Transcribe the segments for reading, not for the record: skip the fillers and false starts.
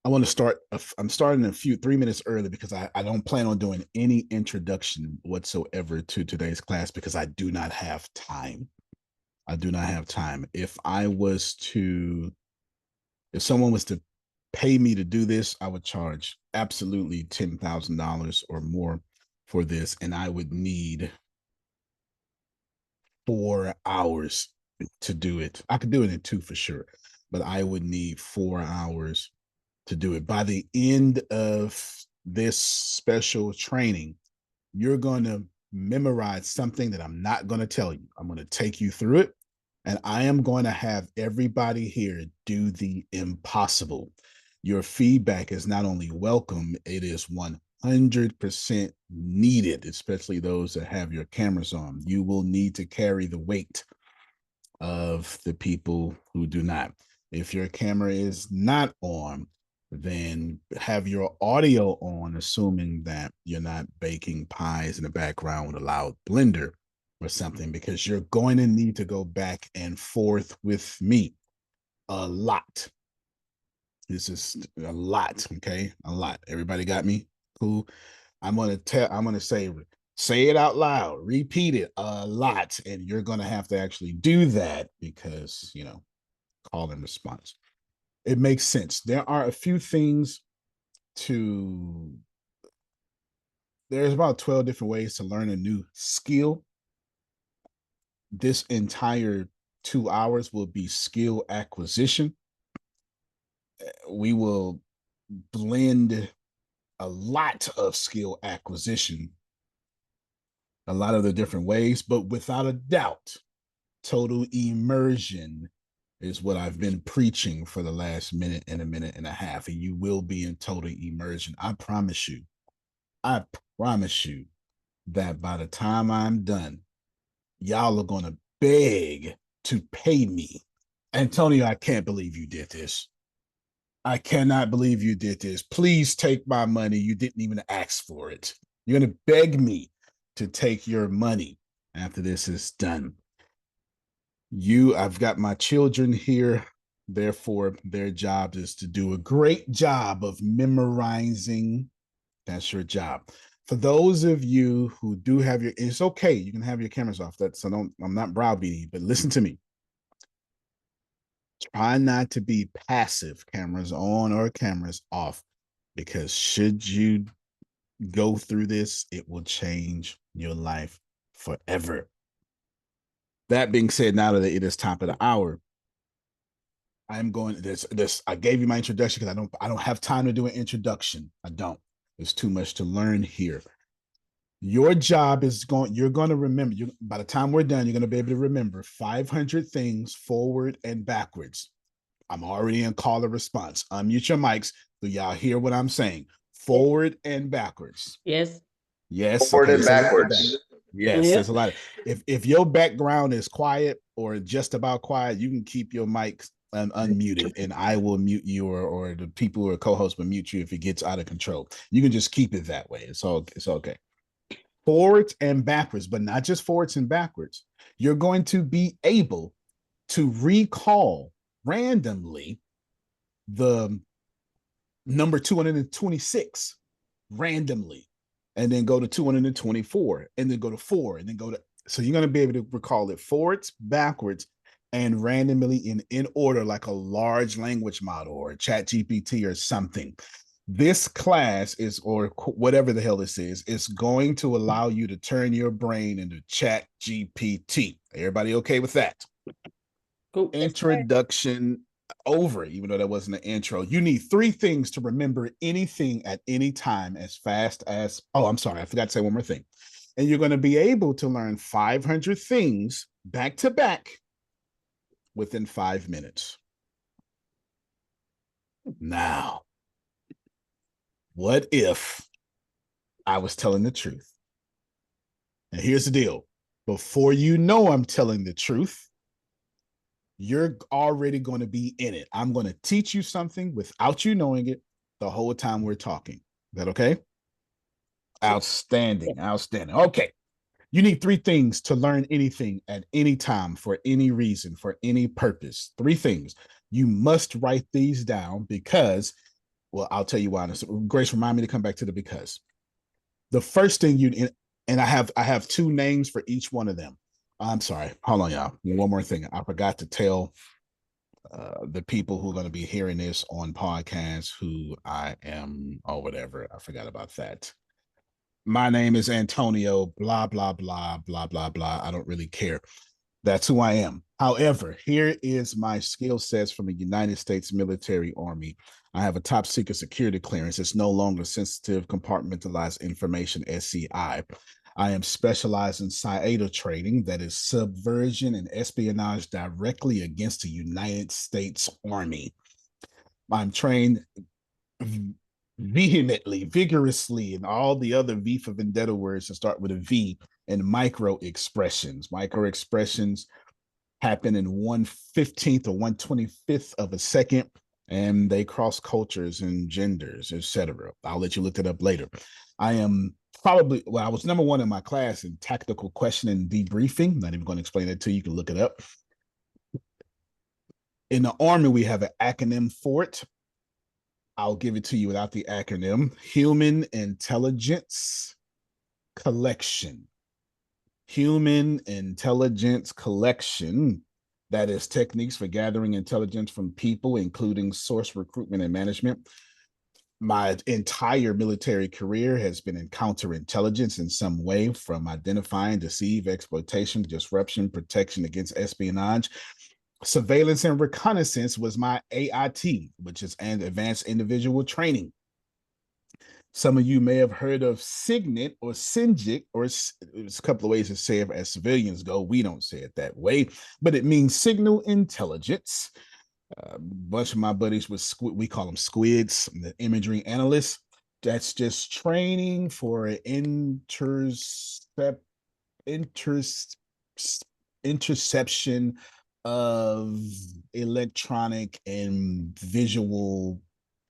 I want to start. I'm starting 3 minutes early because I don't plan on doing any introduction whatsoever to today's class because I do not have time. I do not have time. If someone was to pay me to do this, I would charge absolutely $10,000 or more for this, and I would need 4 hours to do it. I could do it in two for sure, but I would need 4 hours to do it. By the end of this special training, you're going to memorize something that I'm not going to tell you. I'm going to take you through it, and I am going to have everybody here do the impossible. Your feedback is not only welcome, it is 100% needed, especially those that have your cameras on. You will need to carry the weight of the people who do not. If your camera is not on, then have your audio on, assuming that you're not baking pies in the background with a loud blender or something, because you're going to need to go back and forth with me a lot. This is a lot, okay? A lot. Everybody got me? Cool. I'm gonna say it out loud, repeat it a lot, and you're gonna have to actually do that because call and response. It makes sense. There are a few things to there's about 12 different ways to learn a new skill. This entire 2 hours will be skill acquisition. We will blend a lot of skill acquisition, a lot of the different ways, but without a doubt, total immersion is what I've been preaching for the last minute and a minute and a half. And you will be in total immersion. I promise you. I promise you that by the time I'm done, y'all are going to beg to pay me. Antonio, I can't believe you did this. I cannot believe you did this. Please take my money. You didn't even ask for it. You're going to beg me to take your money after this is done. I've got my children here. Therefore, their job is to do a great job of memorizing. That's your job. For those of you who do have it's okay. You can have your cameras off. I'm not browbeating you, but listen to me. Try not to be passive, cameras on or cameras off, because should you go through this, it will change your life forever. That being said, now that it is top of the hour, I'm going this. I gave you my introduction because I don't have time to do an introduction. I don't. There's too much to learn here. Your job is you're going to remember, by the time we're done, you're going to be able to remember 500 things forward and backwards. I'm already in call or response. Unmute your mics so y'all hear what I'm saying. Forward and backwards. Yes. Yes. Forward Okay, and backwards. Yes, there's a lot. If your background is quiet or just about quiet, you can keep your mics unmuted, and I will mute you, or the people who are co-hosts will mute you if it gets out of control. You can just keep it that way. It's okay. Forwards and backwards, but not just forwards and backwards. You're going to be able to recall randomly the number 226 randomly, and then go to 224, and then go to 4, and then go to. So you're going to be able to recall it forwards, backwards, and randomly in order, like a large language model or a chat GPT or something. This class or whatever the hell this is going to allow you to turn your brain into chat GPT. Everybody okay with that? Cool. Introduction over, even though that wasn't an intro. You need 3 things to remember anything at any time as fast as, I'm sorry, I forgot to say one more thing. And you're going to be able to learn 500 things back to back within 5 minutes. Now, what if I was telling the truth? And here's the deal. Before you know I'm telling the truth, you're already going to be in it. I'm going to teach you something without you knowing it the whole time we're talking. Is that okay? Outstanding. Outstanding. Okay. You need 3 things to learn anything at any time, for any reason, for any purpose. 3 things. You must write these down because Well, I'll tell you why. Grace, remind me to come back to the because. The first thing you and I have two names for each one of them. I'm sorry. Hold on, y'all. One more thing. I forgot to tell the people who are going to be hearing this on podcasts who I am or whatever. I forgot about that. My name is Antonio, blah, blah, blah, blah, blah, blah. I don't really care. That's who I am. However, here is my skill sets from the United States Military Army. I have a top secret security clearance. It's no longer sensitive compartmentalized information, SCI. I am specialized in SIADA training, that is subversion and espionage directly against the United States Army. I'm trained vehemently, vigorously, and all the other V for Vendetta words that start with a V, and micro expressions. Micro expressions happen in 1/15th or 1/25th of a second, and they cross cultures and genders, etc. I'll let you look it up later. I am probably, well, I was number one in my class in tactical questioning and debriefing. I'm not even going to explain it to you. You can look it up. In the Army, we have an acronym for it. I'll give it to you without the acronym. Human Intelligence Collection. Human Intelligence Collection. That is techniques for gathering intelligence from people, including source recruitment and management. My entire military career has been in counterintelligence in some way, from identifying, deceive, exploitation, disruption, protection against espionage. Surveillance and reconnaissance was my AIT, which is an advanced individual training. Some of you may have heard of Signet or Sinjik, or there's a couple of ways to say it as civilians go. We don't say it that way, but it means signal intelligence. A bunch of my buddies with we call them squids, the imagery analysts. That's just training for interception of electronic and visual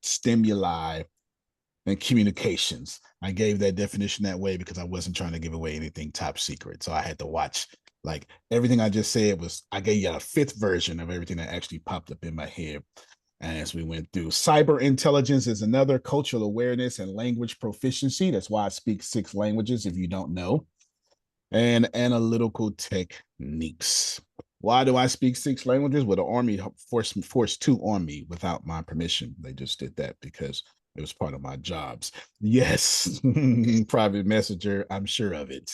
stimuli and communications. I gave that definition that way because I wasn't trying to give away anything top secret. So I had to watch, like, everything I just said was, I gave you a fifth version of everything that actually popped up in my head as we went through. Cyber intelligence is another, cultural awareness and language proficiency. That's why I speak 6 languages, if you don't know. And analytical techniques. Why do I speak 6 languages? Well, the Army forced 2 on me without my permission. They just did that because it was part of my jobs. Yes, private messenger. I'm sure of it.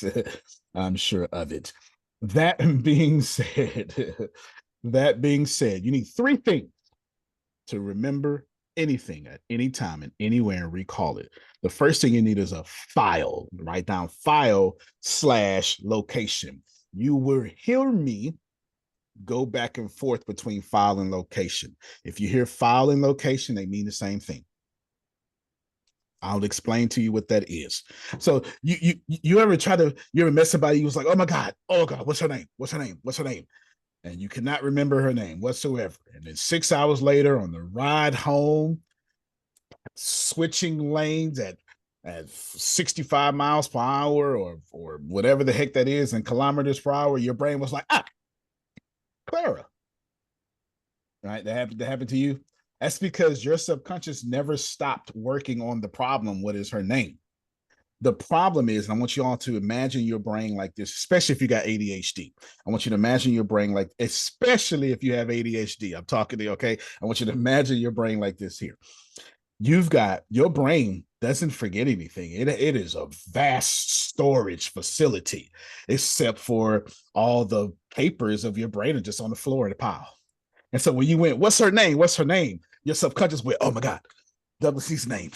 I'm sure of it. That being said, that being said, you need 3 things to remember anything at any time and anywhere and recall it. The first thing you need is a file. Write down file/location. You will hear me go back and forth between file and location. If you hear file and location, they mean the same thing. I'll explain to you what that is. So you ever met somebody who was like, oh God, what's her name? What's her name? What's her name? And you cannot remember her name whatsoever. And then 6 hours later on the ride home, switching lanes at 65 miles per hour or whatever the heck that is in kilometers per hour, your brain was like, Clara. Right? That happened to you. That's because your subconscious never stopped working on the problem. What is her name? The problem is, and I want you all to imagine your brain like this, especially if you got ADHD. I want you to imagine your brain like, especially if you have ADHD. I'm talking to you, okay? I want you to imagine your brain like this here. You've got, your brain doesn't forget anything. It is a vast storage facility, except for all the papers of your brain are just on the floor in a pile. And so when you went, what's her name? What's her name? Your subconscious went, oh my God, Douglas C's name.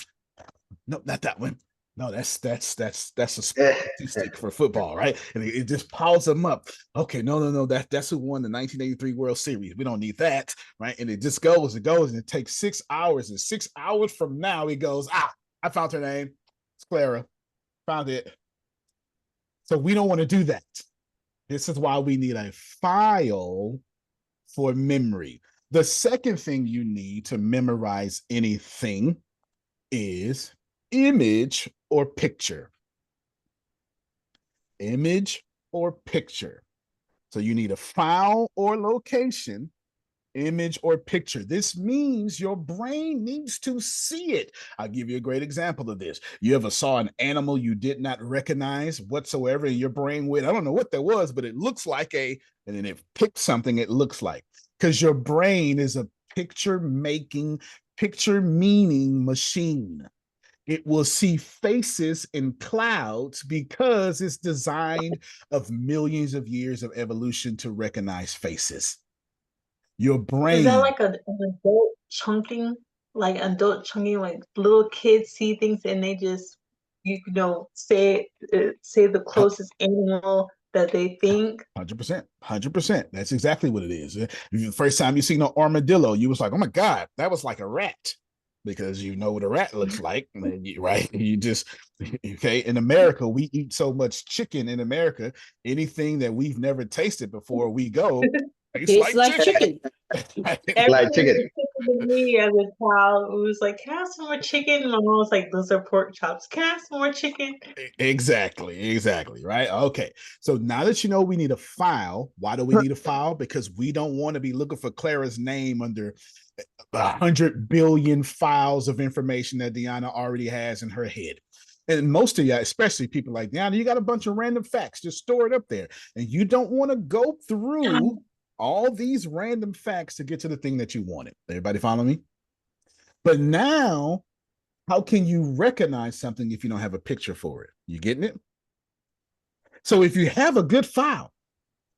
No, not that one. No, that's a statistic for football, right? And it just piles them up. Okay, no. That's who won the 1983 World Series. We don't need that, right? And it just goes, and it takes 6 hours. And 6 hours from now, it goes, I found her name. It's Clara. Found it. So we don't want to do that. This is why we need a file for memory. The second thing you need to memorize anything is image or picture. Image or picture. So you need a file or location image or picture. This means your brain needs to see it. I'll give you a great example of this. You ever saw an animal you did not recognize whatsoever, and your brain went, I don't know what that was, but it looks like a, and then it picked something it looks like. Because your brain is a picture making, picture meaning machine. It will see faces in clouds because it's designed of millions of years of evolution to recognize faces. Your Is that brain, like an adult chunking, like little kids see things and they just, say the closest animal that they think. 100%, 100%. That's exactly what it is. The first time you seen an armadillo, you was like, "Oh my god, that was like a rat," because you know what a rat looks like, right? You just okay. In America, we eat so much chicken. In America, anything that we've never tasted before, we go tastes Tastes like like chicken. chicken. Everything Like was chicken. chicken to me as a child. It was like, can I have some more chicken? My mom was like, those are pork chops. Can I have some more chicken? Exactly, right? Okay. So now that you know we need a file, why do we need a file? Because we don't want to be looking for Clara's name under 100 billion files of information that Deanna already has in her head. And most of you, especially people like Deanna, you got a bunch of random facts just stored up there. And you don't want to go through all these random facts to get to the thing that you wanted. Everybody follow me? But now, how can you recognize something if you don't have a picture for it? You getting it? So if you have a good file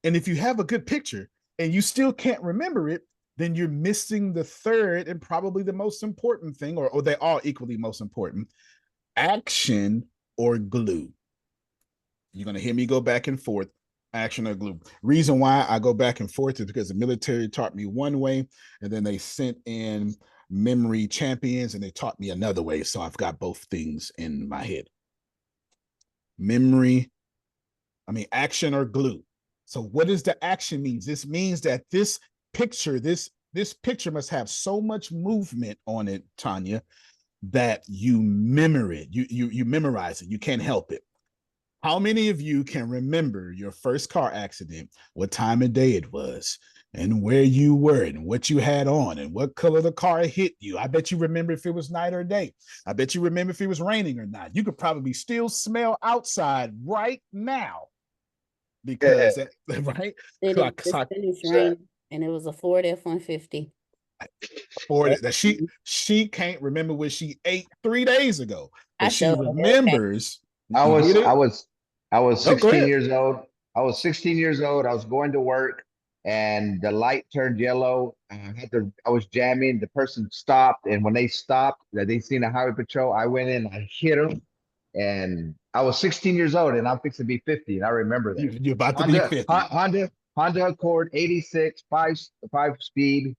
and if you have a good picture and you still can't remember it, then you're missing the third and probably the most important thing, or they all equally most important: action or glue. You're going to hear me go back and forth, action or glue. Reason why I go back and forth is because the military taught me one way, and then they sent in memory champions and they taught me another way. So I've got both things in my head. Action or glue. So what does the action mean? This means that this picture, this picture must have so much movement on it, Tanya, that you memorize it. You memorize it. You can't help it. How many of you can remember your first car accident, what time of day it was, and where you were, and what you had on, and what color the car hit you? I bet you remember if it was night or day. I bet you remember if it was raining or not. You could probably still smell outside right now Yeah. because that, right? Then So I, it so just I finished raining, and it was a Ford F-150. afford it that she can't remember what she ate 3 days ago, I but she showed her. Okay. remembers. I You was get I it? was I was No, go 16 ahead. years old. I was 16 years old. I was going to work and the light turned yellow. I was jamming. The person stopped, and when they stopped, that they seen a highway patrol, I went in, I hit them, and I was 16 years old, and I'm fixing to be 50, and I remember that. You're about to be 50. Honda Accord 86 five speed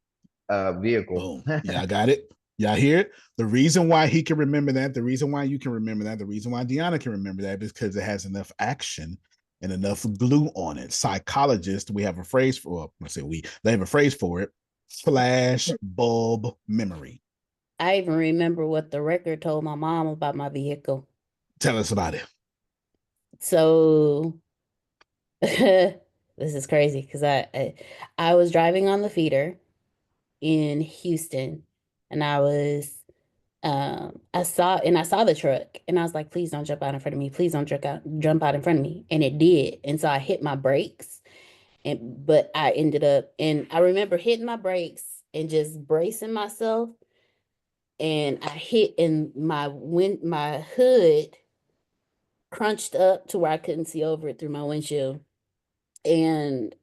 vehicle. Boom. Yeah, I got it. Y'all hear it? The reason why he can remember that, the reason why you can remember that, the reason why Deanna can remember that is because it has enough action and enough glue on it. Psychologists, we have a phrase for, well, I say they have a phrase for it: flash bulb memory. I even remember what the record told my mom about my vehicle. Tell us about it. So this is crazy because I was driving on the feeder in Houston, and I saw the truck, and I was like, please don't jump out in front of me, please don't jump out in front of me, and it did. And so I hit my brakes, but I ended up, and I remember hitting my brakes and just bracing myself, and I hit, and my hood crunched up to where I couldn't see over it through my windshield. And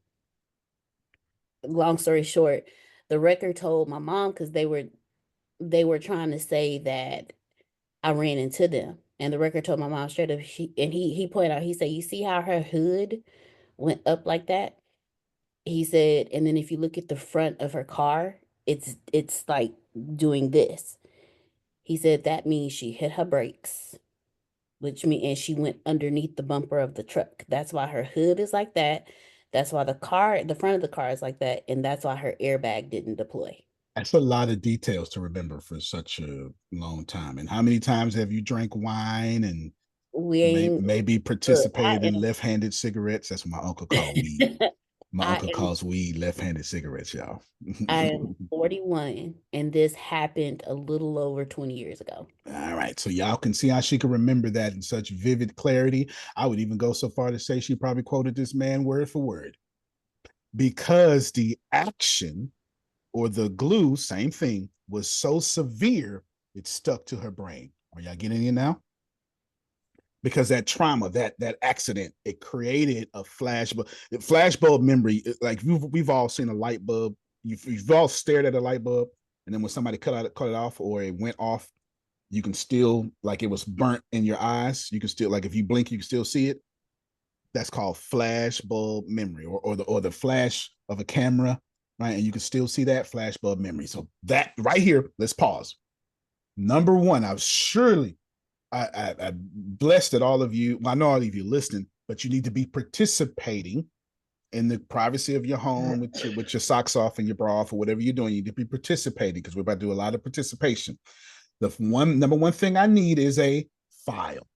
long story short, the record told my mom, because they were trying to say that I ran into them. And the record told my mom straight up, he pointed out, he said, you see how her hood went up like that? He said, and then if you look at the front of her car, it's like doing this. He said that means she hit her brakes, which mean and she went underneath the bumper of the truck. That's why her hood is like that. That's why the front of the car is like that, and that's why her airbag didn't deploy. That's a lot of details to remember for such a long time. And how many times have you drank wine and We ain't maybe look, I participated in left-handed cigarettes? That's what my uncle called weed. am My I uncle am calls weed left-handed cigarettes, y'all. I am 41, and this happened a little over 20 years ago. All right. So y'all can see how she can remember that in such vivid clarity. I would even go so far to say she probably quoted this man word for word, because the action or the glue, same thing, was so severe it stuck to her brain. Are y'all getting it now? Because that trauma, that accident, it created a flashbulb memory. Like we've all seen a light bulb. You've all stared at a light bulb, and then when somebody cut it off or it went off, you can still, like, it was burnt in your eyes. You can still, like, if you blink, you can still see it. That's called flashbulb memory, or the flash of a camera, right? And you can still see that flashbulb memory. So that right here, let's pause. Number one, I blessed that all of you. Well, I know all of you listening, but you need to be participating in the privacy of your home with your socks off and your bra off or whatever you're doing. You need to be participating, because we're about to do a lot of participation. The number one thing I need is a file.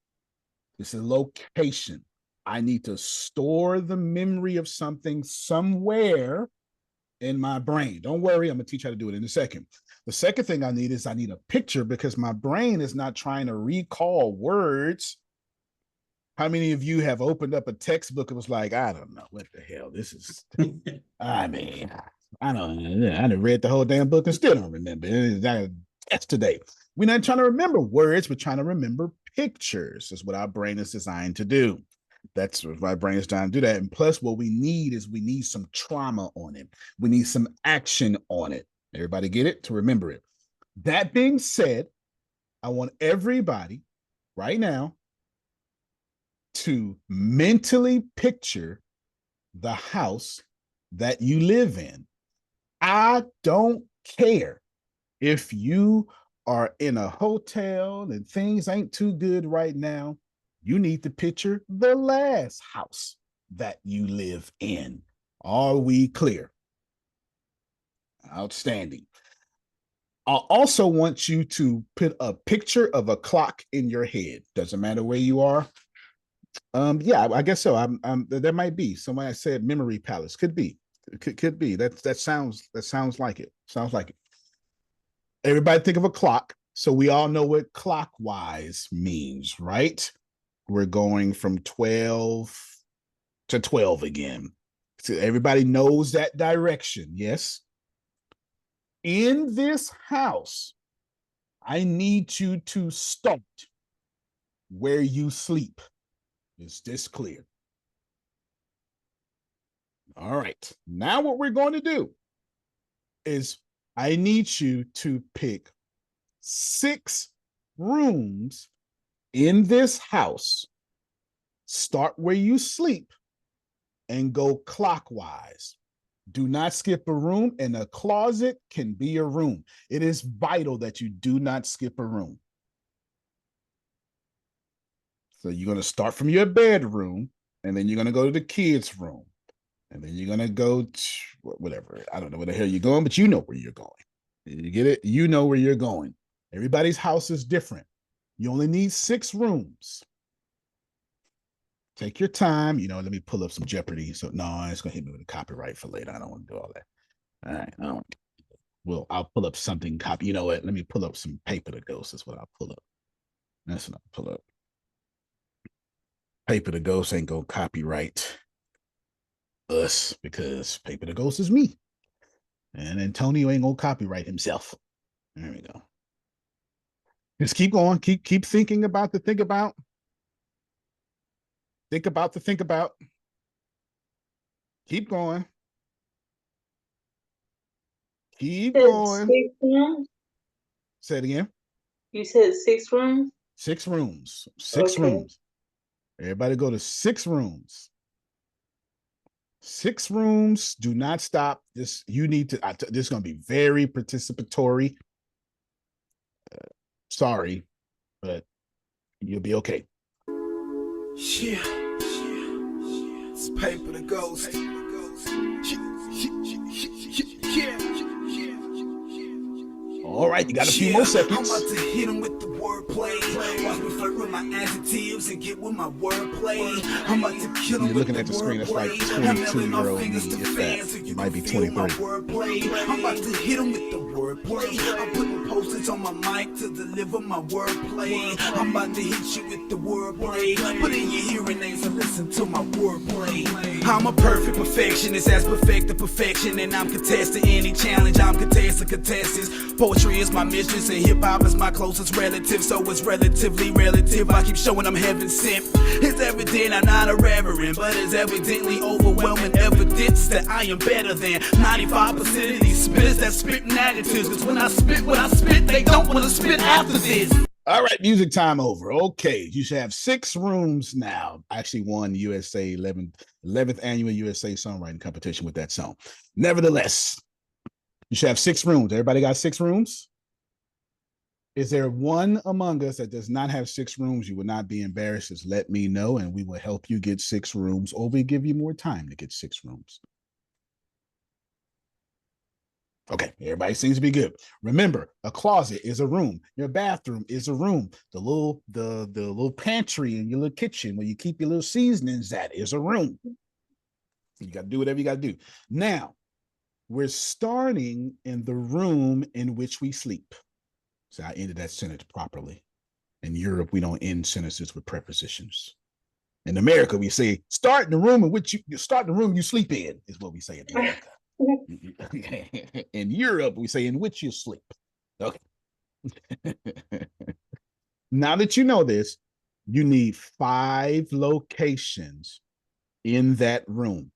This is a location. I need to store the memory of something somewhere in my brain. Don't worry, I'm gonna teach you how to do it in a second. The second thing I need a picture, because my brain is not trying to recall words. How many of you have opened up a textbook and was like, I don't know what the hell this is? I mean, I done read the whole damn book and still don't remember. That's today. We're not trying to remember words, we're trying to remember pictures. That's what our brain is designed to do. That's what my brain is trying to do that. And plus, what we need some trauma on it. We need some action on it. Everybody get it? To remember it. That being said, I want everybody right now to mentally picture the house that you live in. I don't care if you are in a hotel and things ain't too good right now. You need to picture the last house that you live in. Are we clear? Outstanding. I also want you to put a picture of a clock in your head. Doesn't matter where you are. Yeah, I guess so. There might be. Somebody said memory palace. Could be. Could be. That sounds like it. Sounds like it. Everybody think of a clock. So we all know what clockwise means, right? We're going from 12 to 12 again. So everybody knows that direction. Yes. In this house, I need you to start where you sleep. Is this clear? All right. Now what we're going to do is I need you to pick 6 rooms in this house. Start where you sleep and go clockwise. Do not skip a room, and a closet can be a room. It is vital that you do not skip a room. So you're going to start from your bedroom, and then you're going to go to the kids' room, and then you're going to go to whatever. I don't know where the hell you're going, but you know where you're going. You get it? You know where you're going. Everybody's house is different. You only need 6 rooms. Take your time. Let me pull up some Jeopardy. So no, it's going to hit me with a copyright for later. I don't want to do all that. All right. Well, I'll pull up something. You know what? Let me pull up some Paper to Ghost. That's what I'll pull up. That's what I'll pull up. Paper to Ghost ain't going to copyright us, because Paper to Ghost is me. And Antonio ain't going to copyright himself. There we go. Just keep going. Keep thinking about the think about. Think about the think about. Keep going. Keep going. 6 rooms? Say it again. You said 6 rooms? 6 rooms. 6 rooms. Everybody go to 6 rooms. 6 rooms. Do not stop. This is going to be very participatory. Sorry, but you'll be okay. Yeah. It's Paper to Ghost. Yeah. All right, you got a few Yeah, more I'm seconds. about to hit him with the wordplay. Watch me flirt with my adjectives and get with my wordplay. I'm about to kill him You're with looking the at the screen. It's like wordplay. I'm mailing off 22-year-old fingers me, to if that. fans so you It might be can feel my 23. wordplay. I'm about to hit him with the wordplay. I'm putting post-its on my mic to deliver my wordplay. I'm about to hit you with the wordplay. Put in your hearing aids and listen to my wordplay. I'm a perfect perfectionist, as perfect the perfection, and I'm contesting any challenge. I'm contesting contestants. Poetry is my mistress, and hip hop is my closest relative, so it's relatively relative. I keep showing I'm heaven sent. It's evident I'm not a reverend, but it's evidently overwhelming evidence that I am better than 95% of these spitters that spitting attitudes. Cause when I spit what I spit, they don't want to spit after this. All right, music time over. Okay, you should have 6 rooms now. I actually won USA 11th annual USA songwriting competition with that song. Nevertheless, you should have 6 rooms. Everybody got 6 rooms? Is there one among us that does not have 6 rooms? You will not be embarrassed. Just let me know, and we will help you get 6 rooms, or we give you more time to get 6 rooms. Okay, everybody seems to be good. Remember, a closet is a room. Your bathroom is a room. The little pantry in your little kitchen where you keep your little seasonings, that is a room. You got to do whatever you got to do. Now, we're starting in the room in which we sleep. So I ended that sentence properly. In Europe, we don't end sentences with prepositions. In America, we say, start in the room in which you start in the room you sleep in, is what we say in America. In Europe, we say in which you sleep. Okay. Now that you know this, you need 5 locations in that room.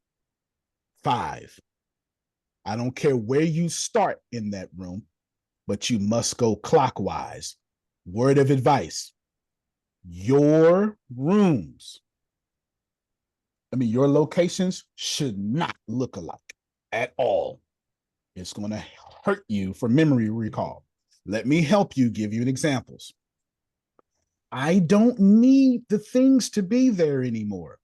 5. I don't care where you start in that room, but you must go clockwise. Word of advice: your rooms, your locations should not look alike at all. It's going to hurt you for memory recall. Let me help you, give you examples. I don't need the things to be there anymore.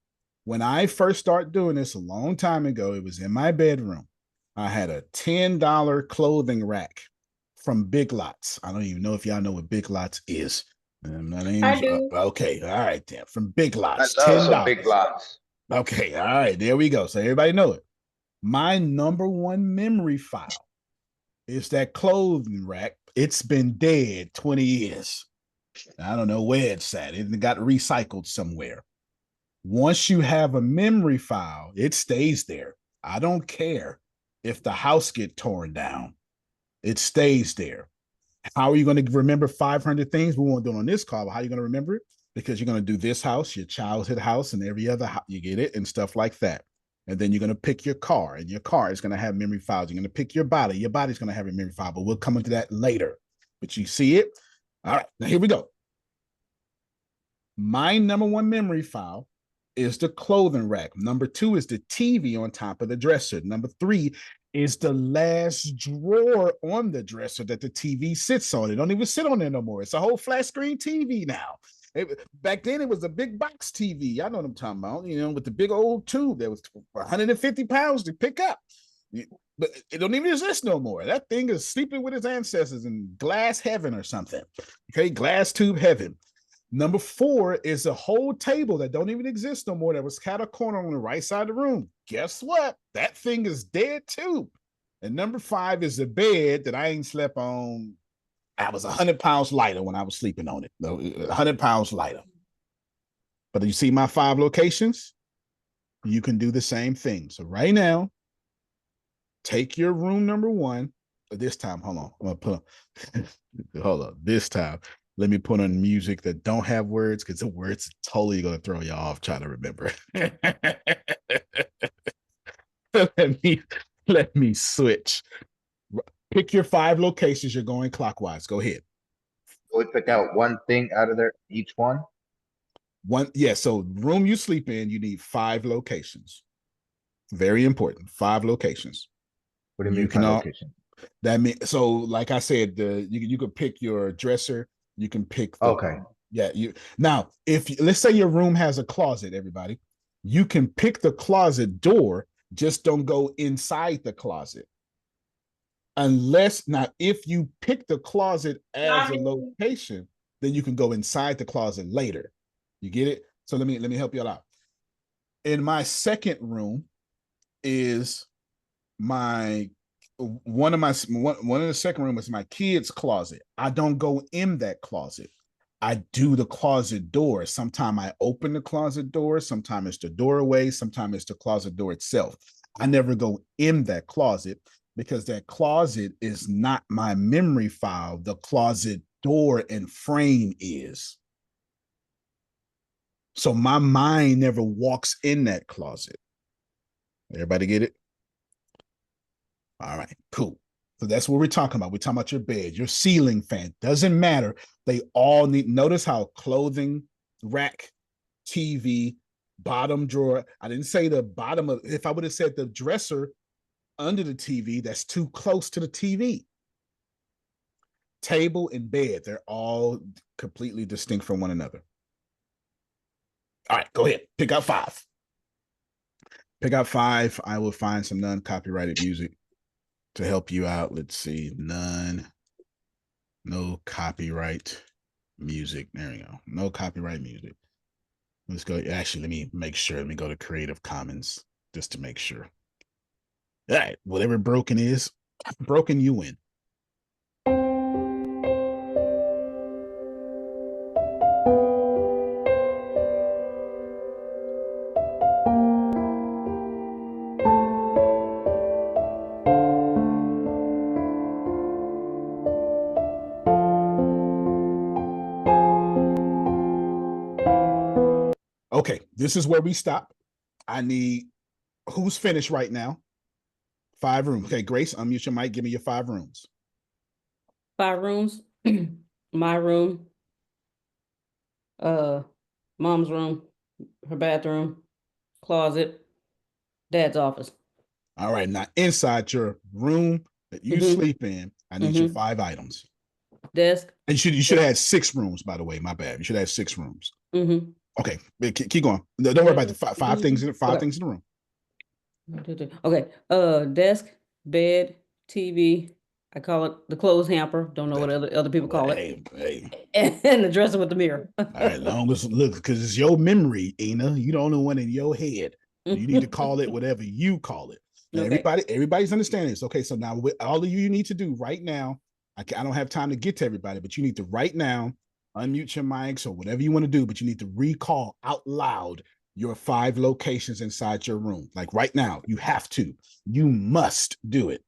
When I first started doing this a long time ago, it was in my bedroom. I had a $10 clothing rack from Big Lots. I don't even know if y'all know what Big Lots is. I do. Okay, all right, then. From Big I Lots, love $10. some big lots. Okay, all right, there we go. So everybody know it. My number one memory file is that clothing rack. It's been dead 20 years. I don't know where it's at. It got recycled somewhere. Once you have a memory file, it stays there. I don't care if the house get torn down. It stays there. How are you going to remember 500 things? We won't do it on this call, but how are you going to remember it? Because you're going to do this house, your childhood house, and every other house. You get it, and stuff like that. And then you're going to pick your car, and your car is going to have memory files. You're going to pick your body. Your body's going to have a memory file, but we'll come into that later. But you see it? All right, now here we go. My number one memory file is the clothing rack. Number 2 is the TV on top of the dresser. Number 3 is the last drawer on the dresser that the TV sits on. It don't even sit on there no more. It's a whole flat screen TV now. Back then, it was a big box TV. Y'all know what I'm talking about, with the big old tube that was 150 pounds to pick up. But it don't even exist no more. That thing is sleeping with its ancestors in glass heaven or something. Okay, glass tube heaven. Number 4 is a whole table that don't even exist no more that was cat a corner on the right side of the room. Guess what? That thing is dead too. And number 5 is a bed that I ain't slept on. I was 100 pounds lighter when I was sleeping on it. 100 pounds lighter. But you see my 5 locations? You can do the same thing. So right now, take your room number 1. This time, hold on. I'm going to put hold on. This time, let me put on music that don't have words, because the words are totally going to throw you off trying to remember. let me switch. Pick your 5 locations. You're going clockwise. Go ahead. We pick out one thing out of there, each one. So room you sleep in, you need 5 locations. Very important. 5 locations. What do you mean 5 locations? That means, so like I said, you could pick your dresser. You can pick okay. Now, if let's say your room has a closet, everybody, you can pick the closet door, just don't go inside the closet. Unless now, if you pick the closet as a Mommy. location, then you can go inside the closet later. You get it? So let me help you out. In my second room is my one of the second room is my kids' closet. I don't go in that closet. I do the closet door. Sometimes I open the closet door. Sometimes it's the doorway. Sometimes it's the closet door itself. I never go in that closet because that closet is not my memory file. The closet door and frame is. So my mind never walks in that closet. Everybody get it? All right, cool. So that's what we're talking about. We're talking about your bed, your ceiling fan. Doesn't matter. They all need, notice how clothing, rack, TV, bottom drawer. I didn't say the bottom of, if I would have said the dresser under the TV, that's too close to the TV. Table and bed, they're all completely distinct from one another. All right, go ahead. Pick out 5. Pick out 5. I will find some non-copyrighted music to help you out. Let's see. No copyright music. There we go. No copyright music. Let's go. Actually, let me make sure. Let me go to Creative Commons just to make sure. All right. Whatever broken is, broken you win. Okay, this is where we stop. I need, who's finished right now? 5 rooms. Okay, Grace, unmute your mic. Give me your 5 rooms. 5 rooms. My room, mom's room, her bathroom, closet, dad's office. All right, now inside your room that you sleep in, I need your 5 items. Desk. And you should have had 6 rooms, by the way. My bad. You should have 6 rooms. Okay, keep going. Don't worry about the 5 things in the 5 things in the room. Okay. Desk, bed, TV. I call it the clothes hamper. Don't know what other people call it. Hey. And the dresser with the mirror. All right, long as look, because it's your memory, Ina. You the only one in your head. You need to call it whatever you call it. Now, Okay. everybody's understanding this. Okay, so now all of you need to do right now. I don't have time to get to everybody, but you need to right now unmute your mics or whatever you want to do, but you need to recall out loud your 5 locations inside your room. Like right now, you have to. You must do it.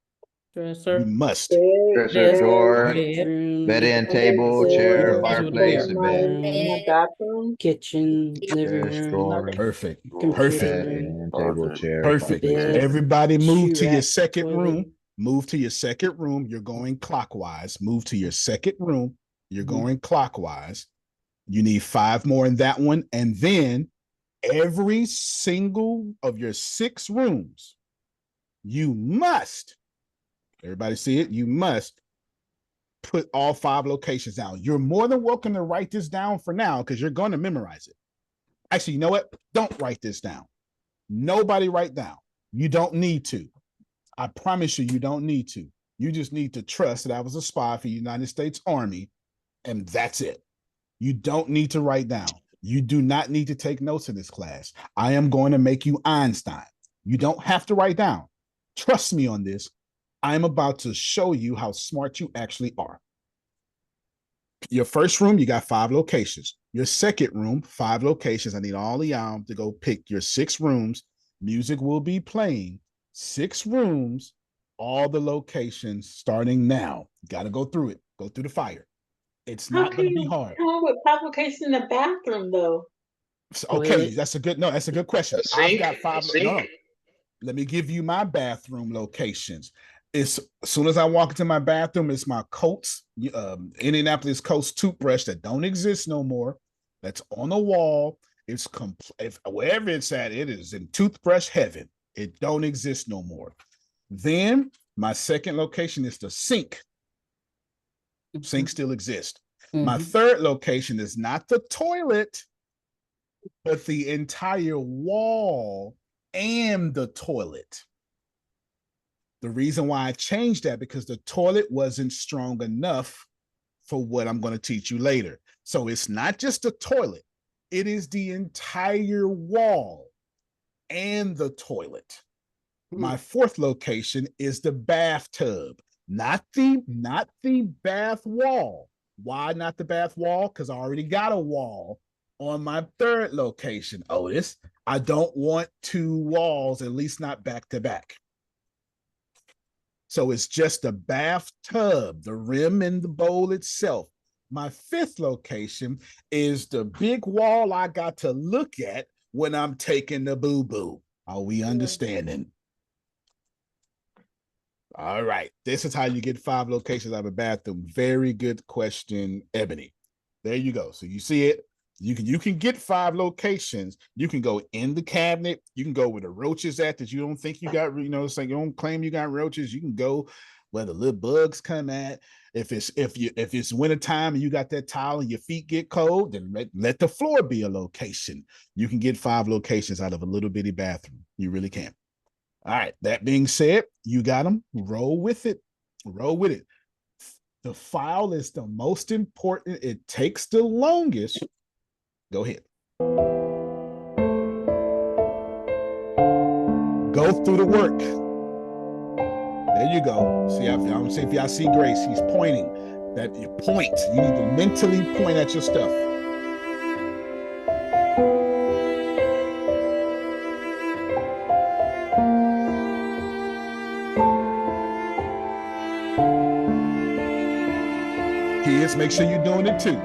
Dresser. You must. Dresser, door, bedroom, bed in, table, chair, Go. fireplace, and bed. My bathroom. kitchen, living Desk, room, drawer, Perfect. computer, Perfect. bed in, table, chair, Perfect. fireplace, and bed, bed. Everybody move shoe to your rack, second toilet. room. Move to your second room. You're going clockwise. Move to your second room. You're going clockwise. You need 5 more in that one. And then every single of your 6 rooms, you must, everybody see it? You must put all 5 locations down. You're more than welcome to write this down for now because you're going to memorize it. Actually, you know what? Don't write this down. Nobody write down. You don't need to. I promise you, you don't need to. You just need to trust that I was a spy for the United States Army, and that's it. You don't need to write down. You do not need to take notes in this class. I am going to make you Einstein. You don't have to write down. Trust me on this. I'm about to show you how smart you actually are. Your first room, you got 5 locations. Your second room, 5 locations. I need all of y'all to go pick your 6 rooms. Music will be playing. 6 rooms, all the locations starting now. Got to go through it. Go through the fire. It's How not can going to be you hard. come up with publication in the bathroom though? Okay, that's a good question. I've got 5. No. Let me give you my bathroom locations. It's as soon as I walk into my bathroom, it's my Coats, Indianapolis Coats toothbrush that don't exist no more. That's on the wall. It's wherever it's at, it is in toothbrush heaven. It don't exist no more. Then my second location is the sink. Sink still exists. My third location is not the toilet, but the entire wall and the toilet. The reason why I changed that because the toilet wasn't strong enough for what I'm going to teach you later. So it's not just the toilet, it is the entire wall and the toilet. My fourth location is the bathtub, not the bath wall. Why not the bath wall? Because I already got a wall on my third location, Otis. I don't want two walls, at least not back to back. So it's just the bathtub, the rim and the bowl itself. My fifth location is the big wall I got to look at when I'm taking the boo-boo. Are we understanding? All right. This is how you get 5 locations out of a bathroom. Very good question, Ebony. There you go. So you see it. You can get 5 locations. You can go in the cabinet. You can go where the roaches at that you don't think you got, it's like you don't claim you got roaches. You can go where the little bugs come at. If it's wintertime and you got that towel and your feet get cold, then let the floor be a location. You can get 5 locations out of a little bitty bathroom. You really can. All right. That being said, you got them. Roll with it. Roll with it. The file is the most important. It takes the longest. Go ahead. Go through the work. There you go. See, I'm see if y'all see Grace. He's pointing. That you point. You need to mentally point at your stuff. Kids, make sure you're doing it too.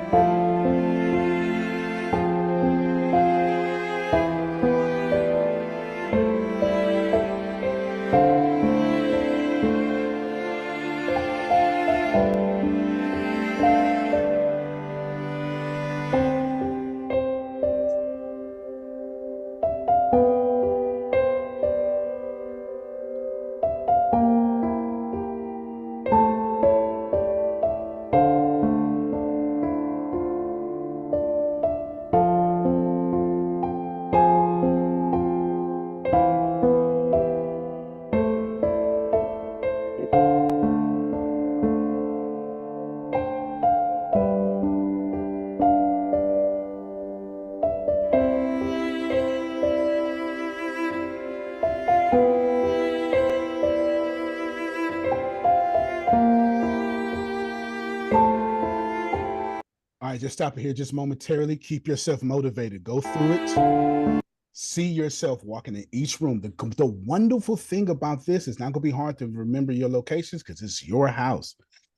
All right, just stop it here just momentarily. Keep yourself motivated. Go through it. See yourself walking in each room. The wonderful thing about this is not going to be hard to remember your locations because it's your house.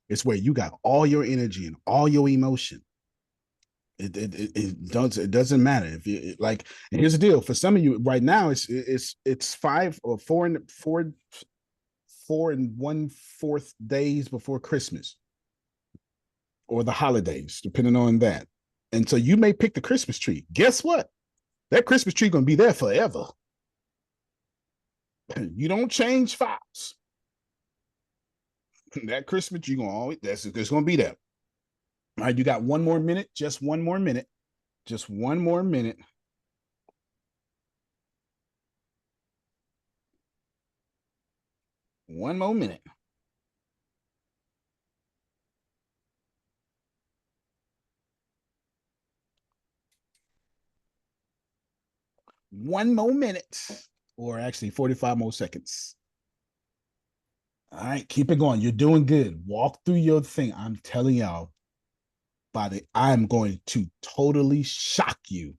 It's where you got all your energy and all your emotion. It doesn't matter if you like. And here's the deal: for some of you right now, it's 5 or 4 and 1/4 days before Christmas or the holidays, depending on that. And so you may pick the Christmas tree. Guess what? That Christmas tree gonna be there forever. You don't change files. That Christmas tree gonna always it's gonna be there. All right, you got 1 more minute, just 1 more minute, just 1 more minute. One more minute. One more minute, or actually 45 more seconds. All right, keep it going. You're doing good. Walk through your thing. I'm telling y'all, I'm going to totally shock you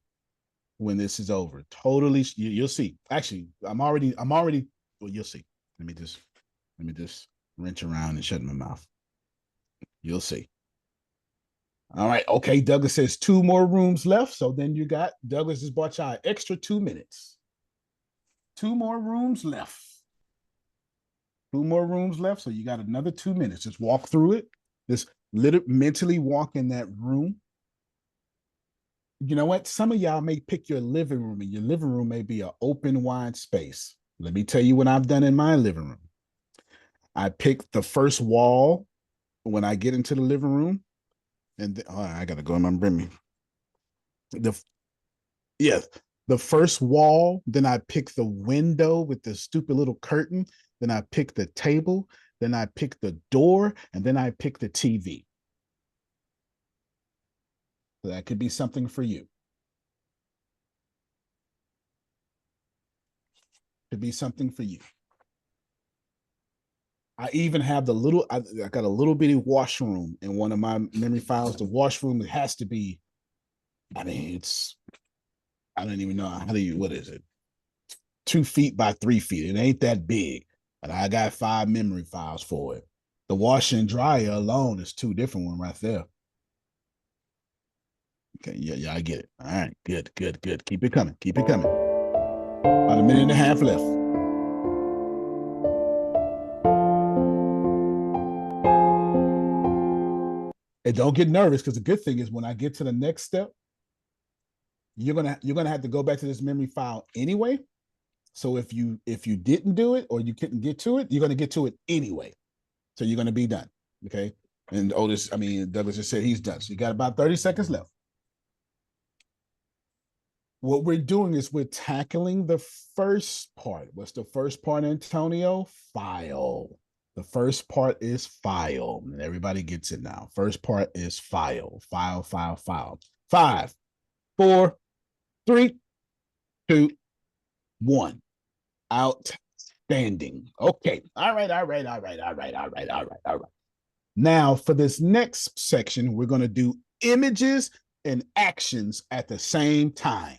when this is over. Totally, you'll see. Actually, I'm already, well, you'll see. Let me just wrench around and shut my mouth. You'll see. All right. Okay. Douglas says 2 more rooms left. So then you got Douglas has bought y'all extra 2 minutes. 2 more rooms left. 2 more rooms left. So you got another 2 minutes. Just walk through it. Just mentally walk in that room. You know what? Some of y'all may pick your living room, and your living room may be an open, wide space. Let me tell you what I've done in my living room. I pick the first wall when I get into the living room. And I gotta go in my brimmy. The first wall. Then I pick the window with the stupid little curtain. then I pick the table, then I pick the door, and then I pick the TV. So that could be something for you. Could be something for you. I even have the little, I got a little bitty washroom in one of my memory files. The washroom, it has to be, I mean, it's, I don't even know how do you, what is it? 2 feet by 3 feet. It ain't that big, but I got 5 memory files for it. The washer and dryer alone is 2 different ones right there. Okay, yeah, I get it. All right, good. Keep it coming. Keep it coming. About a minute and a half left. And don't get nervous, because the good thing is when I get to the next step, you're gonna have to go back to this memory file anyway. So if you didn't do it or you couldn't get to it, you're gonna get to it anyway. So you're gonna be done. Okay. And Douglas just said he's done. So you got about 30 seconds left. What we're doing is we're tackling the first part. What's the first part, Antonio? File. The first part is file. And everybody gets it now. First part is file. File. 5, 4, 3, 2, 1. Outstanding. Okay. All right. Now, for this next section, we're going to do images and actions at the same time.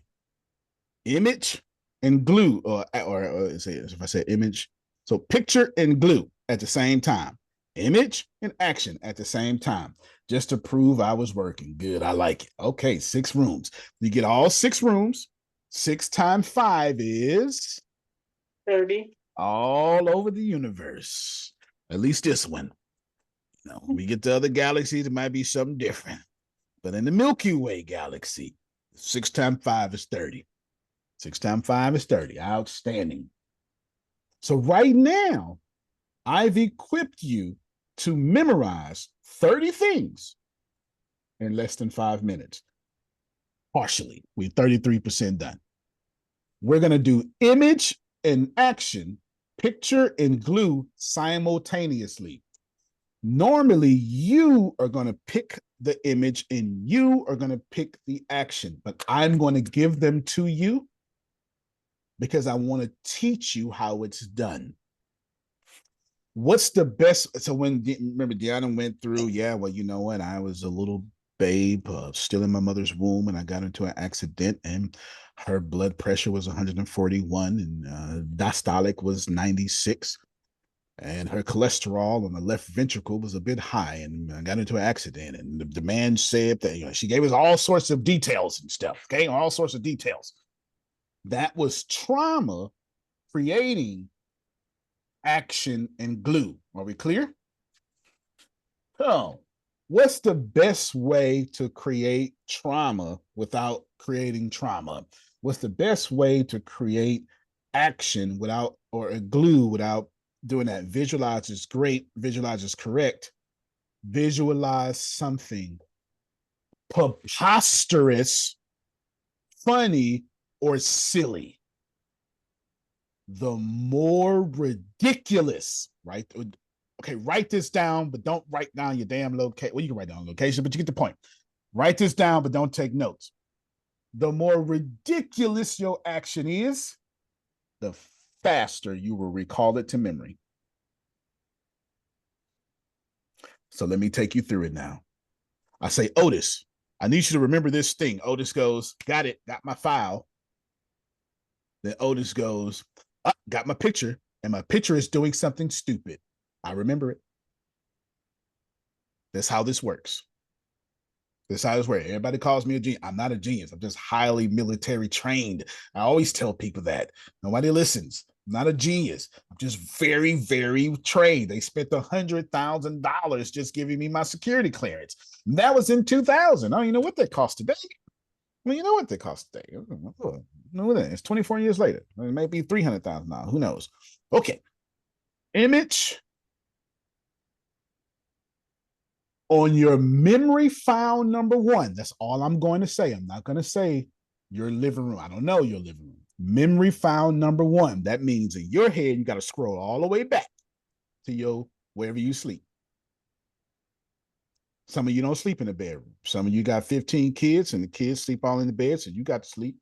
Image and glue, or if I say image, so picture and glue at the same time. Image and action at the same time, just to prove I was working. Good, I like it. Okay, 6 rooms. You get all 6 rooms. 6 times 5 is 30. All over the universe. At least this one. When we get to other galaxies, it might be something different. But in the Milky Way galaxy, 6 times 5 is 30. 6 times 5 is 30. Outstanding. So right now, I've equipped you to memorize 30 things in less than 5 minutes. Partially. We're 33% done. We're going to do image and action, picture and glue simultaneously. Normally, you are going to pick the image and you are going to pick the action, but I'm going to give them to you because I want to teach you how it's done. What's the best? So remember Deanna went through, well, you know what? I was a little babe still in my mother's womb and I got into an accident and her blood pressure was 141 and diastolic was 96. And her cholesterol on the left ventricle was a bit high, and I got into an accident. And the man said that, she gave us all sorts of details and stuff. Okay, all sorts of details. That was trauma creating action and glue. Are we clear? So, what's the best way to create trauma without creating trauma? What's the best way to create action without, or a glue without doing that? Visualize is great. Visualize is correct. Visualize something preposterous, funny, or silly. The more ridiculous, right? Okay, write this down, but don't write down your damn location. Well, you can write down location, but you get the point. Write this down, but don't take notes. The more ridiculous your action is, the faster you will recall it to memory. So let me take you through it now. I say, Otis, I need you to remember this thing. Otis goes, got it, got my file. Then Otis goes, got my picture, and my picture is doing something stupid. I remember it. That's how this works. That's how this works. Everybody calls me a genius. I'm not a genius. I'm just highly military trained. I always tell people that. Nobody listens. I'm not a genius. I'm just very, very trained. They spent $100,000 just giving me my security clearance. And that was in 2000. I don't even know what that cost today. Well, you know what they cost today. No, it's 24 years later. It may be $300,000. Who knows? Okay. Image on your memory file number 1. That's all I'm going to say. I'm not going to say your living room. I don't know your living room. Memory file number 1. That means in your head, you got to scroll all the way back to your wherever you sleep. Some of you don't sleep in the bedroom. Some of you got 15 kids and the kids sleep all in the bed, so you got to sleep,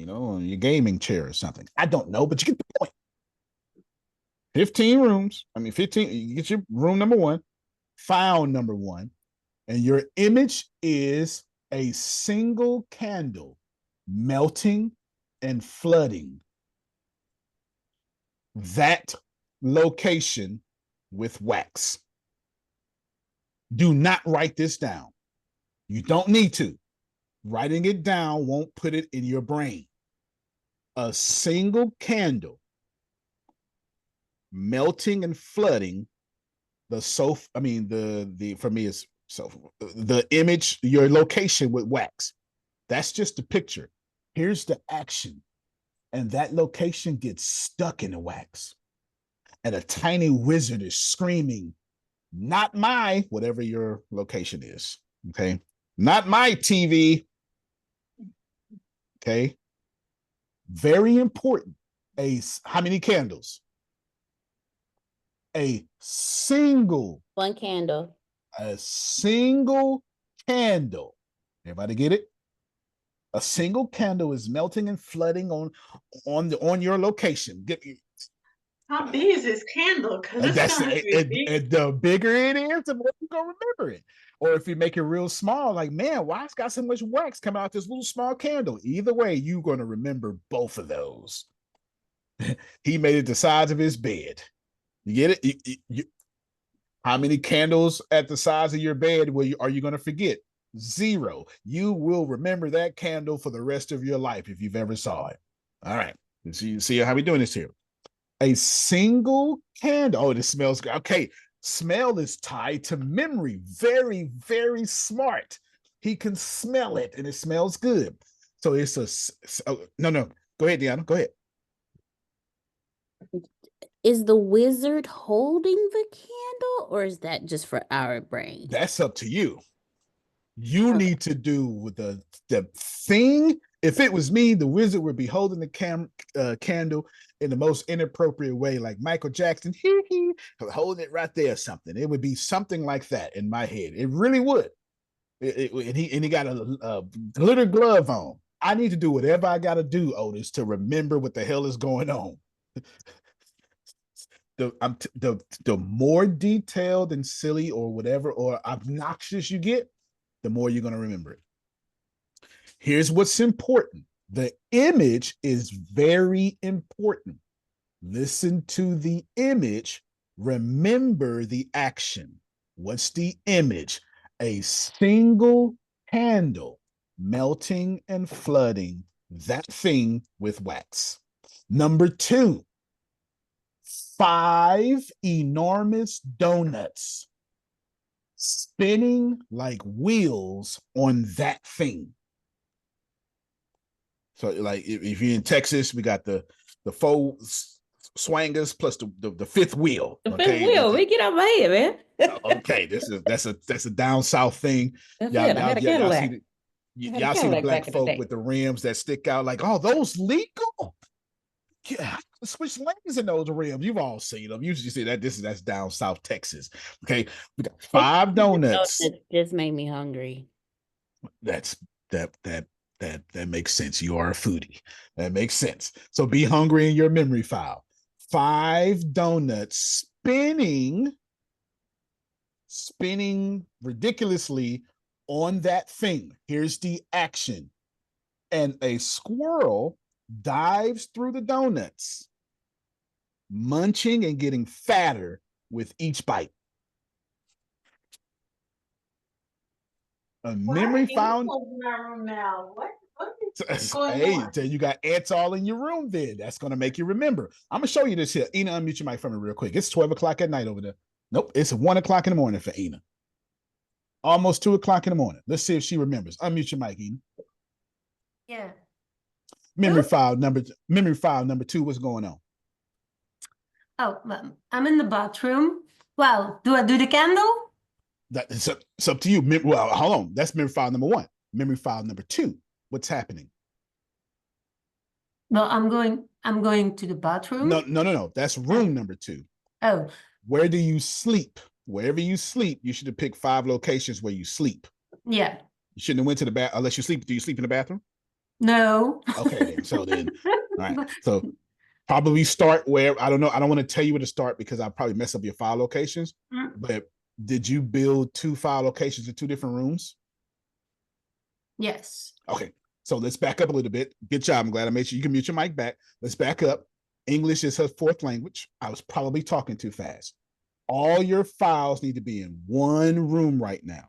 on your gaming chair or something. I don't know, but you get the point. 15 rooms. 15, you get your room number 1, file number 1, and your image is a single candle melting and flooding that location with wax. Do not write this down. You don't need to. Writing it down won't put it in your brain. A single candle melting and flooding the for me is the image, your location with wax. That's just a picture. Here's the action. And that location gets stuck in the wax. And a tiny wizard is screaming, not my, whatever your location is. Okay. Not my TV. Okay. Very important. How many candles? A single. One candle. A single candle. Everybody get it? A single candle is melting and flooding on your location. How big is this candle? Because it's gonna be big. The bigger it is, the more you're gonna remember it. Or if you make it real small, like, man, why it's got so much wax coming out this little small candle? Either way, you're gonna remember both of those. He made it the size of his bed. You get it? How many candles at the size of your bed are you going to forget? 0. You will remember that candle for the rest of your life if you've ever saw it. All right. See how we doing this here? A single candle. Oh, this smells good. Okay. Smell is tied to memory. Very, very smart. He can smell it and it smells good. So it's no. Go ahead, Deanna. Go ahead. Is the wizard holding the candle, or is that just for our brain? That's up to you. You need to do with the thing. If it was me, the wizard would be holding the candle in the most inappropriate way, like Michael Jackson, holding it right there or something. It would be something like that in my head. It really would. And he got a glitter glove on. I need to do whatever I got to do, Otis, to remember what the hell is going on. The more detailed and silly or whatever or obnoxious you get, the more you're going to remember it. Here's what's important. The image is very important. Listen to the image. Remember the action. What's the image? A single candle melting and flooding that thing with wax. Number 2. 5 enormous donuts spinning like wheels on that thing. So, like, if you're in Texas, we got the 4 swangers plus the 5th wheel. The 5th wheel. We get out my head, man. Okay, that's a down south thing. Y'all see the black folk with the rims that stick out like, oh, those legal? Yeah, switch lanes in those rims. You've all seen them. You see that that's down south Texas. Okay, we got 5 donuts. It just made me hungry. That makes sense. You are a foodie. That makes sense. So be hungry in your memory file. 5 donuts spinning ridiculously on that thing. Here's the action. And a squirrel dives through the donuts, munching and getting fatter with each bite. A memory found. What is going on? You got ants all in your room then. That's going to make you remember. I'm going to show you this here. Ina, unmute your mic for me real quick. It's 12 o'clock at night over there. Nope, it's 1 o'clock in the morning for Ina. Almost 2 o'clock in the morning. Let's see if she remembers. Unmute your mic, Ina. Yeah. Memory file number 2. What's going on? Oh, well, I'm in the bathroom. Well, do I do the candle? It's up to you. Well, hold on. That's memory file number 1. Memory file number 2. What's happening? Well, I'm going to the bathroom. No. That's room number 2. Oh, Where do you sleep? Wherever you sleep, you should have picked 5 locations where you sleep. yeah. You shouldn't have went to the bath unless you sleep. Do you sleep in the bathroom? No. Okay, then. So then, all right. So probably start where, I don't know. I don't want to tell you where to start because I'll probably mess up your file locations. But did you build 2 file locations in 2 different rooms? Yes. Okay. So let's back up a little bit. Good job. I'm glad I made sure you can mute your mic back. Let's back up. English is her 4th language. I was probably talking too fast. All your files need to be in one room right now.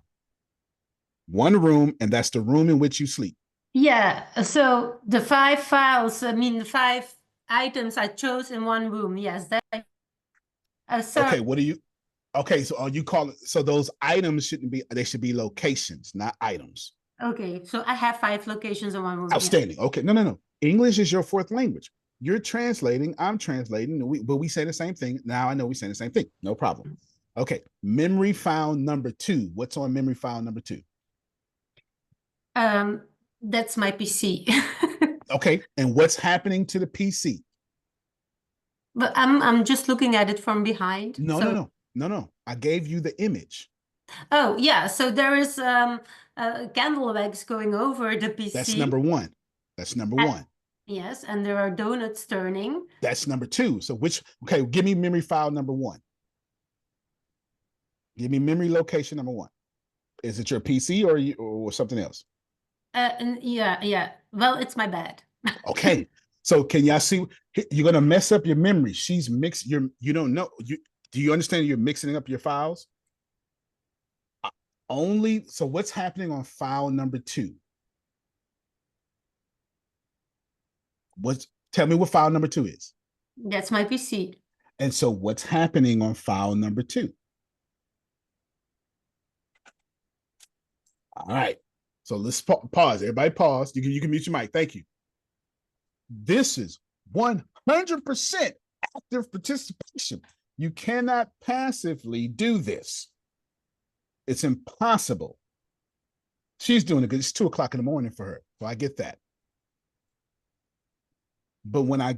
One room, and that's the room in which you sleep. Yeah. So the 5 files, the 5 items I chose in one room. Yes. That. So Okay. What do you? Okay. So are you calling? So those items shouldn't be. They should be locations, not items. okay. So I have 5 locations in one room. Outstanding. Yeah. Okay. No. English is your 4th language. You're translating. I'm translating. But we say the same thing. Now I know we say the same thing. No problem. Okay. Memory file number 2. What's on memory file number 2? That's my PC. Okay. And what's happening to the PC? But I'm just looking at it from behind. No. I gave you the image. Oh yeah. So there is candle wax going over the PC. That's number 1. That's number 1. Yes, and there are donuts turning. That's number 2. So okay, give me memory file number 1. Give me memory location number 1. Is it your PC or something else? Yeah. Well, it's my bed. Okay. So can y'all see? You're gonna mess up your memory. She's mixed. You don't know. Do you understand? You're mixing up your files. So what's happening on file number 2? Tell me what file number 2 is. That's my PC. And so what's happening on file number 2? All right. So let's pause. Everybody pause. You can mute your mic. Thank you. This is 100% active participation. You cannot passively do this. It's impossible. She's doing it good. It's 2:00 in the morning for her. So I get that. But when I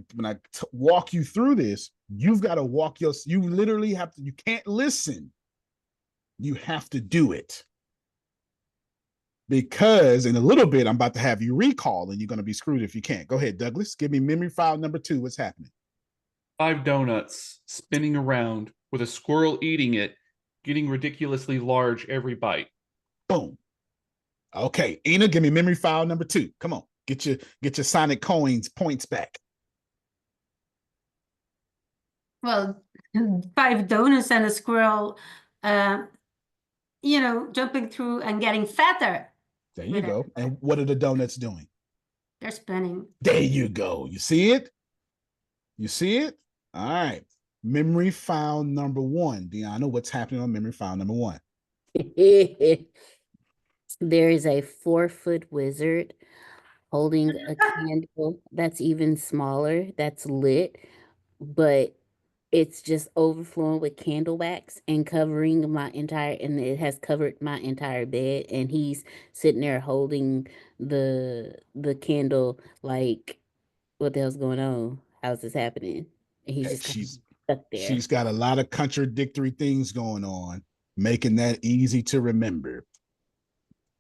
walk you through this, you've got to you literally have to, you can't listen. You have to do it. Because in a little bit, I'm about to have you recall and you're going to be screwed if you can't. Go ahead, Douglas. Give me memory file number 2. What's happening? 5 donuts spinning around with a squirrel eating it, getting ridiculously large every bite. Boom. Okay, Ina, give me memory file number 2. Come on, get your Sonic coins points back. Well, 5 donuts and a squirrel, jumping through and getting fatter. There you go. And what are the donuts doing? They're spinning. There you go. You see it? You see it? All right. Memory file number 1. Deanna, what's happening on memory file number 1? There is a 4-foot wizard holding a candle that's even smaller, that's lit, but it's just overflowing with candle wax and and it has covered my entire bed. And he's sitting there holding the candle like, what the hell's going on? How's this happening? And he's just kind of stuck there. She's got a lot of contradictory things going on, making that easy to remember.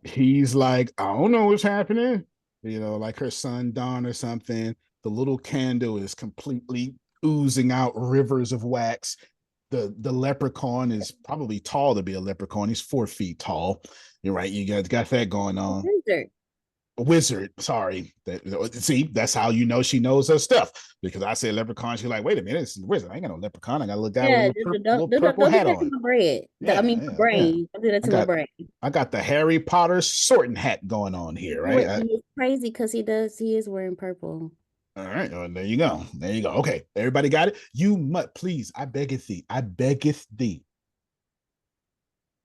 He's like, I don't know what's happening. Like her son, Don, or something. The little candle is completely oozing out rivers of wax. The leprechaun is probably tall to be a leprechaun. He's 4 feet tall. You're right. You got that going on. Wizard. Sorry. See, that's how you know she knows her stuff. Because I say leprechaun, she's like, wait a minute, it's a wizard. I ain't got no leprechaun. I got a little guy with a little purple hat on. My brain. My brain. Don't do that to my brain. I got the Harry Potter sorting hat going on here, right? It's crazy because he is wearing purple. All right. There you go. Okay. Everybody got it? You must, please, I beggeth thee.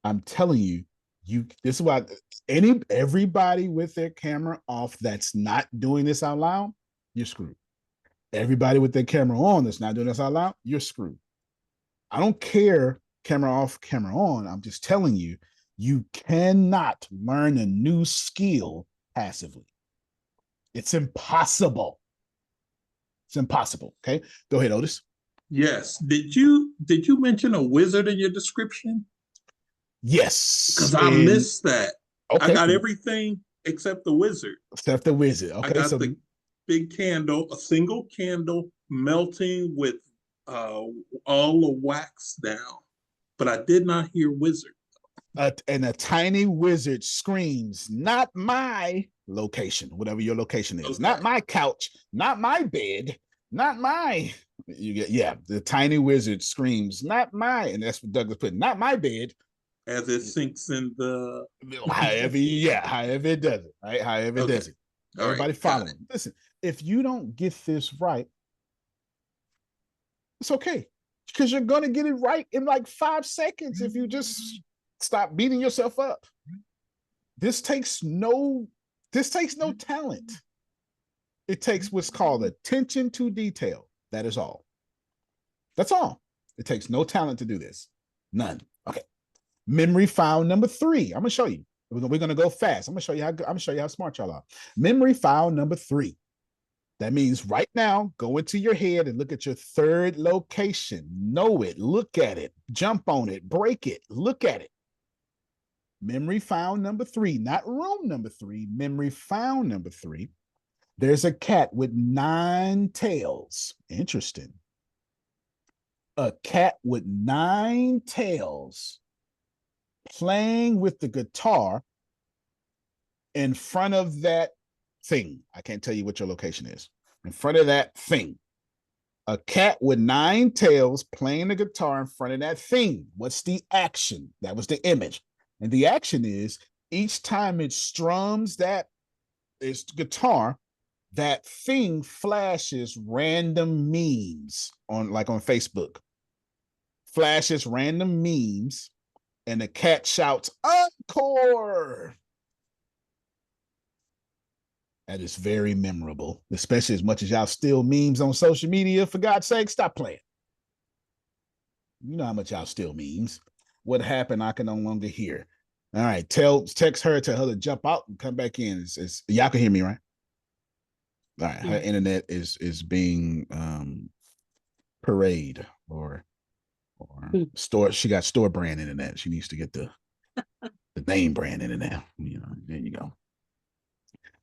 I'm telling you, this is why everybody with their camera off that's not doing this out loud, you're screwed. Everybody with their camera on that's not doing this out loud, you're screwed. I don't care, camera off, camera on. I'm just telling you, you cannot learn a new skill passively. It's impossible. It's impossible. Okay, go ahead, Otis. Yes. Did you mention a wizard in your description? Yes. Because I missed that. I Okay. got everything except the wizard. Except the wizard. Okay. I got the big candle, a single candle melting with all the wax down, but I did not hear wizard. And a tiny wizard screams, "Not my location," whatever your location is. Okay. Not my couch, not my bed, not my. You get, yeah. The tiny wizard screams, "Not my," and that's what Douglas put. Not my bed. As it sinks in the. However it does it, right? However it does it. Everybody following. Listen, if you don't get this right, it's okay, because you're gonna get it right in like 5 seconds if you just stop beating yourself up. This takes no talent. It takes what's called attention to detail. That is all. That's all. It takes no talent to do this. None. Okay. Memory file number 3. I'm gonna show you. We're gonna go fast. I'm gonna show you how smart y'all are. Memory file number 3. That means right now, go into your head and look at your third location. Know it, look at it, jump on it, break it, look at it. Memory file number 3, not room number 3, memory file number 3. There's a cat with 9 tails. Interesting. A cat with 9 tails playing with the guitar in front of that thing. I can't tell you what your location is. In front of that thing. A cat with 9 tails playing the guitar in front of that thing. What's the action? That was the image. And the action is each time it strums that guitar, that thing flashes random memes on Facebook. Flashes random memes, and the cat shouts, "Encore!" That is very memorable, especially as much as y'all steal memes on social media. For God's sake, stop playing. You know how much y'all steal memes. What happened? I can no longer hear. All right, text her, tell her to jump out and come back in. Y'all can hear me, right? All right, her internet is being parade or store. She got store brand internet. She needs to get the name brand internet. There you go.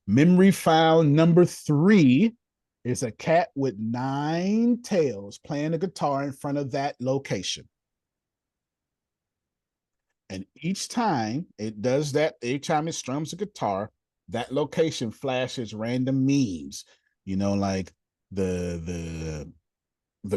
Memory file number 3 is a cat with 9 tails playing the guitar in front of that location. And each time it does that, each time it strums the guitar, that location flashes random memes. Like the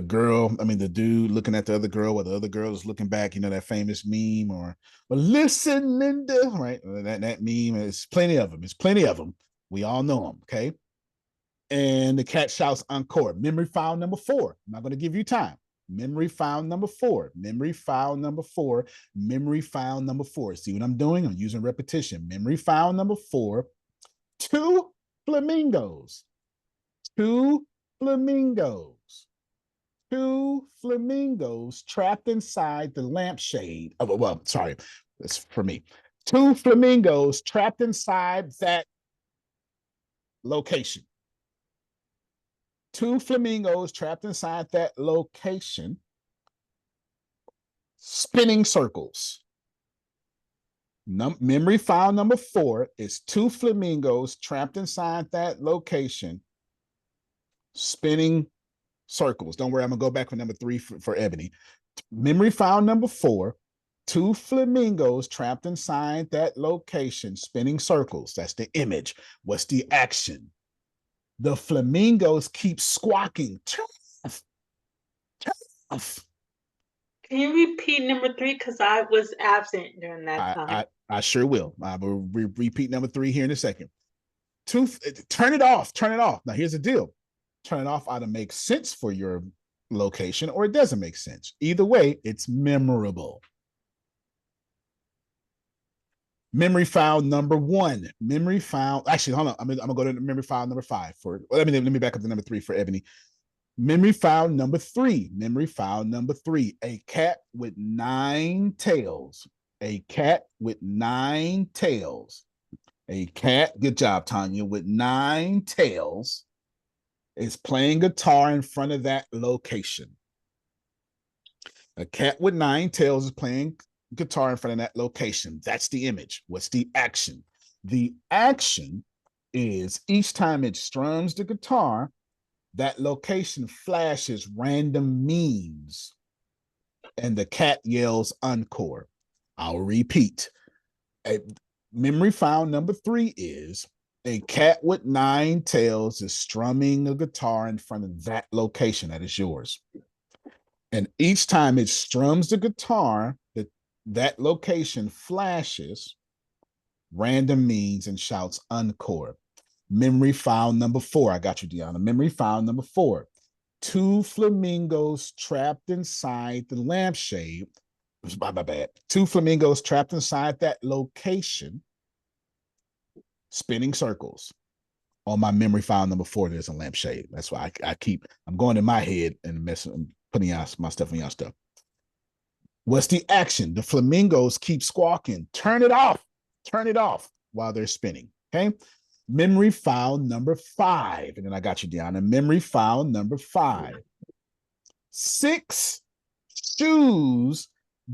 girl, the dude looking at the other girl while the other girl is looking back, that famous meme, or listen, Linda, right? That meme, is plenty of them. It's plenty of them. We all know them, okay? And the cat shouts encore. Memory file number 4. I'm not going to give you time. Memory file number 4. Memory file number 4. Memory file number 4. See what I'm doing? I'm using repetition. Memory file number 4. 2 flamingos. 2 flamingos. 2 flamingos trapped inside the lampshade. That's for me. 2 flamingos trapped inside that location. 2 flamingos trapped inside that location, spinning circles. Memory file number 4 is 2 flamingos trapped inside that location, spinning circles. Don't worry, I'm gonna go back for number 3 for Ebony. Memory file number 4, 2 flamingos trapped inside that location, spinning circles. That's the image. What's the action? The flamingos keep squawking. Tough. Can you repeat number 3? Because I was absent during that time. I sure will. I will repeat number 3 here in a second. Turn it off. Turn it off. Now, here's the deal. Turn it off either makes sense for your location or it doesn't make sense. Either way, it's memorable. Memory file number 1. Memory file. Actually, hold on. I'm gonna go to memory file number 5 for. Let me back up to number 3 for Ebony. Memory file number 3. Memory file number 3. A cat with 9 tails. A cat with 9 tails. A cat. Good job, Tanya. With 9 tails. is playing guitar in front of that location. A cat with 9 tails is playing guitar in front of that location. That's the image. What's the action? The action is each time it strums the guitar, that location flashes random memes and the cat yells encore. I'll repeat. Memory file number 3 is a cat with 9 tails is strumming a guitar in front of that location that is yours. And each time it strums the guitar, that location flashes random means and shouts encore. Memory file number 4. I got you, Deanna. Memory file number 4. 2 flamingos trapped inside the lampshade. My bad. 2 flamingos trapped inside that location, spinning circles. On my memory file number 4, there's a lampshade. That's why I'm going in my head and putting out my stuff in y'all stuff. What's the action? The flamingos keep squawking. Turn it off while they're spinning. Okay. Memory file number 5. And then I got you, Deanna. Memory file number 5. 6 shoes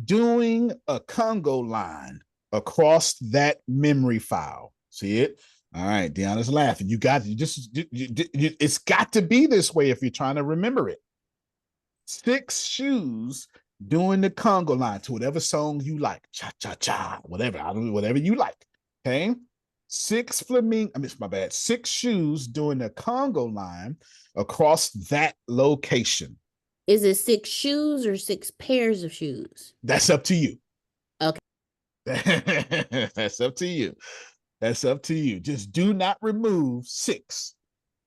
doing a Congo line across that memory file. See it? All right, Deanna's laughing. It's got to be this way if you're trying to remember it. 6 shoes doing the Congo line to whatever song you like. Cha cha cha, whatever. I don't know, whatever you like. Okay. 6 shoes doing the Congo line across that location. Is it 6 shoes or 6 pairs of shoes? That's up to you. Okay. That's up to you. That's up to you. Just do not remove 6,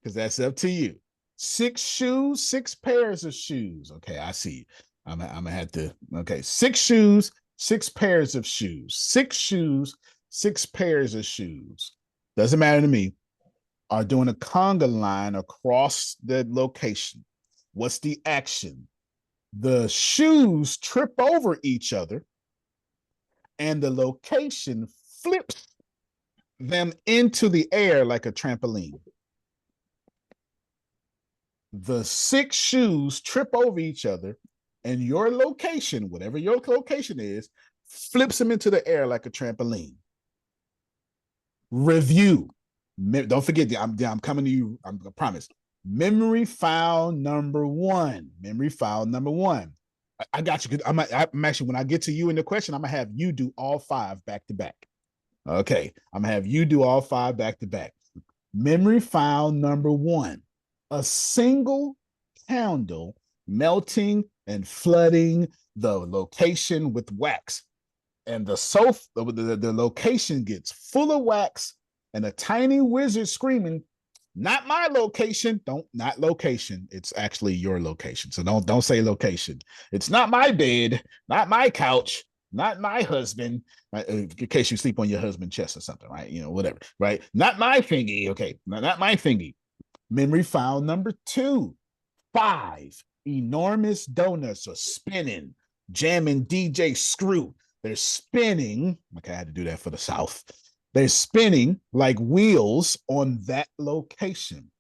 because that's up to you. 6 shoes, 6 pairs of shoes. Okay, I see. I'm gonna have to. Okay, 6 shoes, 6 pairs of shoes. 6 shoes, 6 pairs of shoes. Doesn't matter to me. Are doing a conga line across the location. What's the action? The shoes trip over each other, and the location flips them into the air like a trampoline. The 6 shoes trip over each other, and your location, whatever your location is, flips them into the air like a trampoline. Review. Don't forget, I'm coming to you. I promise. Memory file number 1. Memory file number 1. I got you. I'm actually, when I get to you in the question, I'm gonna have you do all 5 back to back. Okay, I'm gonna have you do all 5 back to back. Memory file number 1. A single candle melting and flooding the location with wax. And the location gets full of wax, and a tiny wizard screaming, "Not my location." Not location. It's actually your location. So don't say location. It's not my bed, not my couch, not my husband, right? In case you sleep on your husband's chest or something, right? Whatever, right? Not my thingy. Okay, not my thingy. Memory file number 2. 5 enormous donuts are spinning, jamming DJ Screw. They're spinning. Okay, I had to do that for the South. They're spinning like wheels on that location.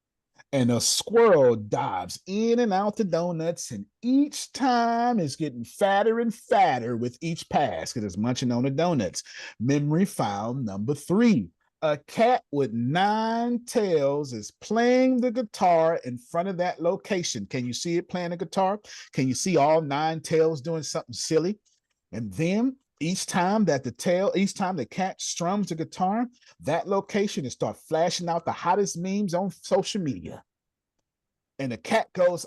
And a squirrel dives in and out the donuts, and each time it's getting fatter and fatter with each pass because it's munching on the donuts. Memory file number 3. A cat with 9 tails is playing the guitar in front of that location. Can you see it playing the guitar? Can you see all 9 tails doing something silly? And then each time the cat strums the guitar, that location is start flashing out the hottest memes on social media. And the cat goes,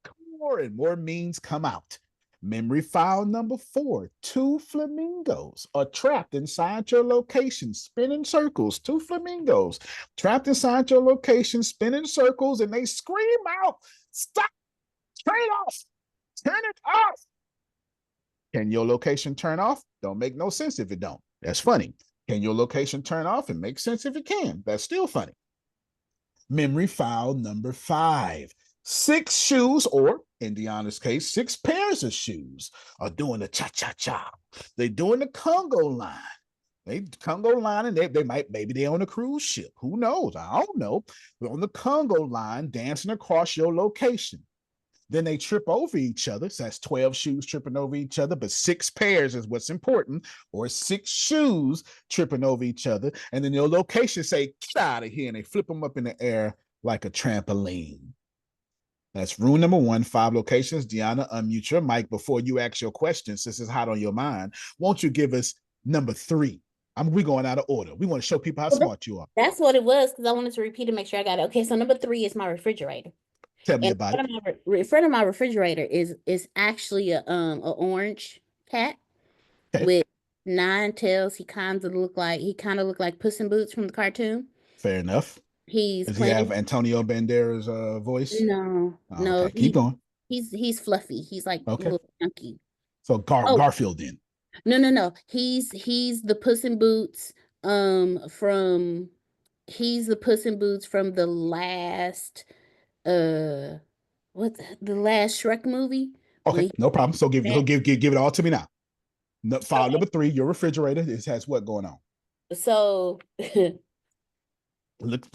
encore, and more memes come out. Memory file number 4. 2 flamingos are trapped inside your location, spinning circles. 2 flamingos trapped inside your location, spinning circles, and they scream out, "Stop! Turn it off! Turn it off!" Can your location turn off? Don't make no sense if it don't. That's funny. Can your location turn off? It makes sense if it can. That's still funny. Memory file number 5. 6 shoes, or in Deanna's case, 6 pairs of shoes are doing the cha-cha-cha. They're doing the Congo line They Congo line, and they might, maybe they on a cruise ship. Who knows? I don't know. But on the Congo line, dancing across your location. Then they trip over each other. So that's 12 shoes tripping over each other, but 6 pairs is what's important, or 6 shoes tripping over each other. And then your location say, get out of here. And they flip them up in the air like a trampoline. That's rule number 1, 5 locations. Deanna, unmute your mic before you ask your questions. This is hot on your mind. Won't you give us number 3? We're going out of order. We want to show people how smart you are. That's what it was, because I wanted to repeat and make sure I got it. Okay, so number 3 is my refrigerator. Tell me And about it. in front of my refrigerator is actually a orange cat Okay. with 9 tails. He kind of look like Puss in Boots from the cartoon. Fair enough. He's Does he have Antonio Banderas' voice? No, Oh, no. okay, keep going. He's fluffy. He's like a Okay. little chunky. So Oh. Garfield then. No. He's the Puss in Boots from he's the Puss in Boots from the last what's the last Shrek movie? Okay, no problem. So give it all to me now. File Okay. number 3, your refrigerator. This has what going on? So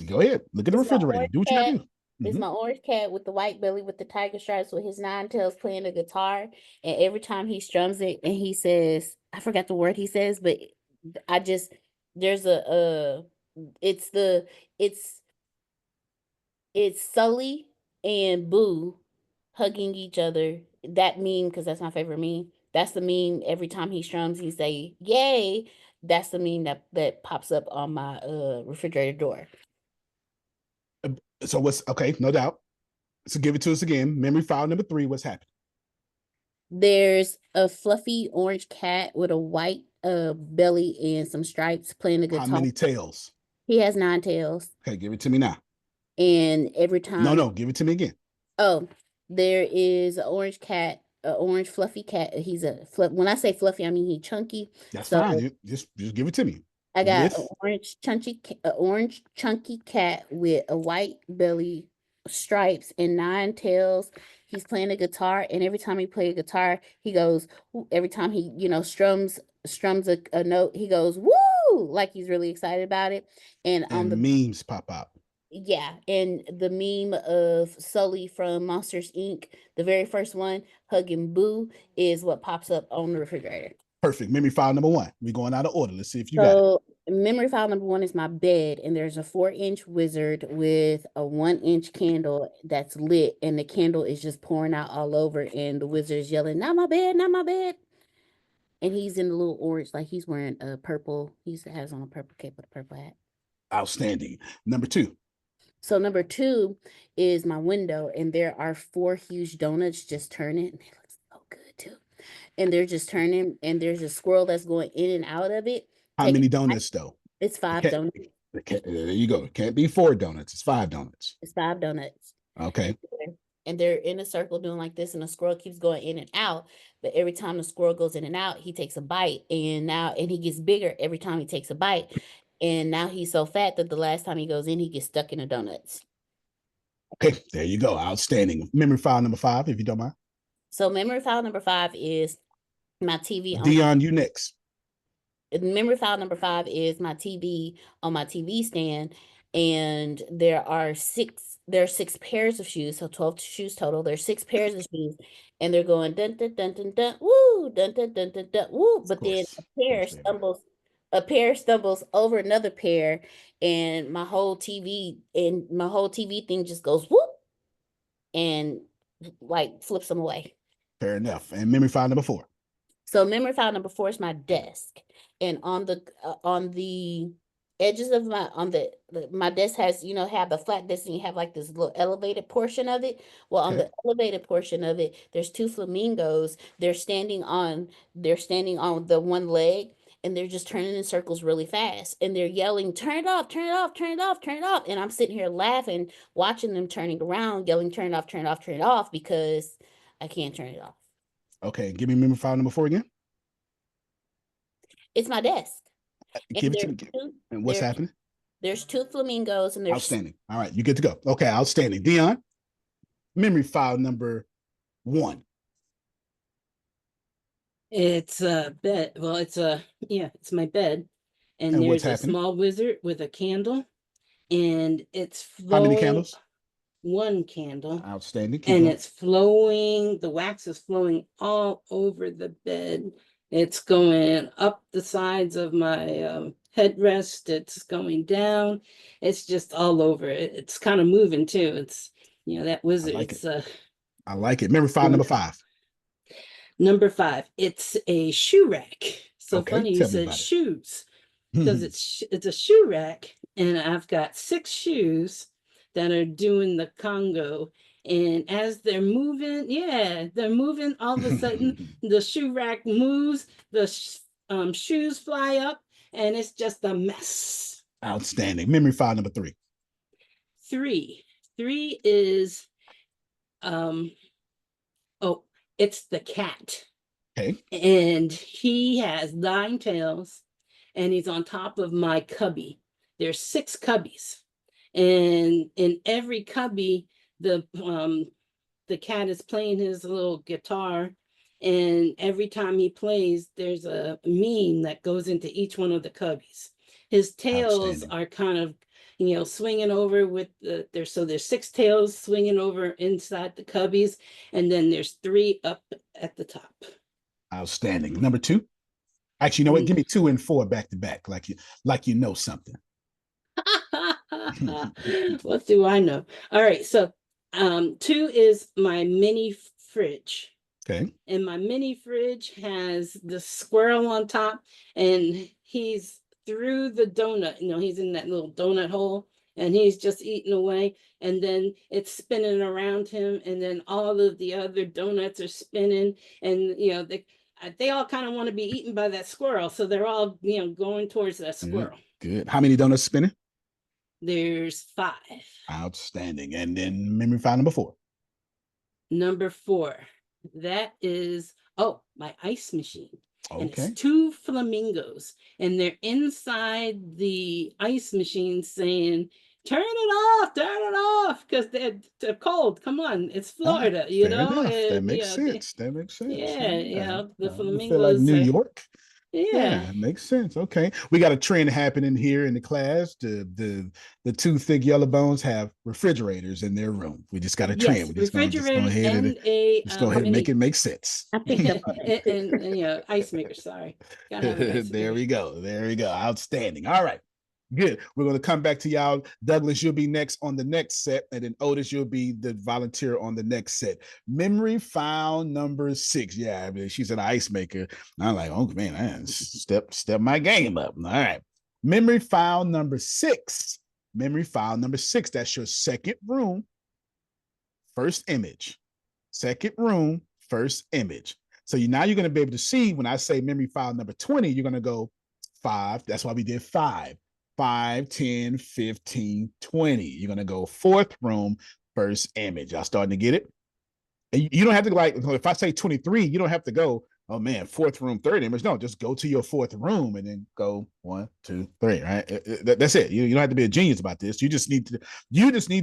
Go ahead. Look at the refrigerator. Do what you gotta do. It's my orange cat with the white belly with the tiger stripes with his 9 tails playing the guitar. And every time he strums it and he says, I forgot the word he says, but there's it's Sully and Boo hugging each other. That meme, because that's my favorite meme. That's the meme. Every time he strums, he say, yay. That's the meme that pops up on my refrigerator door. So what's okay? No doubt. So give it to us again. Memory file number 3. What's happening? There's a fluffy orange cat with a white belly and some stripes playing the guitar. How many tails? He has 9 tails. Okay, give it to me now. And every time. No, give it to me again. Oh, there is an orange cat, an orange fluffy cat. He's when I say fluffy, I mean he chunky. That's fine. Just give it to me. I got an orange chunky cat with a white belly, stripes, and 9 tails. He's playing the guitar, and every time he plays a guitar, he goes. Every time he, strums a note, he goes woo, like he's really excited about it. And on the memes pop out. Yeah, and the meme of Sully from Monsters Inc., the very first one, hugging Boo, is what pops up on the refrigerator. Perfect. Memory file number 1. We're going out of order. Let's see if you got it. Memory file number 1 is my bed, and there's a 4-inch wizard with a 1-inch candle that's lit, and the candle is just pouring out all over, and the wizard is yelling, not my bed, not my bed. And he's in the little orange, like he's wearing a purple, he has on a purple cape with a purple hat. Outstanding. Number 2. So number 2 is my window, and there are 4 huge donuts just turning. And they look so good too. And they're just turning, and there's a squirrel that's going in and out of it. How many donuts though? It's 5 donuts. There you go. It can't be 4 donuts. It's 5 donuts. It's 5 donuts. Okay. And they're in a circle doing like this, and the squirrel keeps going in and out. But every time the squirrel goes in and out, he takes a bite, and he gets bigger every time he takes a bite. And now he's so fat that the last time he goes in, he gets stuck in the donuts. Okay, there you go. Outstanding. Memory file number 5, if you don't mind. So memory file number 5 is my TV. Dion, you next. Memory file number 5 is my TV on my TV stand. And there are 6 pairs of shoes, so 12 shoes total. There's 6 pairs of shoes, and they're going dun dun dun dun dun woo, dun dun dun dun dun woo. But then a pair stumbles over another pair, and my whole TV thing just goes whoop and like flips them away. Fair enough. And memory file number 4. So memory file number 4 is my desk, and on the edges of my desk has, have the flat desk, and you have like this little elevated portion of it. Well, on the elevated portion of it, there's 2 flamingos. They're standing on the one leg, and they're just turning in circles really fast, and they're yelling, turn it off, turn it off, turn it off, turn it off. And I'm sitting here laughing, watching them turning around, yelling, turn it off, turn it off, turn it off, because I can't turn it off. Okay, give me memory file number 4 again. It's my desk. Give it to me. And what's happening? There's 2 flamingos, and there's outstanding. All right, you get to go. Okay, outstanding. Dion, memory file number 1. It's a bed. Well, it's my bed. and what's there's a happening? small wizard with a candle, and it's How many flowing. candles? One candle. Outstanding. Keep And going. it's flowing, the wax is flowing all over the bed. It's going up the sides of my headrest. It's going down. It's just all over. It's kind of moving too. It's, that I wizard. like it. It's I like it. Memory file number 5. number 5. It's a shoe rack. So Okay, funny you tell me said about it. shoes, because it's a shoe rack, and I've got 6 shoes that are doing the Congo. And as they're moving, they're moving. All of a sudden, the shoe rack moves, the shoes fly up, and it's just a mess. Outstanding. Memory file number 3. 3 is, it's the cat. Okay. And he has 9 tails, and he's on top of my cubby. There's 6 cubbies, and in every cubby, the cat is playing his little guitar, and every time he plays, there's a meme that goes into each one of the cubbies. His tails are kind of, swinging over with there's 6 tails swinging over inside the cubbies, and then there's 3 up at the top. Outstanding. Number 2. Actually, you know what? Give me 2 and 4 back to back, like you know something. What do I know? All right, so 2 is my mini fridge. Okay. And my mini fridge has the squirrel on top, and he's through the donut. He's in that little donut hole, and he's just eating away. And then it's spinning around him, and then all of the other donuts are spinning, and they all kind of want to be eaten by that squirrel, so they're all going towards that squirrel. Good. How many donuts spinning? There's 5. Outstanding. And then memory file number 4. Number 4, that is my ice machine. Okay. And it's 2 flamingos, and they're inside the ice machine saying, turn it off, because they're cold. Come on, it's Florida, That makes sense. That makes sense. The flamingos feel like New York. Yeah, it makes sense. Okay, we got a trend happening here in the class. The 2 thick yellow bones have refrigerators in their room. We just got a trend. Yes, refrigerators and go ahead and make it make sense. and ice maker. Sorry, there we go. Outstanding. All right. Good. We're going to come back to y'all. Douglas, you'll be next on the next set, and then Otis, you'll be the volunteer on the next set. Memory file number 6. Yeah, I mean, she's an ice maker. I'm like, oh man, step my game up. All right. Memory file number 6. That's your second room, first image. Second room, first image. So now you're going to be able to see when I say memory file number 20, you're going to go 5. That's why we did 5. 5, 10, 15, 20. You're going to go 4th room, first image. Y'all starting to get it? And you don't have to if I say 23, you don't have to go, oh man, 4th room, 3rd image. No, just go to your 4th room and then go 1, 2, 3, right? That's it. You don't have to be a genius about this. You just need to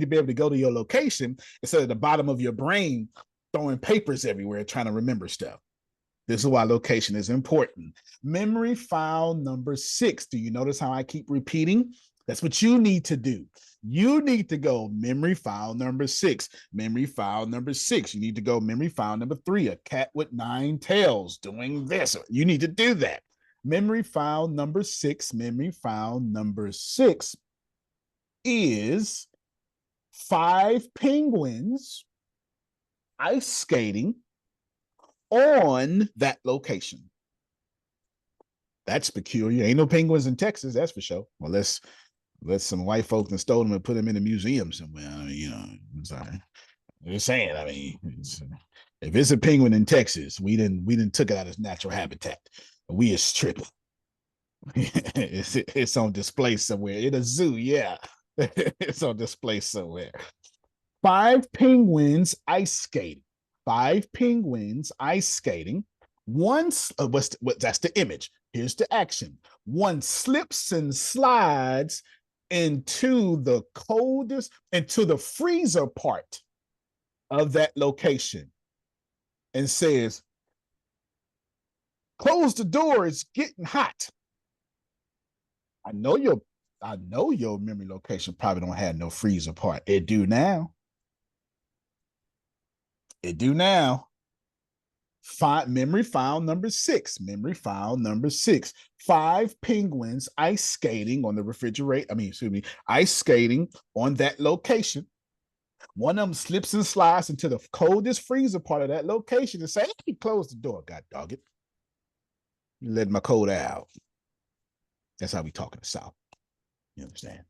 be able to go to your location instead of the bottom of your brain throwing papers everywhere trying to remember stuff. This is why location is important. Memory file number 6. Do you notice how I keep repeating? That's what you need to do. You need to go memory file number 6. Memory file number 6. You need to go memory file number 3. A cat with 9 tails doing this. You need to do that. Memory file number 6. Memory file number 6 is 5 penguins ice skating on that location. That's peculiar. Ain't no penguins in Texas, that's for sure. Well, let's some white folks and stole them and put them in a museum somewhere. I mean, I'm sorry. I'm just saying. I mean, if it's a penguin in Texas, we didn't took it out of its natural habitat. We is tripping. It's on display somewhere in a zoo. Yeah, it's on display somewhere. 5 penguins ice skating. 5 penguins ice skating. That's the image. Here's the action. One slips and slides into the freezer part of that location and says, close the door, it's getting hot. I know your memory location probably don't have no freezer part. It do now. It do now. Memory file number 6. Memory file number 6. 5 penguins ice skating on the refrigerator. Ice skating on that location. One of them slips and slides into the coldest freezer part of that location and say, "Hey, close the door, god dog it. You let my cold air out." That's how we talk in the South. You understand?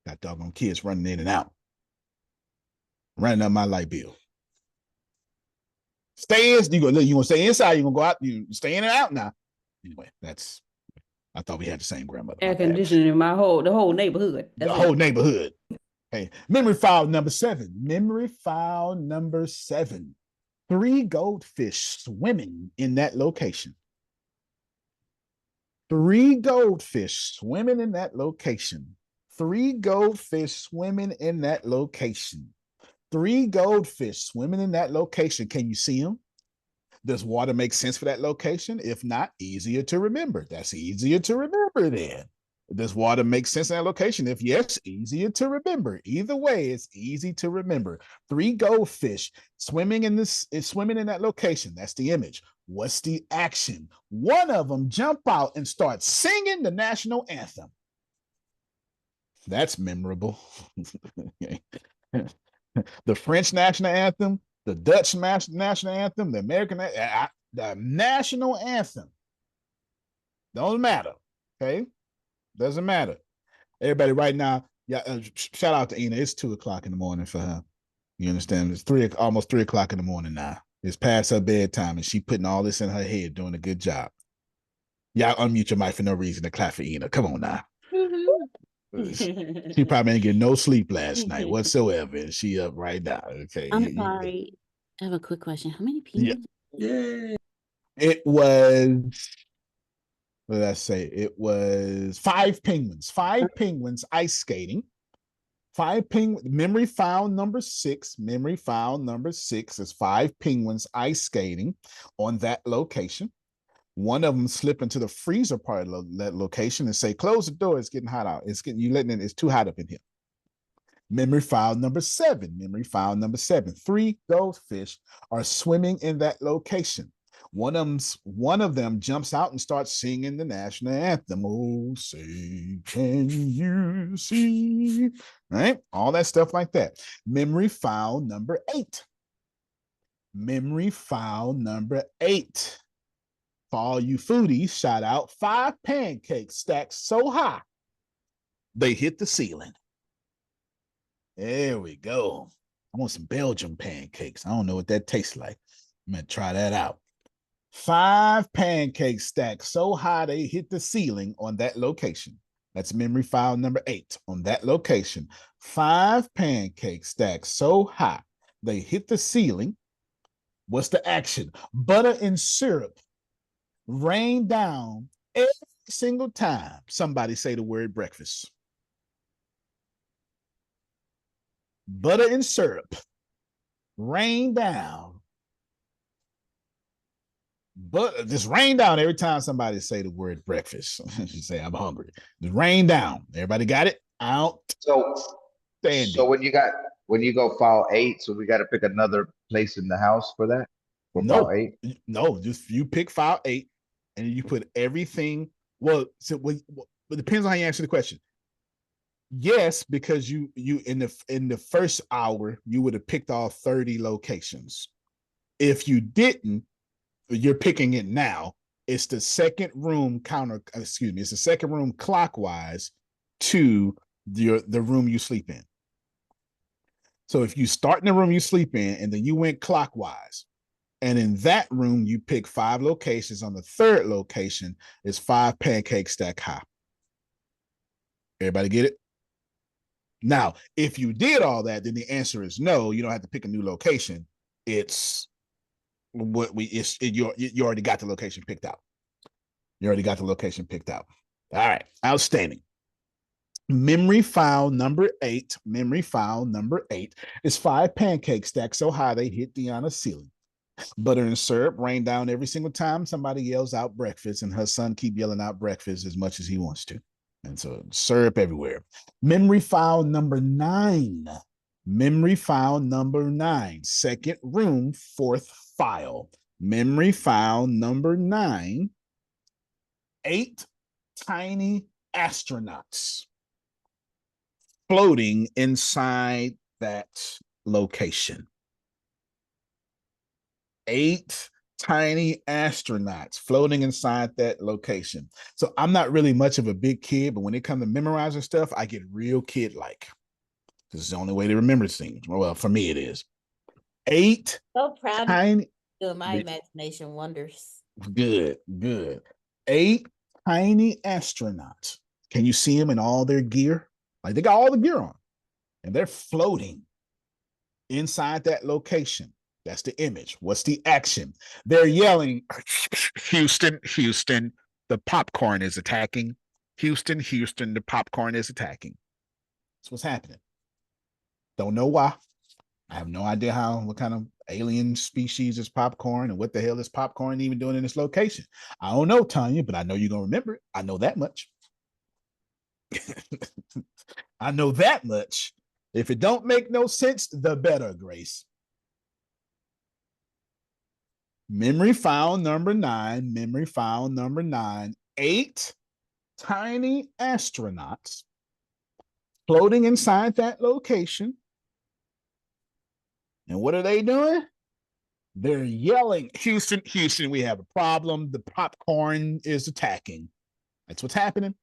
Got doggone kids running in and out, running up my light bill. Stay in. You gonna stay inside? You gonna go out? You stay in and out now. Anyway, I thought we had the same grandmother. Air conditioning in the whole neighborhood. The whole neighborhood. Hey, memory file number 7. Memory file number 7. 3 goldfish swimming in that location. 3 goldfish swimming in that location. 3 goldfish swimming in that location. 3 goldfish swimming in that location. Can you see them? Does water make sense for that location? If not, easier to remember. That's easier to remember then. Does water make sense in that location? If yes, easier to remember. Either way, it's easy to remember. 3 goldfish swimming in that location. That's the image. What's the action? One of them jump out and start singing the national anthem. That's memorable. The French national anthem, the Dutch national anthem, the American, the national anthem. Don't matter. Okay. Doesn't matter. Everybody right now, shout out to Ina. It's 2:00 in the morning for her. You understand? It's almost 3:00 in the morning now. It's past her bedtime, and she putting all this in her head, doing a good job. Y'all unmute your mic for no reason to clap for Ina. Come on now. She probably didn't get no sleep last night whatsoever, and she up right now. Okay. I'm sorry. I have a quick question. How many people? Yeah. It was. What did I say? It was 5 penguins. 5 penguins ice skating. 5 penguins. Memory file number 6. Memory file number 6 is 5 penguins ice skating on that location. One of them slip into the freezer part of that location and say, "Close the door. It's getting hot out. It's too hot up in here." Memory file number 7. Memory file number 7. 3 goldfish are swimming in that location. One of them jumps out and starts singing the national anthem. "Oh, say, can you see?" Right? All that stuff like that. Memory file number 8. Memory file number 8. For all you foodies, shout out 5 pancakes stacked so high they hit the ceiling. There we go. I want some Belgian pancakes. I don't know what that tastes like. I'm going to try that out. 5 pancakes stacked so high they hit the ceiling on that location. That's memory file number 8 on that location. 5 pancakes stacked so high they hit the ceiling. What's the action? Butter and syrup rain down every single time somebody say the word breakfast. Butter and syrup rain down. But just rain down every time somebody say the word breakfast. You say, "I'm hungry." Just rain down. Everybody got it? So when you go file 8, so we got to pick another place in the house for that? For No, file 8? no, just you pick file 8 and you put everything. Well, it depends on how you answer the question. Yes, because you in the first hour, you would have picked all 30 locations. If you didn't, you're picking it now. It's the second room it's the second room clockwise to the room you sleep in. So if you start in the room you sleep in and then you went clockwise, and in that room you pick 5 locations, on the third location is 5 pancakes stacked high. Everybody get it? Now, if you did all that, then the answer is no. You don't have to pick a new location. It's you already got the location picked out. You already got the location picked out. All right, outstanding. Memory file number 8. Memory file number 8 is 5 pancakes stacked so high they hit the on a ceiling. Butter and syrup rain down every single time somebody yells out breakfast, and her son keep yelling out breakfast as much as he wants to. And so syrup everywhere. Memory file number 9. Memory file number 9. Second room, fourth file. Memory file number 9. 8 tiny astronauts floating inside that location. 8 tiny astronauts floating inside that location. So I'm not really much of a big kid, but when it comes to memorizing stuff, I get real kid-like. This is the only way to remember things. Well, for me, it is. 8 So proud tiny. of my imagination wonders. Good, good. 8 tiny astronauts. Can you see them in all their gear? Like they got all the gear on, and they're floating inside that location. That's the image. What's the action? They're yelling, Houston, Houston, the popcorn is attacking. Houston, Houston, the popcorn is attacking. That's what's happening. Don't know why. I have no idea what kind of alien species is popcorn and what the hell is popcorn even doing in this location. I don't know, Tanya, but I know you're going to remember it. I know that much. I know that much. If it don't make no sense, the better, Grace. Memory file number 9, memory file number 9, 8 tiny astronauts floating inside that location. And what are they doing? They're yelling, Houston, Houston, we have a problem. The popcorn is attacking. That's what's happening.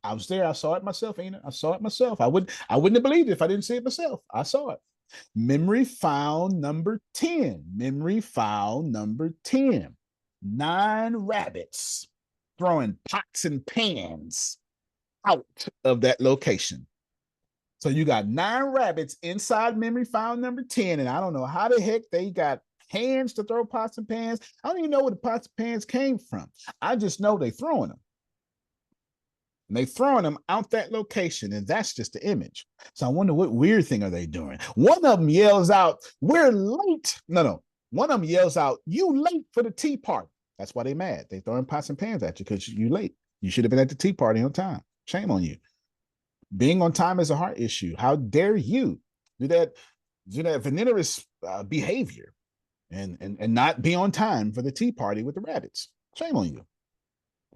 I was there. I saw it myself, Ina. I saw it myself. I wouldn't have believed it if I didn't see it myself. I saw it. Memory file number 10. Memory file number 10. 9 rabbits throwing pots and pans out of that location. So you got 9 rabbits inside memory file number 10, and I don't know how the heck they got hands to throw pots and pans. I don't even know where the pots and pans came from. I just know they throwing them. And they throwing them out that location, and that's just the image. So I wonder what weird thing are they doing? One of them yells out, we're late. No. One of them yells out, you late for the tea party. That's why they mad. They throwing pots and pans at you because you late. You should have been at the tea party on time. Shame on you. Being on time is a heart issue. How dare you do that venomous behavior and not be on time for the tea party with the rabbits? Shame on you.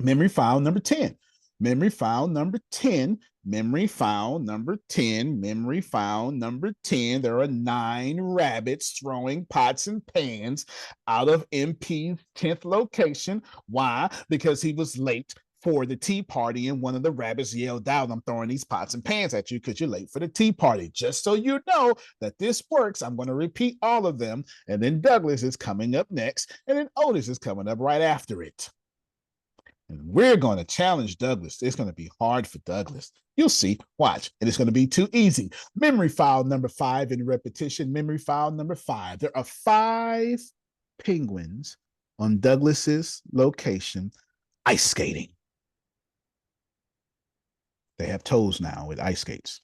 Memory file number 10. Memory file number 10. Memory file number 10. Memory file number 10. There are 9 rabbits throwing pots and pans out of MP's 10th location. Why? Because he was late for the tea party, and one of the rabbits yelled out, I'm throwing these pots and pans at you because you're late for the tea party. Just so you know that this works, I'm going to repeat all of them, and then Douglas is coming up next, and then Otis is coming up right after it. And we're going to challenge Douglas. It's going to be hard for Douglas. You'll see. Watch. And it's going to be too easy. Memory file number 5 in repetition. Memory file number 5. There are 5 penguins on Douglas's location ice skating. They have toes now with ice skates.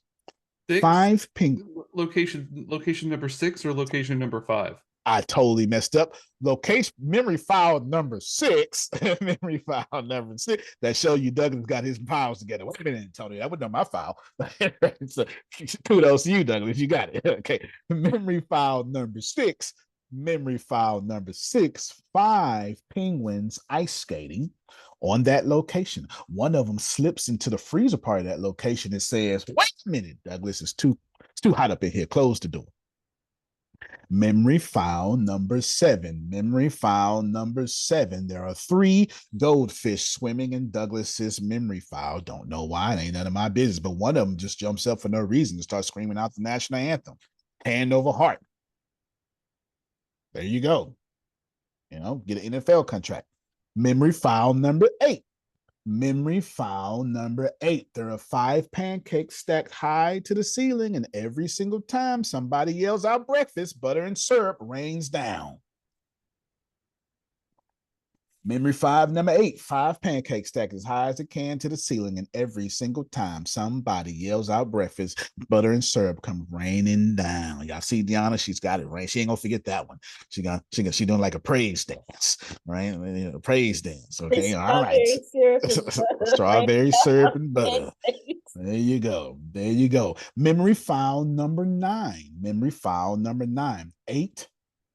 6? 5 penguins. Location number 6 or location number 5? I totally messed up. Location memory file number 6. Memory file number 6. That show you Douglas got his files together. Wait a minute, Antonio. That wasn't on my file. So, kudos to you, Douglas. You got it. Okay. Memory file number 6. Memory file number 6. 5 penguins ice skating on that location. One of them slips into the freezer part of that location and says, wait a minute, Douglas, it's too hot up in here. Close the door. Memory file number 7. Memory file number 7. There are 3 goldfish swimming in Douglas's memory file. Don't know why. It ain't none of my business. But one of them just jumps up for no reason to start screaming out the national anthem. Hand over heart. There you go. You know, get an NFL contract. Memory file number 8. Memory file number 8. There are 5 pancakes stacked high to the ceiling, and every single time somebody yells out breakfast, butter and syrup rains down. Memory five, number 8, 5 pancakes stacked as high as it can to the ceiling, and every single time somebody yells out breakfast, butter and syrup come raining down. Y'all see Deanna? She's got it right. She ain't gonna forget that one. She doing like a praise dance, right? A praise dance. Okay, all right. Strawberry syrup and butter. Strawberry syrup and butter. Pancakes. There you go. There you go. Memory file number 9. Memory file number 9. 8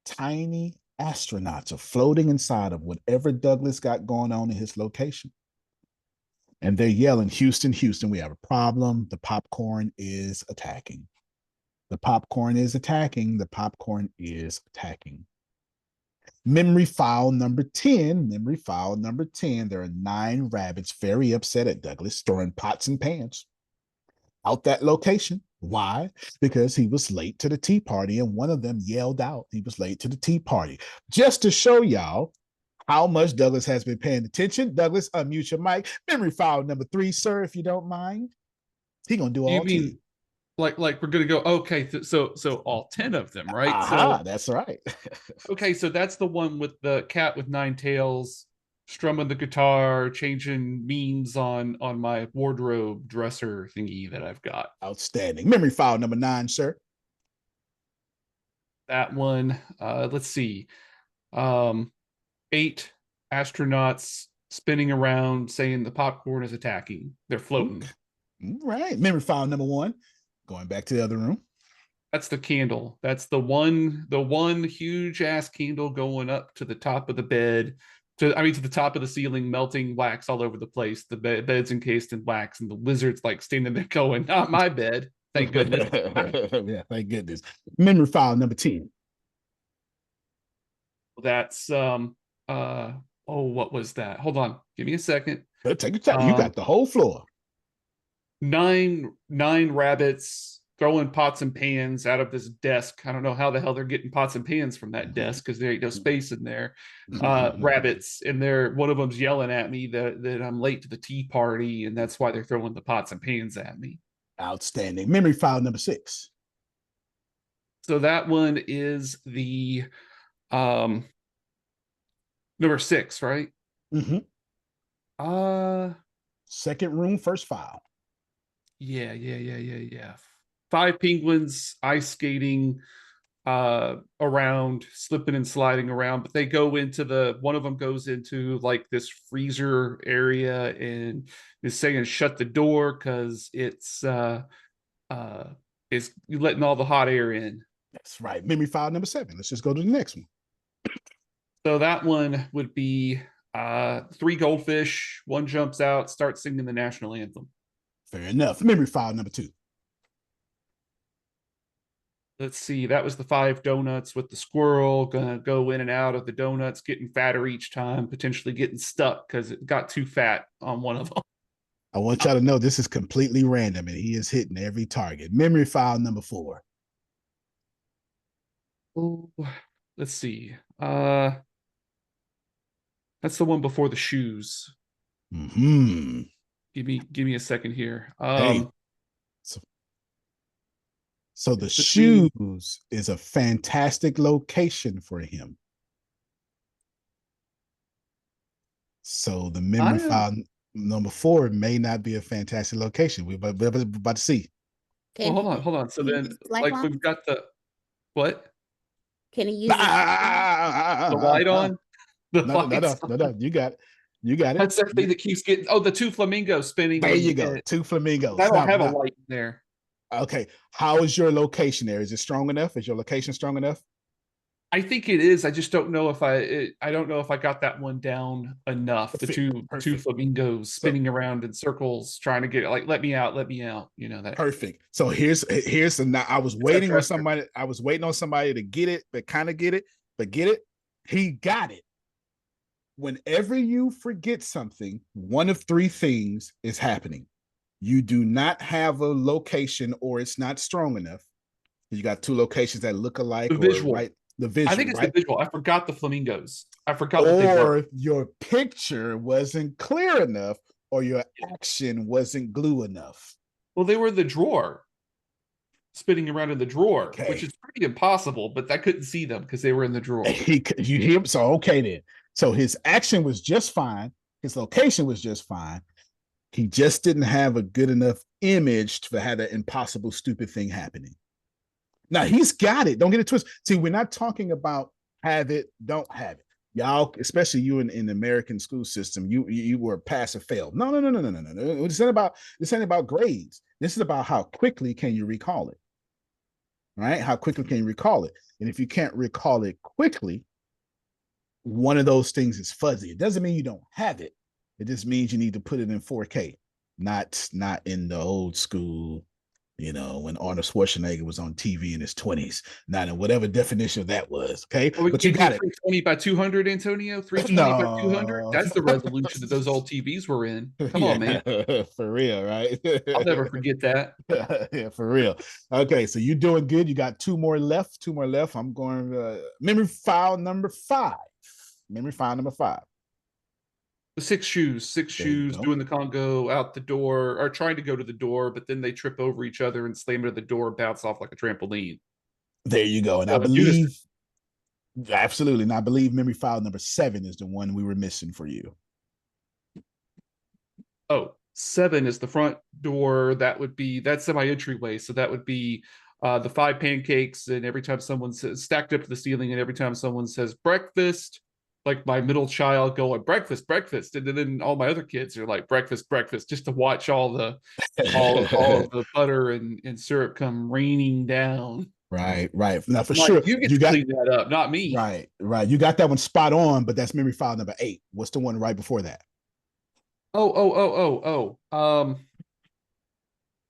tiny astronauts are floating inside of whatever Douglas got going on in his location. And they're yelling, Houston, Houston, we have a problem. The popcorn is attacking. The popcorn is attacking. The popcorn is attacking. Memory file number 10. Memory file number 10. There are 9 rabbits very upset at Douglas, throwing pots and pans out that location. Why? Because he was late to the tea party, and one of them yelled out he was late to the tea party. Just to show y'all how much Douglas has been paying attention, Douglas, unmute your mic. Memory file number 3, sir, if you don't mind. He gonna do all You mean 10. like we're gonna go, okay, so all 10 of them, right? Aha, so that's right. Okay, so that's the one with the cat with 9 tails, strumming the guitar, changing means on my wardrobe dresser thingy that I've got. Outstanding. Memory file number 9, sir. That one, let's see. 8 astronauts spinning around saying the popcorn is attacking. They're floating. All right. Memory file number 1. Going back to the other room. That's the candle. That's the one huge ass candle going up to the top of the bed, to the top of the ceiling, melting wax all over the place. The bed's encased in wax, and the lizard's like standing there going, "Not my bed, thank goodness." Yeah, thank goodness. Memory file number 10. That's what was that? Hold on, give me a second. Take your time. You got the whole floor. 9 rabbits throwing pots and pans out of this desk. I don't know how the hell they're getting pots and pans from that desk because there ain't no space in there. Rabbits, and one of them's yelling at me that I'm late to the tea party, and that's why they're throwing the pots and pans at me. Outstanding. Memory file number 6. So that one is the number 6, right? Mm-hmm. Second room, first file. Yeah. 5 penguins ice skating around, slipping and sliding around, but they go into one of them goes into like this freezer area and is saying shut the door because it's letting all the hot air in. That's right. Memory file number 7. Let's just go to the next one. So that one would be 3 goldfish, one jumps out, starts singing the national anthem. Fair enough. Memory file number 2. Let's see. That was the 5 donuts with the squirrel gonna go in and out of the donuts, getting fatter each time, potentially getting stuck because it got too fat on one of them. I want y'all to know this is completely random and he is hitting every target. Memory file number 4. Oh, let's see. That's the one before the shoes. Mm-hmm. Give me a second here. Hey, so the shoes is a fantastic location for him. So the memory file number 4 may not be a fantastic location. We're about to see. Well, hold on. So then, like, we've got the what? Can he use the light on? No. You got it. That's that thing that keeps getting. Oh, the 2 flamingos spinning. There you go. 2 flamingos. I don't have a light in there. Okay. How is your location there? Is it strong enough? Is your location strong enough? I think it is. I just don't know if I don't know if I got that one down enough. The two flamingos spinning around in circles, trying to get it, like, let me out. You know that. Perfect. So here's I was waiting on somebody. I was waiting on somebody to get it, but kind of get it, but get it. He got it. Whenever you forget something, one of 3 things is happening. You do not have a location, or it's not strong enough. You got 2 locations that look alike. The visual. Right? The visual. I think it's right? the visual. I forgot the flamingos. I forgot what or they were. Your picture wasn't clear enough, or your action wasn't glue enough. Well, they were in the drawer, spinning around in the drawer, okay. Which is pretty impossible, but I couldn't see them because they were in the drawer. You hear? So okay then. So his action was just fine. His location was just fine. He just didn't have a good enough image to have that impossible, stupid thing happening. Now he's got it. Don't get it twisted. See, we're not talking about have it, don't have it. Y'all, especially you in the American school system, you were pass or fail. No. This ain't about grades. This is about how quickly can you recall it. Right? How quickly can you recall it? And if you can't recall it quickly, one of those things is fuzzy. It doesn't mean you don't have it. It just means you need to put it in 4K, not in the old school, when Arnold Schwarzenegger was on TV in his 20s, not in whatever definition of that was. Okay. Oh, but you got it. 320 by 200, Antonio? 320 by 200? That's the resolution that those old TVs were in. Come on, man. For real, right? I'll never forget that. Yeah, for real. Okay, so you're doing good. You got two more left. I'm going memory file number 5. Memory file number 5. The 6 shoes doing the Congo out the door, or trying to go to the door, but then they trip over each other and slam into the door and bounce off like a trampoline. There you go. And I believe, absolutely, and I believe memory file number 7 is the one we were missing for you. Oh, 7 is the front door. That's my entryway. So that would be the 5 pancakes, and every time someone says stacked up to the ceiling, and every time someone says breakfast, like my middle child going breakfast, and then all my other kids are like breakfast, just to watch all of the butter and syrup come raining down. Right. Now for sure, you got to clean that up, not me. Right. You got that one spot on, but that's memory file number 8. What's the one right before that?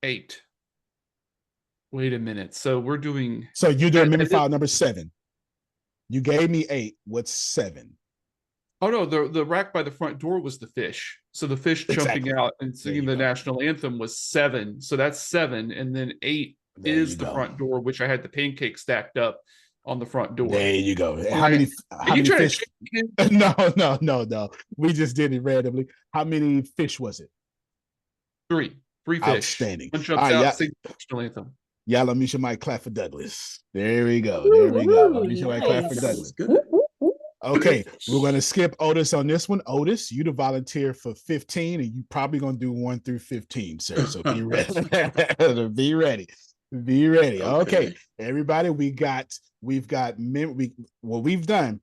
8. Wait a minute. So you're doing memory file number 7. You gave me 8. What's 7? Oh no, the rack by the front door was the fish. So the fish jumping out and singing the national anthem was 7. So that's 7, and then 8 is the front door, which I had the pancake stacked up on the front door. There you go. How many fish? No. We just did it randomly. How many fish was it? 3 fish. Outstanding. One jumps out, sings the national anthem. Y'all, let me show my clap for Douglas. There we go. Let me show my clap for Douglas. Good. Okay, we're going to skip Otis on this one. Otis, you to volunteer for 15, and you probably going to do 1 through 15, sir. So be ready. Be ready. Okay, everybody, we've done.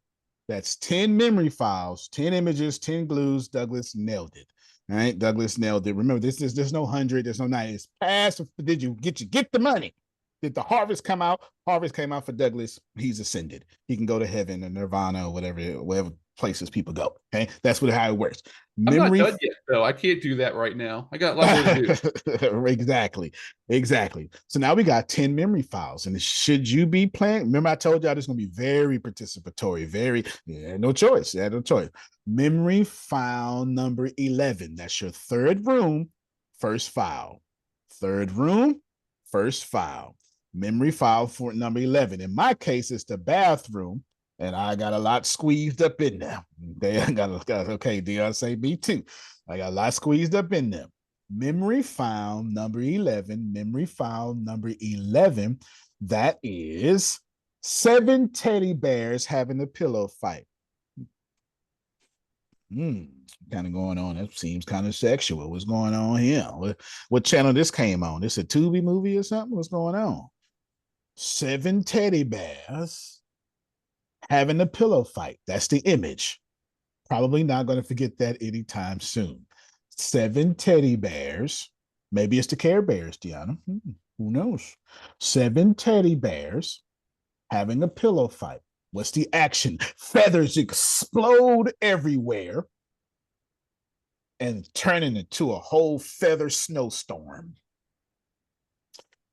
That's 10 memory files, 10 images, 10 glues. Douglas nailed it. All right, Douglas nailed it. Remember, there's no 100, there's no 90. It's pass. Did you get the money? Did the harvest come out? Harvest came out for Douglas. He's ascended. He can go to heaven or nirvana or whatever places people go. Okay, that's how it works. I'm not done yet, though. I can't do that right now. I got a lot more to do. Exactly. So now we got 10 memory files, and should you be playing? Remember, I told y'all this is going to be very participatory. No choice. Memory file number 11. That's your third room, first file. Third room, first file. Memory file for number 11. In my case, it's the bathroom, and I got a lot squeezed up in there. Okay, Dion say me too. I got a lot squeezed up in there. Memory file number 11. Memory file number 11. That is 7 teddy bears having a pillow fight. Kind of going on. That seems kind of sexual. What's going on here? What channel this came on? This a Tubi movie or something? What's going on? 7 teddy bears having a pillow fight. That's the image. Probably not going to forget that anytime soon. 7 teddy bears. Maybe it's the Care Bears, Deanna. Who knows? 7 teddy bears having a pillow fight. What's the action? Feathers explode everywhere and turning into a whole feather snowstorm.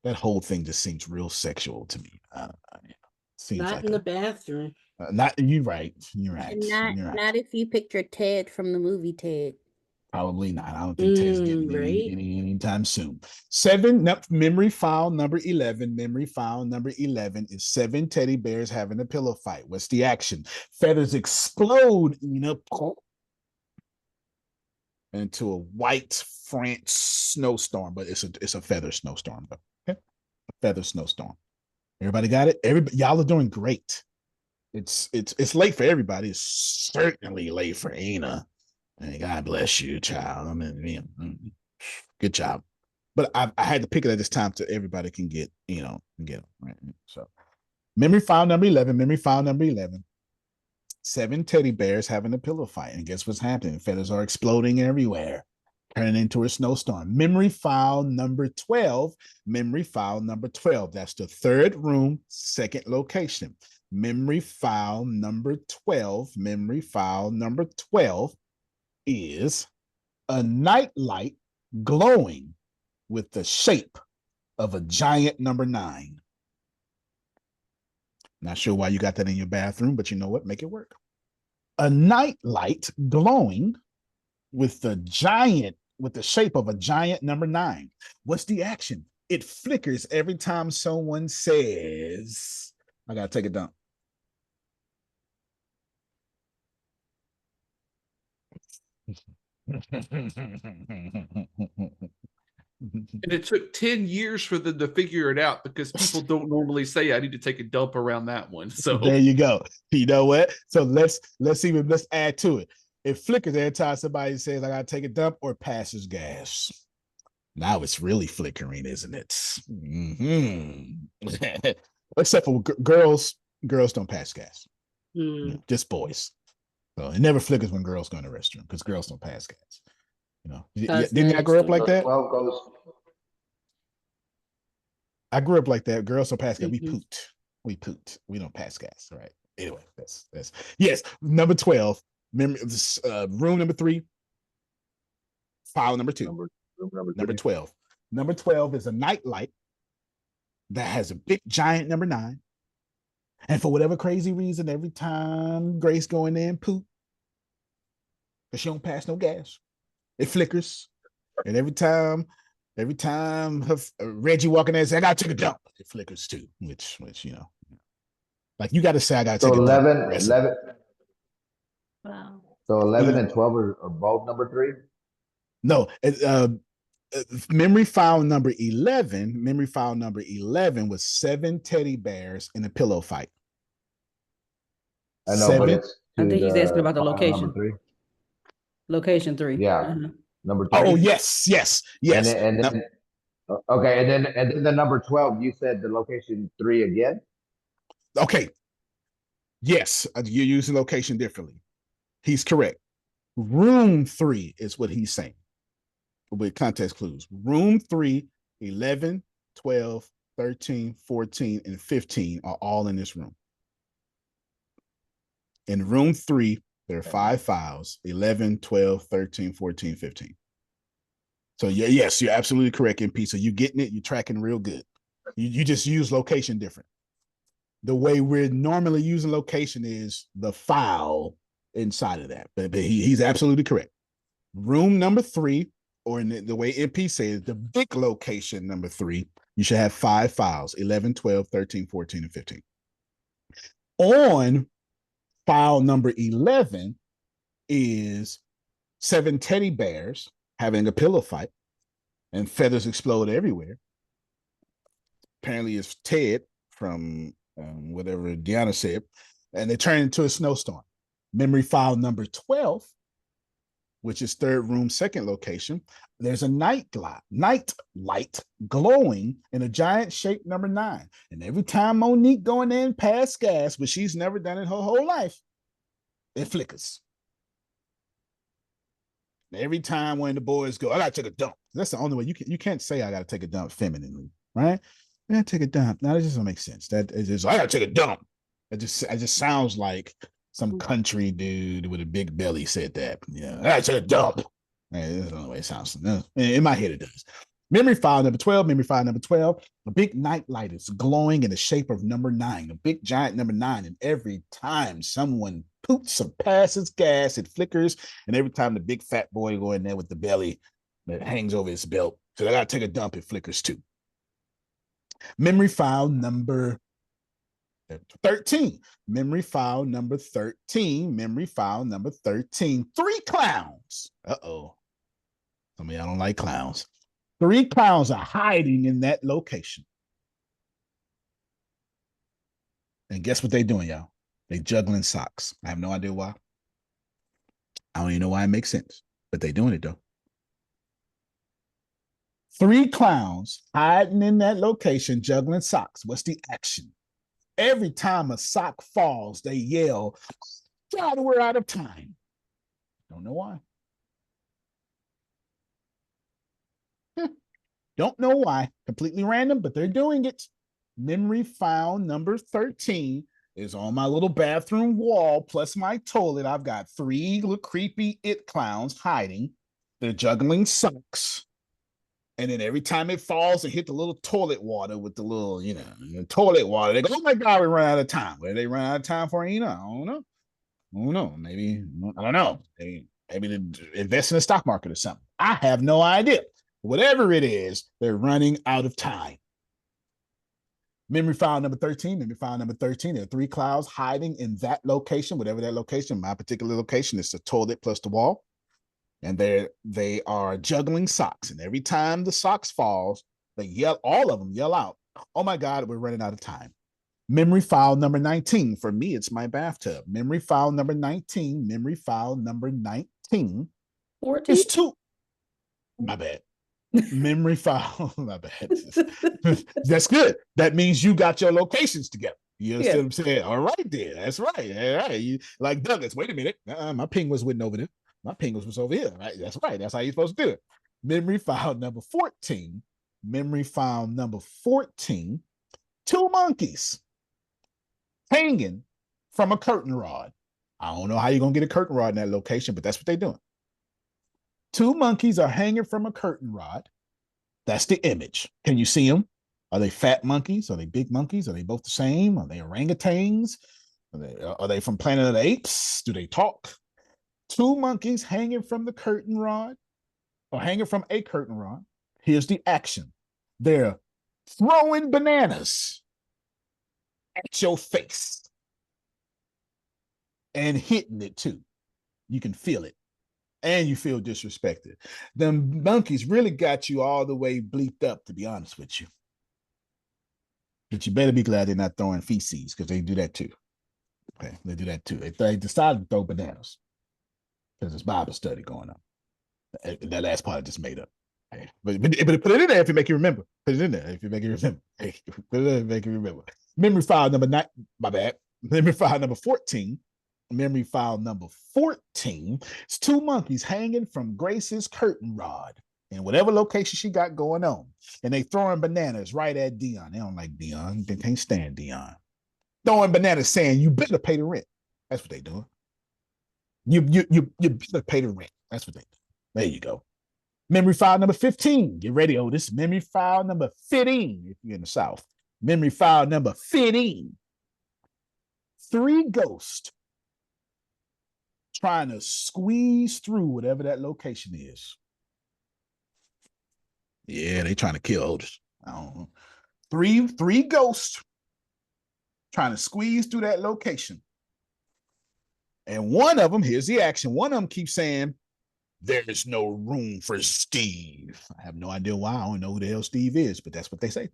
That whole thing just seems real sexual to me. Seems not like in the bathroom. You're right. Not if you picture Ted from the movie Ted. Probably not. I don't think Ted's getting anytime soon. 7 memory file number 11. Memory file number 11 is 7 teddy bears having a pillow fight. What's the action? Feathers explode into a white France snowstorm, but it's a feather snowstorm though. Okay, a feather snowstorm. Everybody got it? Y'all are doing great. it's late for everybody. It's certainly late for Ina. And God bless you, child. I mean, good job. But I had to pick it at this time so everybody can get, right. So memory file number 11, memory file number 11. 7 teddy bears having a pillow fight. And guess what's happening? Feathers are exploding everywhere, turning into a snowstorm. Memory file number 12. Memory file number 12. That's the third room, second location. Memory file number 12. Memory file number 12 is a night light glowing with the shape of a giant number 9. Not sure why you got that in your bathroom, but you know what? Make it work. A night light glowing with the shape of a giant number 9. What's the action? It flickers every time someone says, I gotta take a dump. And it took 10 years for them to figure it out because people don't normally say I need to take a dump around that one. So there you go. You know what? So let's add to it. It flickers every time somebody says I gotta take a dump or passes gas. Now it's really flickering, isn't it? Mm-hmm. Except for girls don't pass gas. Just boys. So it never flickers when girls go in the restroom because girls don't pass gas. Didn't I grow up like that? 12 goes. I grew up like that. Girls don't pass gas. We poot. We don't pass gas. Right. Anyway, that's yes. Number 12. Room number 3. File number 2. Number 12. Number 12 is a night light that has a big giant number 9. And for whatever crazy reason, every time Grace go in there and poop, because she don't pass no gas, it flickers. And every time Reggie walking there and say, I gotta take a dump, it flickers too, which like you gotta say I gotta take a dump. 11. Wow. So 11 and 12 are both number 3? No, memory file number 11. Memory file number 11 was 7 teddy bears in a pillow fight. I know, but it's I think he's asking about the file location. number 3. Location 3. Yeah. Number 3. Oh, yes. And then okay, and then the number 12, you said the location 3 again? Okay. Yes, you're using location differently. He's correct. Room 3 is what he's saying. With context clues. Room 3, 11, 12, 13, 14, and 15 are all in this room. In room 3, there are 5 files, 11, 12, 13, 14, 15. So yes, you're absolutely correct, MP. So you're getting it, you're tracking real good. You just use location different. The way we're normally using location is the file inside of that. But he's absolutely correct. Room number 3, or in the way MP says, the big location number 3, you should have 5 files, 11, 12, 13, 14, and 15. On file number 11 is 7 teddy bears having a pillow fight and feathers explode everywhere. Apparently it's Ted from whatever Deanna said, and they turn into a snowstorm. Memory file number 12, which is third room, second location, there's a night light glowing in a giant shape number 9. And every time Monique going in and pass gas, but she's never done it her whole life, it flickers. Every time when the boys go, I gotta take a dump. That's the only way you can't say I gotta take a dump femininely, right? I gotta take a dump. Now that just doesn't make sense. That is just I gotta take a dump. It just sounds like some country dude with a big belly said that. Yeah, I gotta take a dump. That's the only way it sounds. In my head, it does. Memory file number 12. Memory file number 12. A big night light is glowing in the shape of number 9. A big giant number 9. And every time someone poops or passes gas, it flickers. And every time the big fat boy go in there with the belly that hangs over his belt, so I gotta take a dump, it flickers too. Memory file number 13. Memory file number 13. Memory file number 13. 3 clowns. Uh-oh. Some of y'all don't like clowns. 3 clowns are hiding in that location. And guess what they're doing, y'all? They juggling socks. I have no idea why. I don't even know why it makes sense, but they doing it though. 3 clowns hiding in that location juggling socks. What's the action? Every time a sock falls, they yell, God, we're out of time. Don't know why. Don't know why. Completely random, but they're doing it. Memory file number 13 is on my little bathroom wall, plus my toilet. I've got 3 little creepy it clowns hiding. They're juggling socks. And then every time it falls and hit the little toilet water with the little, the toilet water, they go, oh my God, we run out of time. Where they run out of time for, I don't know. I don't know. Maybe, I don't know. Maybe to invest in the stock market or something. I have no idea. Whatever it is, they're running out of time. Memory file number 13. Memory file number 13. There are 3 clouds hiding in that location, whatever that location. My particular location is the toilet plus the wall. And they are juggling socks. And every time the socks falls, they yell, all of them yell out, oh my God, we're running out of time. Memory file number 19. For me, it's my bathtub. Memory file number 19. Memory file number 19. 14? It's 2. My bad. Memory file. My bad. That's good. That means you got your locations together. You understand what I'm saying? All right, then. That's right. All right. You, like Douglas, wait a minute. My ping was written over there. My penguins was over here, right? That's right. That's how you're supposed to do it. Memory file number 14. Memory file number 14. 2 monkeys hanging from a curtain rod. I don't know how you're going to get a curtain rod in that location, but that's what they're doing. 2 monkeys are hanging from a curtain rod. That's the image. Can you see them? Are they fat monkeys? Are they big monkeys? Are they both the same? Are they orangutans? Are they from Planet of the Apes? Do they talk? 2 monkeys hanging from the curtain rod or hanging from a curtain rod. Here's the action. They're throwing bananas at your face and hitting it too. You can feel it and you feel disrespected. The monkeys really got you all the way bleeped up, to be honest with you. But you better be glad they're not throwing feces because they do that too. Okay, they do that too. They decided to throw bananas because there's Bible study going on. That last part I just made up. Hey, but put it in there if you make you remember. Put it in there if you make you remember. Hey, put it in there if you make you remember. Memory file number 9. My bad. Memory file number 14. Memory file number 14. It's 2 monkeys hanging from Grace's curtain rod in whatever location she got going on. And they throwing bananas right at Dion. They don't like Dion. They can't stand Dion. Throwing bananas saying, you better pay the rent. That's what they doing. You better pay the rent. That's what they do. There you go. Memory file number 15. Get ready, Otis. Memory file number 15, if you're in the South. Memory file number 15. 3 ghosts trying to squeeze through whatever that location is. Yeah, they trying to kill Otis. I don't know. Three ghosts trying to squeeze through that location. And one of them, here's the action. One of them keeps saying, there's no room for Steve. I have no idea why. I don't know who the hell Steve is, but that's what they say.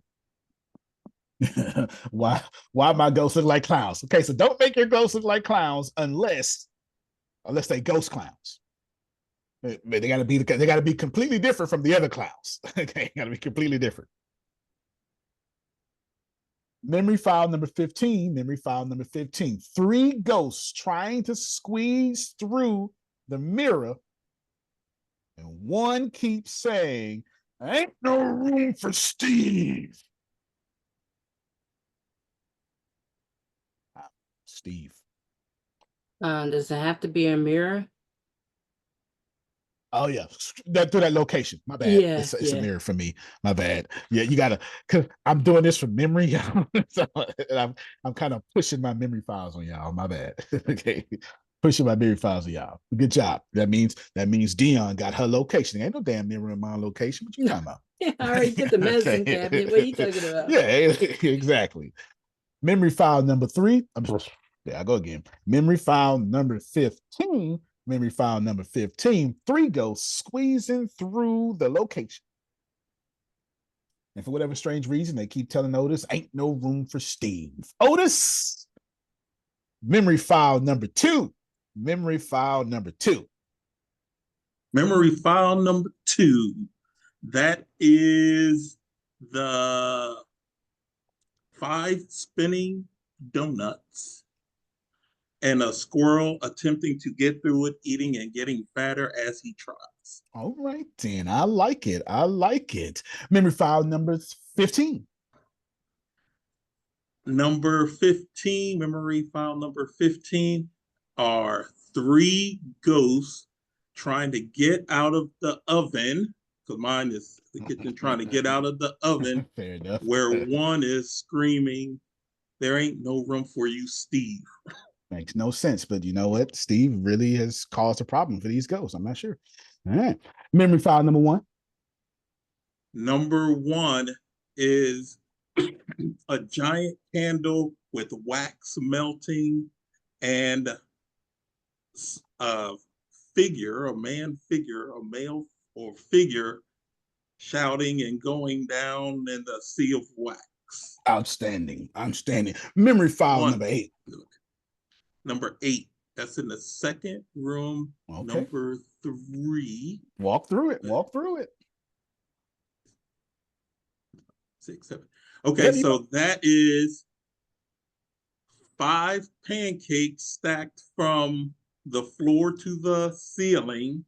Why my ghosts look like clowns? Okay, so don't make your ghosts look like clowns unless they ghost clowns. They gotta be completely different from the other clowns. Okay, gotta be completely different. Memory file number 15. Memory file number 15. 3 ghosts trying to squeeze through the mirror. And one keeps saying, ain't no room for Steve. Steve. Does it have to be a mirror? Oh yeah, through that location. My bad. Yeah, it's a mirror for me. My bad. Yeah, you gotta. Cause I'm doing this from memory, so I'm kind of pushing my memory files on y'all. My bad. Okay, pushing my memory files on y'all. Good job. That means Dion got her location. There ain't no damn mirror in my location. What you talking about? Yeah, I already did the medicine cabinet. What are you talking about? Yeah, exactly. Memory file number 3. There I go again. Memory file number 15. Memory file number 15. 3 ghosts squeezing through the location. And for whatever strange reason, they keep telling Otis, ain't no room for Steve. Otis, Memory file number 2. Memory file number 2. Memory file number 2. That is the 5 spinning donuts and a squirrel attempting to get through it, eating and getting fatter as he tries. All right, then. I like it. I like it. Memory file number 15. Number 15, memory file number 15 are 3 ghosts trying to get out of the oven, because mine is the kitchen trying to get out of the oven. Fair enough. Where one is screaming, "There ain't no room for you, Steve." Makes no sense, but you know what? Steve really has caused a problem for these ghosts. I'm not sure. All right. Memory file number 1. Number 1 is a giant candle with wax melting and a figure, a man figure, a male or figure shouting and going down in the sea of wax. Outstanding. Outstanding. Memory file number 8. Number 8. That's in the second room. Okay. Number 3. Walk through it. Walk through it. 6, 7. Okay, so that is 5 pancakes stacked from the floor to the ceiling.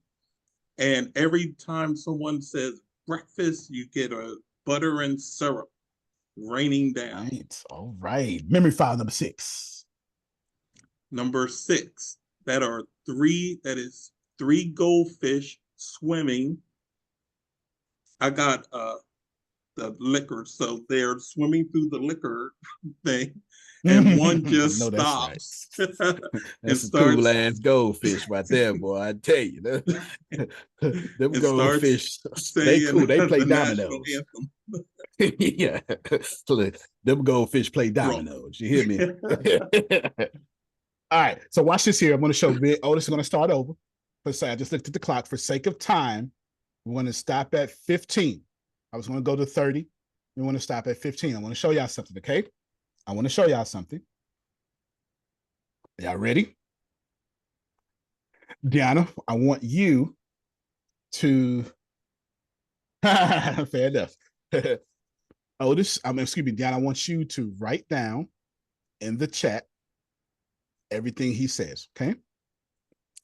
And every time someone says breakfast, you get a butter and syrup raining down. Right. All right. Memory file number 6. Number 6, that is 3 goldfish swimming. I got the liquor, so they're swimming through the liquor thing, and one just stops. That's and a cool ass goldfish right there, boy. I tell you, them goldfish, they cool. They play dominoes. Yeah, them goldfish play dominoes. You hear me? All right, so watch this here. I'm going to show Otis is going to start over. Let's say I just looked at the clock. For sake of time, we're going to stop at 15. I was going to go to 30. We want to stop at 15. I want to show y'all something, okay? I want to show y'all something. Y'all ready? Deanna, I want you to... Fair enough. Otis, excuse me, Deanna, I want you to write down in the chat everything he says, okay?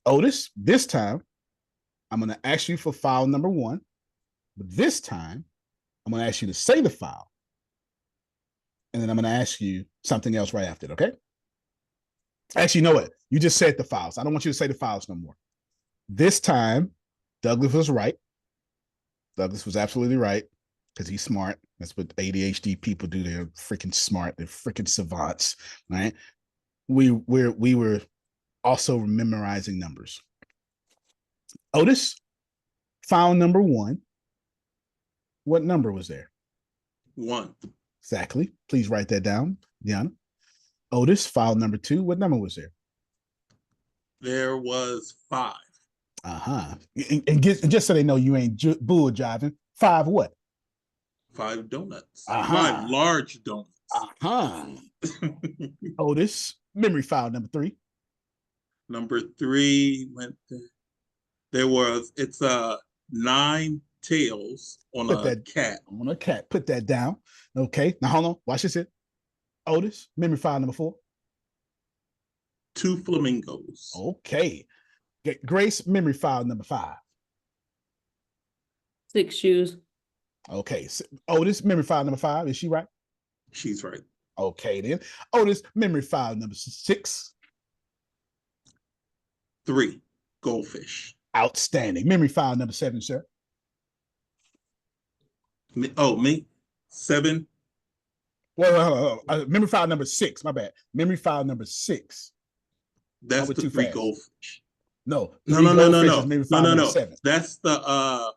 Otis, this time, I'm going to ask you for file number 1. But this time, I'm going to ask you to say the file. And then I'm going to ask you something else right after it, okay? Actually, you know what? You just said the files. I don't want you to say the files no more. This time, Douglas was right. Douglas was absolutely right because he's smart. That's what ADHD people do. They're freaking smart. They're freaking savants, right? We were also memorizing numbers. Otis, file number 1. What number was there? 1. Exactly. Please write that down, Deanna. Otis, file number 2. What number was there? There was 5. Uh-huh. And just so they know you ain't bull jiving, 5 what? 5 donuts. Uh-huh. 5 large donuts. Uh-huh. Otis, memory file number 3. Number 3 went there. It's 9 tails on a cat. On a cat. Put that down. Okay. Now hold on. Watch this here. Otis, memory file number 4. 2 flamingos. Okay. Grace, memory file number 5. 6 shoes. Okay. So, Otis, memory file number 5. Is she right? She's right. Okay, then. Otis, memory file number 6. 3 goldfish. Outstanding. Memory file number 7, sir. Me? 7. Well, memory file number 6. My bad. Memory file number 6. That's the 3 goldfish. No. No. That's the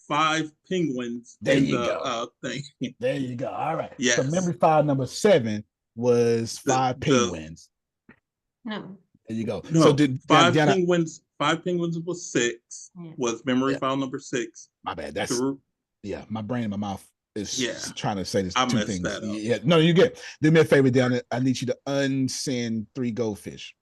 5 penguins. There you go. Thing. There you go. All right. Yes. So memory file number 7 was 5 penguins. No. There you go. No, so did 5 penguins? 5 penguins was 6. Yeah. Was memory file number 6. My bad. That's my brain and my mouth is trying to say this I two messed things. that up. Yeah, no, you get. Do me a favor, down. I need you to unsend 3 goldfish.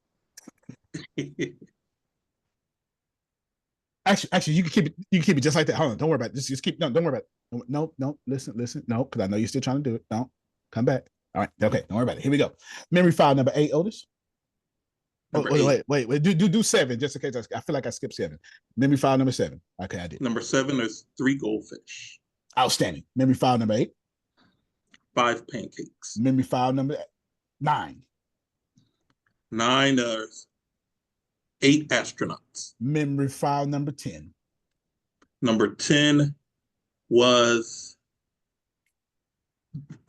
Actually, you can keep it. You can keep it just like that. Hold on, don't worry about it. Just keep. No, don't worry about it. No. Listen. No, because I know you're still trying to do it. No, come back. All right. Okay. Don't worry about it. Here we go. Memory file number 8, Otis. Wait. Do 7 just in case. I feel like I skipped 7. Memory file number 7. Okay, I did. Number 7 is 3 goldfish. Outstanding. Memory file number 8. 5 pancakes. Memory file number 9. 9 8 astronauts. Memory file number 10. Number 10 was,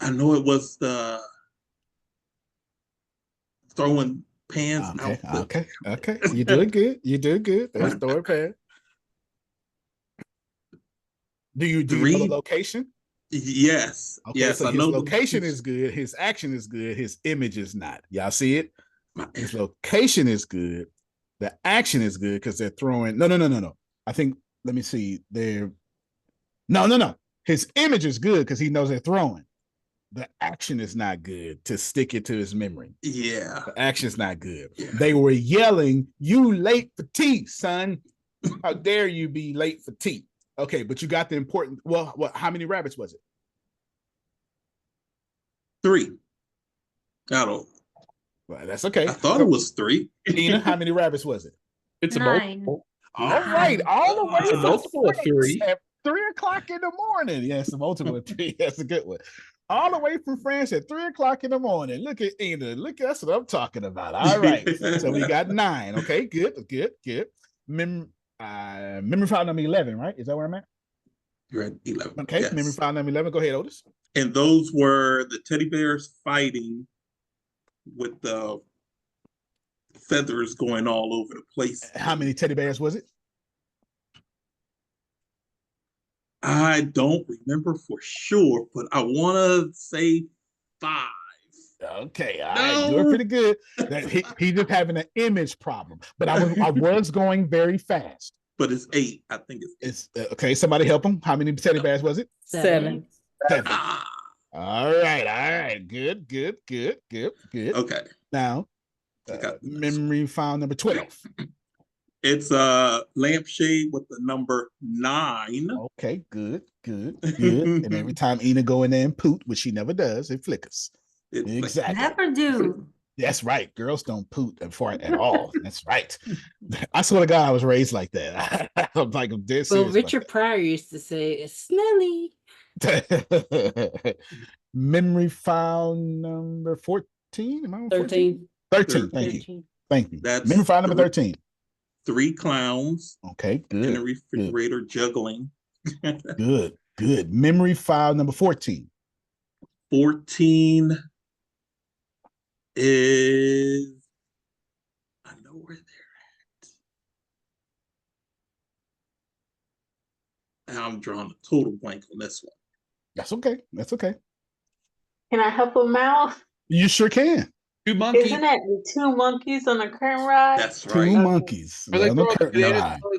I know it was the throwing pans out. Okay. You're doing good. There's throwing pan. Do you know the location? Yes. Okay, yes, so I his know location is good. His action is good. His image is not. Y'all see it? His location is good. The action is good because they're throwing. No. I think, let me see. No. His image is good because he knows they're throwing. The action is not good to stick it to his memory. Yeah. The action's not good. Yeah. They were yelling, "You late for tea, son. How dare you be late for tea?" Okay, but you got the important. Well, how many rabbits was it? 3. I don't. Well, that's okay. I thought it was 3. Ina, how many rabbits was it? It's a 9. multiple. All right, all the way It's a multiple of 3 at 3:00 in the morning. Yes, a multiple of 3. That's a good one. All the way from France at 3:00 in the morning. Look at Ina. That's what I'm talking about. All right, so we got 9. Okay, good. Memory file number 11, right? Is that where I'm at? You're at 11. Okay, yes. Memory file number 11. Go ahead, Otis. And those were the teddy bears fighting with the feathers going all over the place. How many teddy bears was it? I don't remember for sure, but I want to say 5. Okay, all right, doing pretty good. He just having an image problem, but I was going very fast. But it's 8. I think it's okay. Somebody help him. How many teddy bears was it? 7. All right. Good. Okay. Now, memory file number 12. It's a lampshade with the number 9. Okay, good. And every time Ina go in there and poot, which she never does, it flickers. Exactly. Never do. That's right. Girls don't poot and fart at all. That's right. I swear to God, I was raised like that. I'm like, I'm dead serious. Well, Richard Pryor used to say, "It's smelly." Memory file number 14. Am I on 13? 13. Thank you. That's memory file number 13. 3 clowns. Okay, good. In a refrigerator juggling. Good. Memory file number 14. 14 is, I know where they're at. I'm drawing a total blank on this one. That's okay. Can I help him out? You sure can. 2 monkeys. Isn't it 2 monkeys on a curtain ride? That's right. 2 monkeys. Are they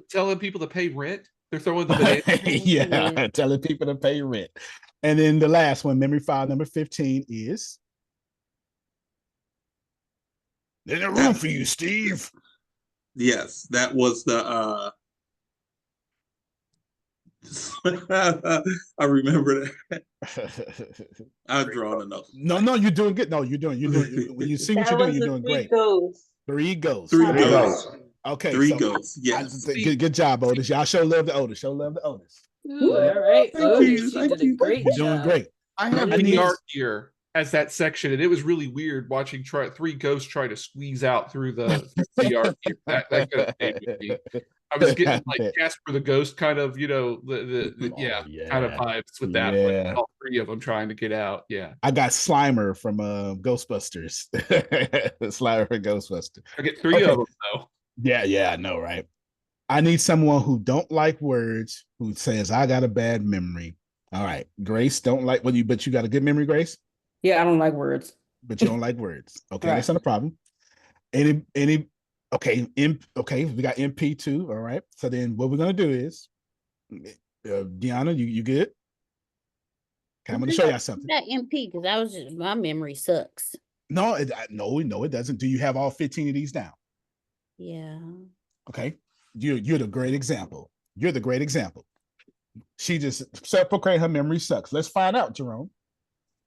telling people to pay rent? They're throwing the bananas. Yeah, telling people to pay rent. And then the last one, memory file number 15 is. There's a room for you, Steve. Yes, that was the I remember that. I've drawn enough. No, you're doing good. No, you're doing when you see what you're doing, you're doing great. 3 ghosts. 3 ghosts. Okay. 3 ghosts. Yes. Good job, Otis. Y'all show love to Otis. All right. Thank you. Great job. Doing great. I have VR gear as that section, and it was really weird watching 3 ghosts try to squeeze out through the VR gear. That could have stayed with me. I was getting like Casper the Ghost kind of, kind of vibes with that. Yeah. Like all 3 of them trying to get out. Yeah. I got Slimer from Ghostbusters. Slimer from Ghostbusters. I get 3 of them though. Yeah, I know, right? I need someone who don't like words, who says I got a bad memory. All right, Grace don't like but you got a good memory, Grace? Yeah, I don't like words. But you don't like words. Okay, right. That's not a problem. Okay, we got MP2. All right. So then what we're gonna do is, Deanna, you good? Okay, I'm going to show y'all something. That MP, because I was just, my memory sucks. No, no, it doesn't. Do you have all 15 of these down? Yeah. Okay. You're the great example. You're the great example. She just self-proclaimed her memory sucks. Let's find out, Jerome.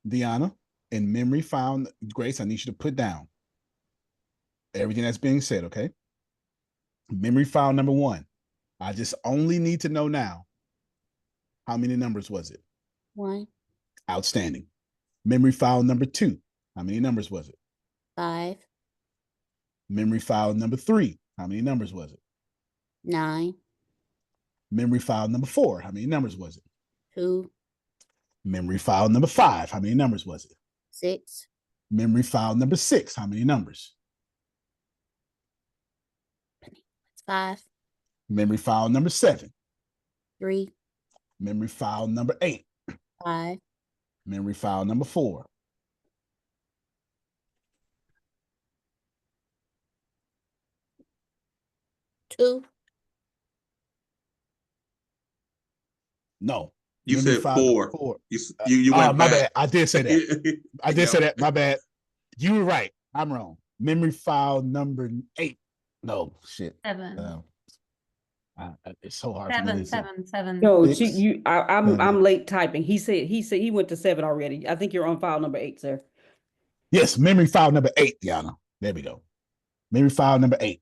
Deanna, in memory found, Grace, I need you to put down everything that's being said, okay? Memory file number 1. I just only need to know now, how many numbers was it? 1. Outstanding. Memory file number 2. How many numbers was it? 5. Memory file number 3. How many numbers was it? 9. Memory file number 4. How many numbers was it? 2. Memory file number 5. How many numbers was it? 6. Memory file number 6. How many numbers? 5. Memory file number 7. 3. Memory file number 8. 5. Memory file number 4. 2. No. You memory said file 4. number 4. You went my back. bad. I did say that. I did say that. My bad. You were right. I'm wrong. Memory file number 8. No, shit. 7. It's so hard for me to 7. No, 6, I'm 7. late typing. He said he went to 7 already. I think you're on file number 8, sir. Yes, memory file number 8, Diana. There we go. Memory file number 8.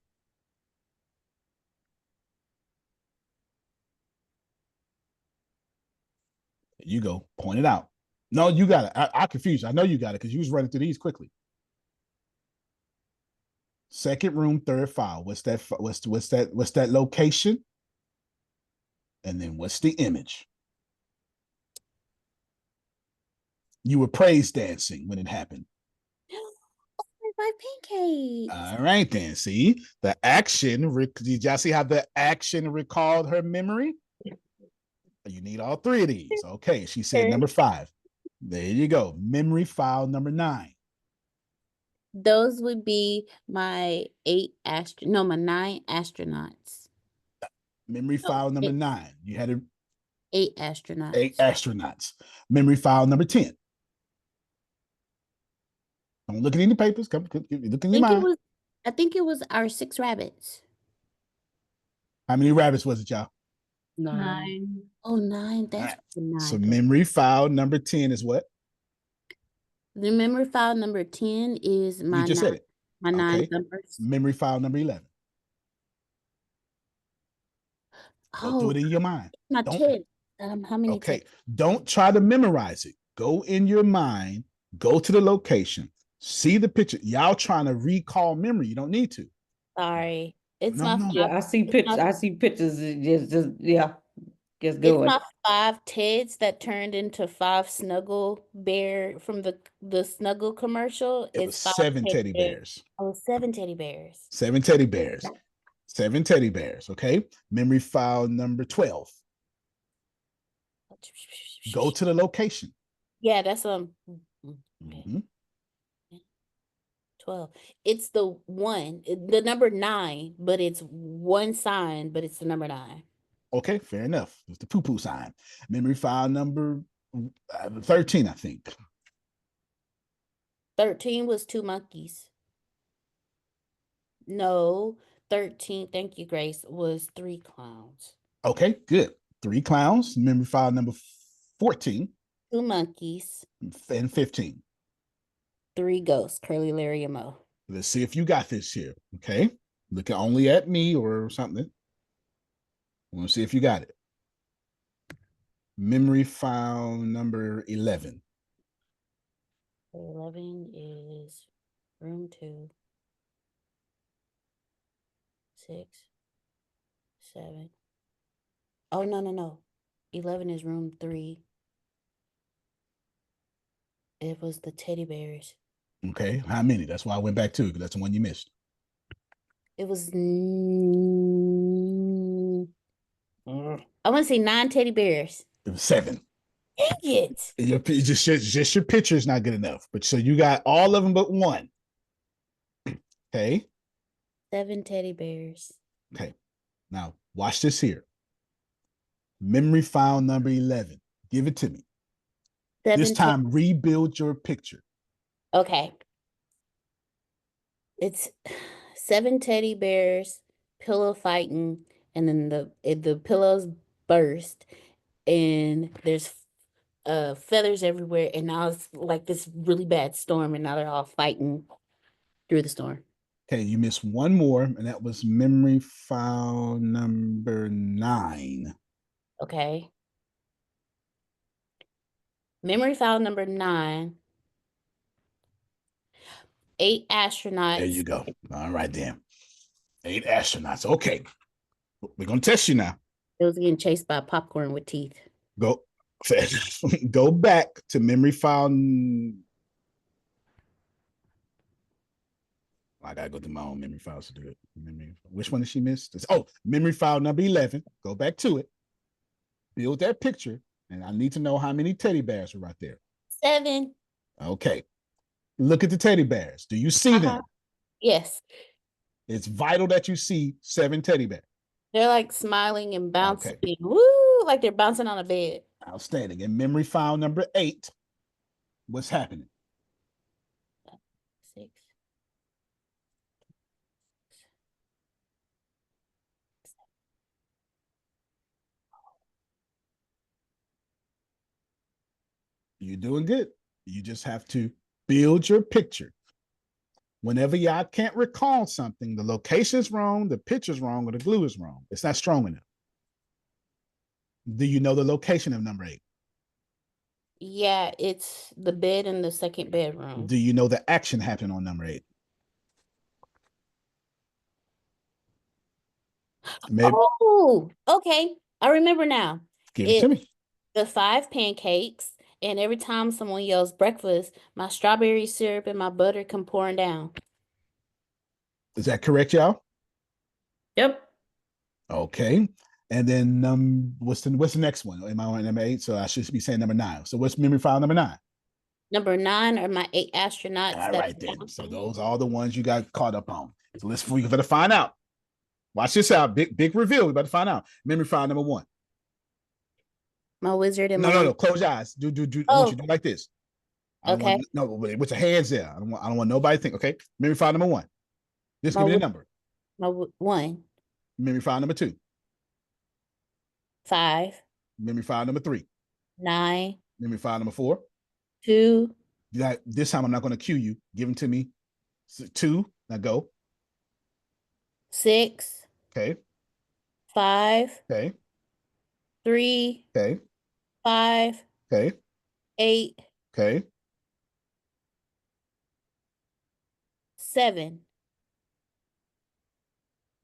There you go. Point it out. No, you got it. I confused you. I know you got it because you was running through these quickly. Second room, third file. What's that? What's that location? And then what's the image? You were praise dancing when it happened. My pancakes. All right, then. See the action. Did y'all see how the action recalled her memory? You need all 3 of these. Okay, she said number 5. There you go. Memory file number 9. Those would be my 9 astronauts. Memory file number 9. You had 8 astronauts. 8 astronauts. Memory file number 10. Don't look at any papers. Come look in your mind. I think it was our 6 rabbits. How many rabbits was it, y'all? 9. Oh, 9. That's Right. the 9. So memory file number 10 is what? The memory file number 10 is my You just 9. said it. My 9 Okay. numbers. Memory file number 11. Go through it in your mind. My Don't- 10. How many? Okay. Don't try to memorize it. Go in your mind. Go to the location. See the picture. Y'all trying to recall memory. You don't need to. Sorry. It's No, my no. Yeah, I see pictures. I see pictures. Just yeah, just It's going. my 5 Teds that turned into 5 Snuggle Bear from the Snuggle commercial. It was 7 teddy bears. Oh, 7 teddy bears. 7 teddy bears. 7 teddy bears. Okay. Memory file number 12. Go to the location. Yeah, that's okay. Mhm. 12. It's the number 9, but it's one sign, but it's the number 9. Okay, fair enough. It's the poo-poo sign. Memory file number 13, I think. 13 was 2 monkeys. No, 13, thank you, Grace, was 3 clowns. Okay, good. 3 clowns. Memory file number 14. 2 monkeys. And 15. 3 ghosts, Curly, Larry, and Mo. Let's see if you got this here. Okay. Look only at me or something. I want to see if you got it. Memory file number 11. 11 is room 2, 6, 7. Oh, no. 11 is room 3. It was the teddy bears. Okay. How many? That's why I went back to it, because that's the one you missed. It was I want to say 9 teddy bears. It was 7. Dang it. Just your picture is not good enough. But so you got all of them but 1. Okay. 7 teddy bears. Okay. Now watch this here. Memory file number 11. Give it to me. This time, rebuild your picture. Okay. It's 7 teddy bears, pillow fighting, and then the pillows burst, and there's feathers everywhere, and now it's like this really bad storm, and now they're all fighting through the storm. Okay, you missed one more, and that was memory file number 9. Okay. Memory file number 9. 8 astronauts. There you go. All right, then. 8 astronauts. Okay. We're going to test you now. It was getting chased by popcorn with teeth. Go back to memory file. I gotta go to my own memory files to do it. Which one did she miss? Memory file number 11. Go back to it. Build that picture, and I need to know how many teddy bears are right there. 7. Okay. Look at the teddy bears. Do you see them? Yes. It's vital that you see 7 teddy bears. They're like smiling and bouncing. Okay. Woo! Like they're bouncing on a bed. Outstanding. In memory file number 8, what's happening? 6. You're doing good. You just have to build your picture. Whenever y'all can't recall something, the location's wrong, the picture's wrong, or the glue is wrong. It's not strong enough. Do you know the location of number 8? Yeah, it's the bed in the second bedroom. Do you know the action happened on number 8? Maybe. Oh, okay. I remember now. Give it to me. The 5 pancakes, and every time someone yells breakfast, my strawberry syrup and my butter come pouring down. Is that correct, y'all? Yep. Okay. And then what's the next one? Am I on number 8? So I should be saying number 9. So what's memory file number 9? Number 9 are my 8 astronauts. All right, then. So those are the ones you got caught up on. So you better find out. Watch this out. Big reveal. We better find out. Memory file number 1. My wizard and no. Close your eyes. Do. I want you to do like this. Okay. With your hands there. I don't want nobody to think. Okay. Memory file number 1. Just give me the number. My 1. Memory file number 2. 5. Memory file number 3. 9. Memory file number 4. 2. This time I'm not going to cue you. Give them to me. 2. Now go. 6. Okay. 5. Okay. 3. Okay. 5. Okay. 8. Okay. 7.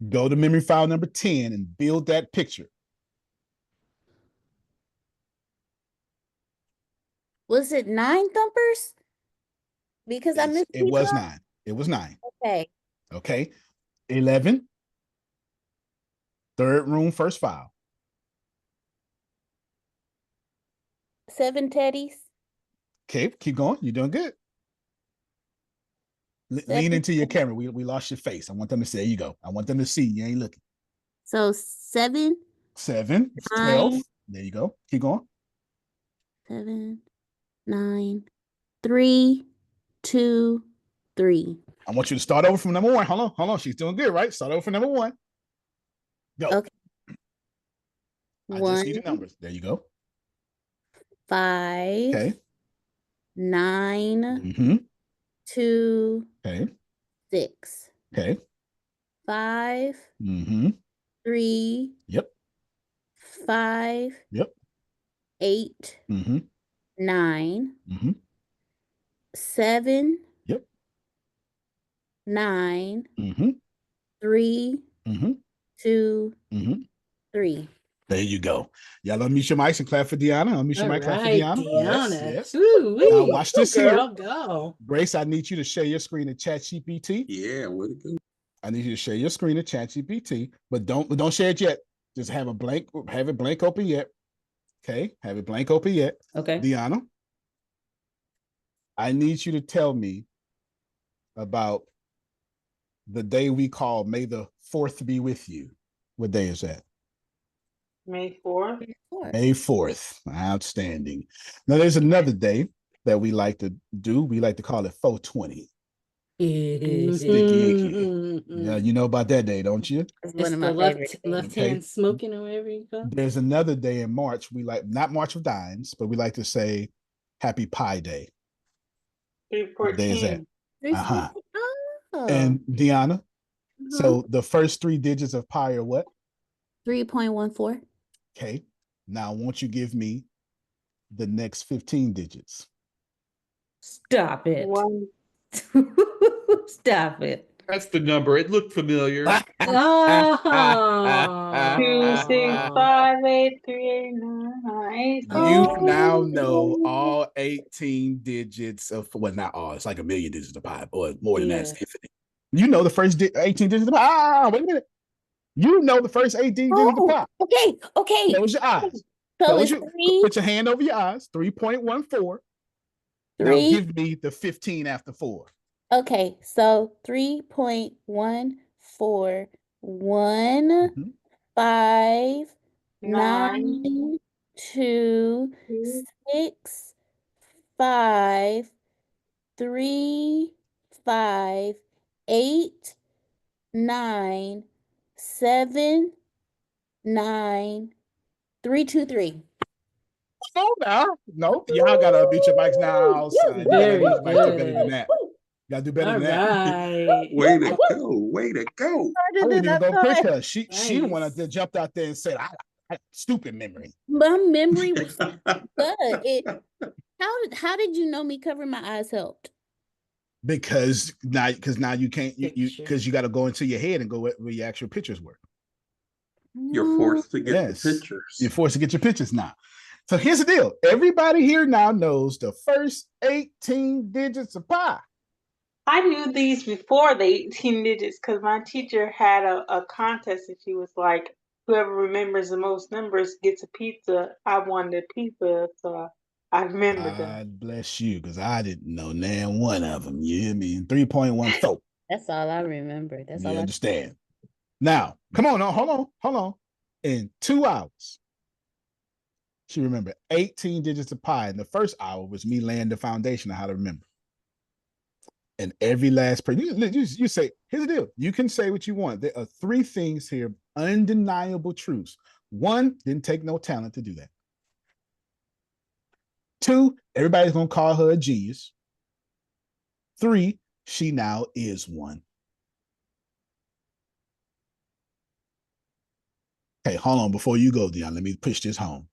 Go to memory file number 10 and build that picture. Was it 9 thumpers? Because I missed it was 9. It was 9. Okay. Okay. 11. Third room, first file. 7 teddies. Okay, keep going. You're doing good. Lean into your camera. We lost your face. I want them to say, there you go. I want them to see you ain't looking. So 7. 7. 12. There you go. Keep going. 7, 9, 3, 2, 3. I want you to start over from number 1. Hold on. She's doing good, right? Start over from number 1. Go. Okay. I just need the numbers. There you go. 5. Okay. 9. Mm-hmm. 2. Okay. 6. Okay. 5. Mm-hmm. 3. Yep. 5. Yep. 8. Mm-hmm. 9. Mm-hmm. 7. Yep. 9. Mm-hmm. 3. Mm-hmm. 2. Mm-hmm. 3. There you go. Y'all unmute your mics and clap for Deanna. Unmute your mic, clap for Deanna. Yes. Now watch this here. Go. Grace, I need you to share your screen at ChatGPT. Yeah, where'd it go? I need you to share your screen at ChatGPT, but don't share it yet. Just have it blank open yet. Okay, have it blank open yet. Okay. Deanna, I need you to tell me about the day we call May the 4th be with you. What day is that? May 4th. May 4th. Outstanding. Now, there's another day that we like to do. We like to call it 420. Sticky icky. Yeah, you know about that day, don't you? It's It's one of the my favorite left things. hand smoking or whatever you call it. There's another day in March. We like, not March of Dimes, but we like to say Happy Pie Day. What day is that? 314. Oh. And Deanna, so the first 3 digits of pi are what? 3.14. Okay. Now, won't you give me the next 15 digits? Stop it. 1. Stop it. That's the number. It looked familiar. 2, 6, 5, 8, 3, 8, 9, 8. You now know all 18 digits of, well, not all, it's like a million digits of pi, or more than that, it's infinite. You know the first 18 digits of pi. Wait a minute. You know the first 18 digits of pi. Okay. Close your eyes. So it's 3. Put your hand over your eyes. 3.14. Now 3. give me the 15 after 4. Okay, so 3.14, 1, 5, 9, 2, 6, 5, 3, 5, 8, 9, 7, 9, 3, 2, 3. Oh, no, y'all gotta beat your mics now, son. You gotta beat your mics do better than that. You gotta do better than that. Right. Way to go. Way to go. I didn't even go pick her. She the one that jumped out there and said, I stupid memory. My memory was good. How did you know me covering my eyes helped? Because now you can't because you got to go into your head and go where your actual pictures were. You're forced to get the pictures. You're forced to get your pictures now. So here's the deal. Everybody here now knows the first 18 digits of pi. I knew these before the 18 digits because my teacher had a contest and she was like, whoever remembers the most numbers gets a pizza. I wanted a pizza, so I remembered them. God bless you, because I didn't know nan one of them. You hear me? 3.14. That's all I remember. That's all You I understand. Now, come on, hold on. In 2 hours, she remembered 18 digits of pi. And the first hour was me laying the foundation of how to remember. And every last person, you say, here's the deal. You can say what you want. There are 3 things here, undeniable truths. 1, didn't take no talent to do that. 2, everybody's going to call her a genius. 3, she now is one. Okay, hold on. Before you go, Dion, let me push this home.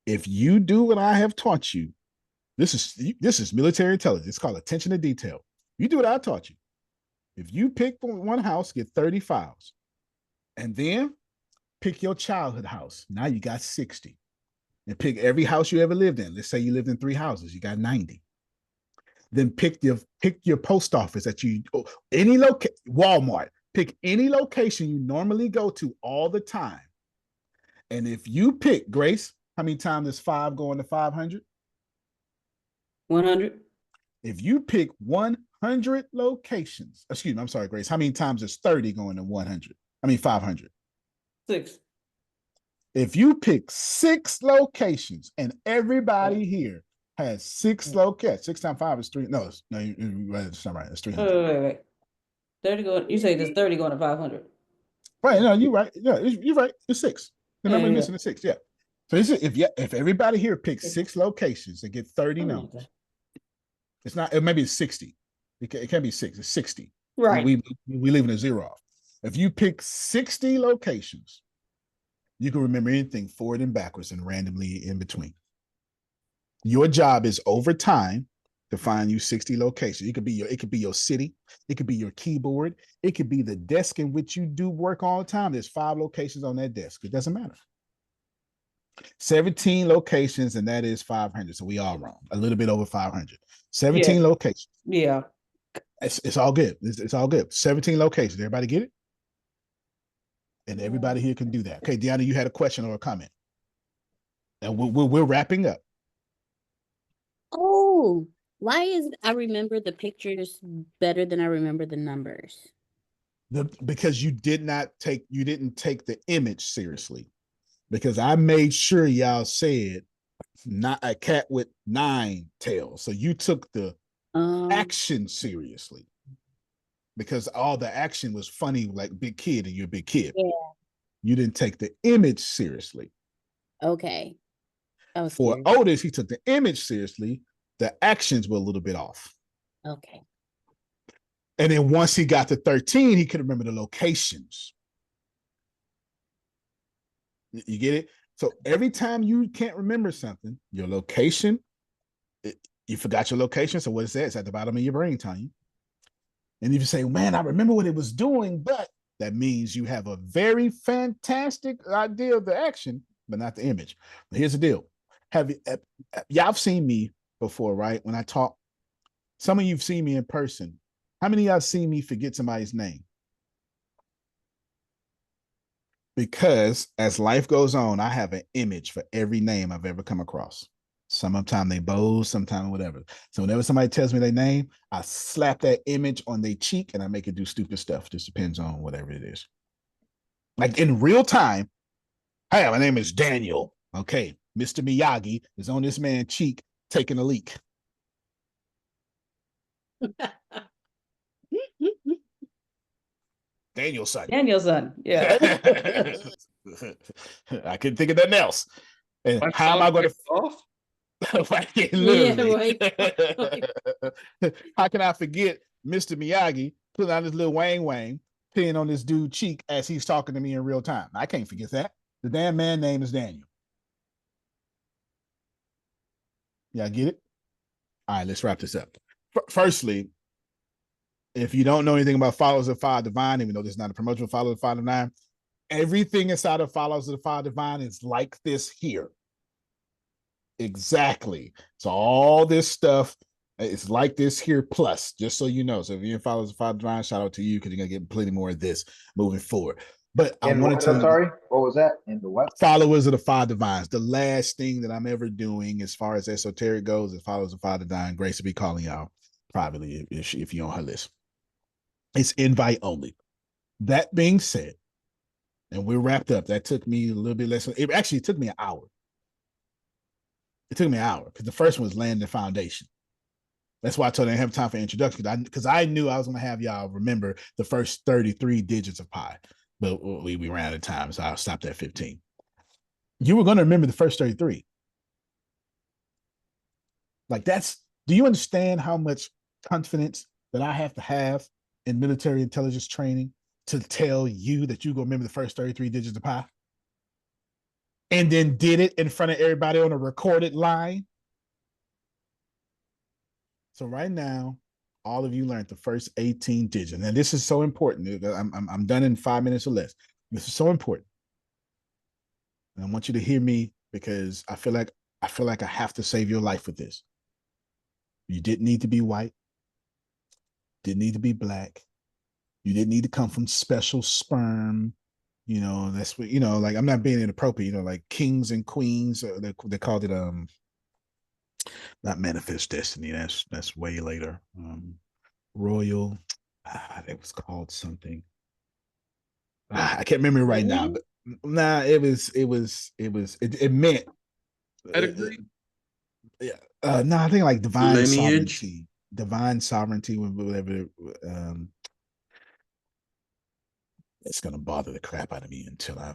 If you do what I have taught you, this is military intelligence. It's called attention to detail. You do what I taught you. If you pick one house, get 30 files. And then pick your childhood house. Now you got 60. And pick every house you ever lived in. Let's say you lived in 3 houses, you got 90. Then pick your post office that any location, Walmart. Pick any location you normally go to all the time. And if you pick, Grace, how many times is 5 going to 500? 100. If you pick 100 locations, excuse me, I'm sorry, Grace, how many times is 30 going to 100? 500. 6. If you pick 6 locations and everybody here has 6 locations, 6 times 5 is 3. No, it's not right. It's 300. Wait. 30 going. You say there's 30 going to 500. Right? No, you're right. Yeah, you're right. It's 6. The number missing is 6. Yeah. So if everybody here picks 6 locations, they get 30 numbers. It's not. It maybe it's 60. It can't be 6. It's 60. Right. We leaving a 0 off. If you pick 60 locations, you can remember anything forward and backwards and randomly in between. Your job is over time to find you 60 locations. It could be your city, it could be your keyboard, it could be the desk in which you do work all the time. There's 5 locations on that desk. It doesn't matter. 17 locations, and that is 500. So we all wrong. A little bit over 500. 17 locations. Yeah. It's all good. It's all good. 17 locations. Everybody get it? And everybody here can do that. Okay, Deanna, you had a question or a comment. And we're wrapping up. Oh, why is I remember the pictures better than I remember the numbers? Because you didn't take the image seriously. Because I made sure y'all said not a cat with 9 tails. So you took the action seriously. Because all the action was funny, like big kid, and you're a big kid. Yeah. You didn't take the image seriously. Okay. For Otis, he took the image seriously. The actions were a little bit off. Okay. And then once he got to 13, he could remember the locations. You get it? So every time you can't remember something, your location, you forgot your location. So what is that? It's at the bottom of your brain, Tanya. And if you say, man, I remember what it was doing, but that means you have a very fantastic idea of the action, but not the image. But here's the deal. Y'all have seen me before, right? When I talk, some of you've seen me in person. How many of y'all seen me forget somebody's name? Because as life goes on, I have an image for every name I've ever come across. Sometimes they bow, sometimes whatever. So whenever somebody tells me their name, I slap that image on their cheek and I make it do stupid stuff. Just depends on whatever it is. Like in real time, hey, my name is Daniel. Okay, Mr. Miyagi is on this man's cheek taking a leak. Daniel's son. Daniel's son. Yeah. I couldn't think of nothing else. And My how am I going to off? literally? Yeah, right. How can I forget Mr. Miyagi putting on his little wang wang, peeing on this dude's cheek as he's talking to me in real time? I can't forget that. The damn man name is Daniel. Yeah, get it? All right, let's wrap this up. Firstly, if you don't know anything about followers of Fire Divine, even though this is not a promotion of Followers of Fire Divine, everything inside of Followers of the Fire Divine is like this here. Exactly. So all this stuff is like this here, plus, just so you know. So if you're in Followers of Fire Divine, shout out to you because you're going to get plenty more of this moving forward. But I wanted to. I'm sorry, what was that? In the what? Followers of the Five Divines. The last thing that I'm ever doing as far as esoteric goes is Followers of Five Divine. Grace will be calling y'all privately if you're on her list. It's invite only. That being said, and we're wrapped up. That took me a little bit less. It actually took me an hour. It took me an hour because the first one was laying the foundation. That's why I told you I didn't have time for introduction because I knew I was going to have y'all remember the first 33 digits of pi. But we ran out of time, so I'll stop at 15. You were going to remember the first 33. Like do you understand how much confidence that I have to have in military intelligence training to tell you that you're going to remember the first 33 digits of pi? And then did it in front of everybody on a recorded line? So right now, all of you learned the first 18 digits. And this is so important. I'm done in 5 minutes or less. This is so important. And I want you to hear me because I feel like I have to save your life with this. You didn't need to be white. Didn't need to be black. You didn't need to come from special sperm. You know, that's what, like I'm not being inappropriate, like kings and queens, they called it not manifest destiny. That's way later. Royal, it was called something. I can't remember right now, but nah, it meant no, I think like divine sovereignty, whatever. It's gonna bother the crap out of me until I.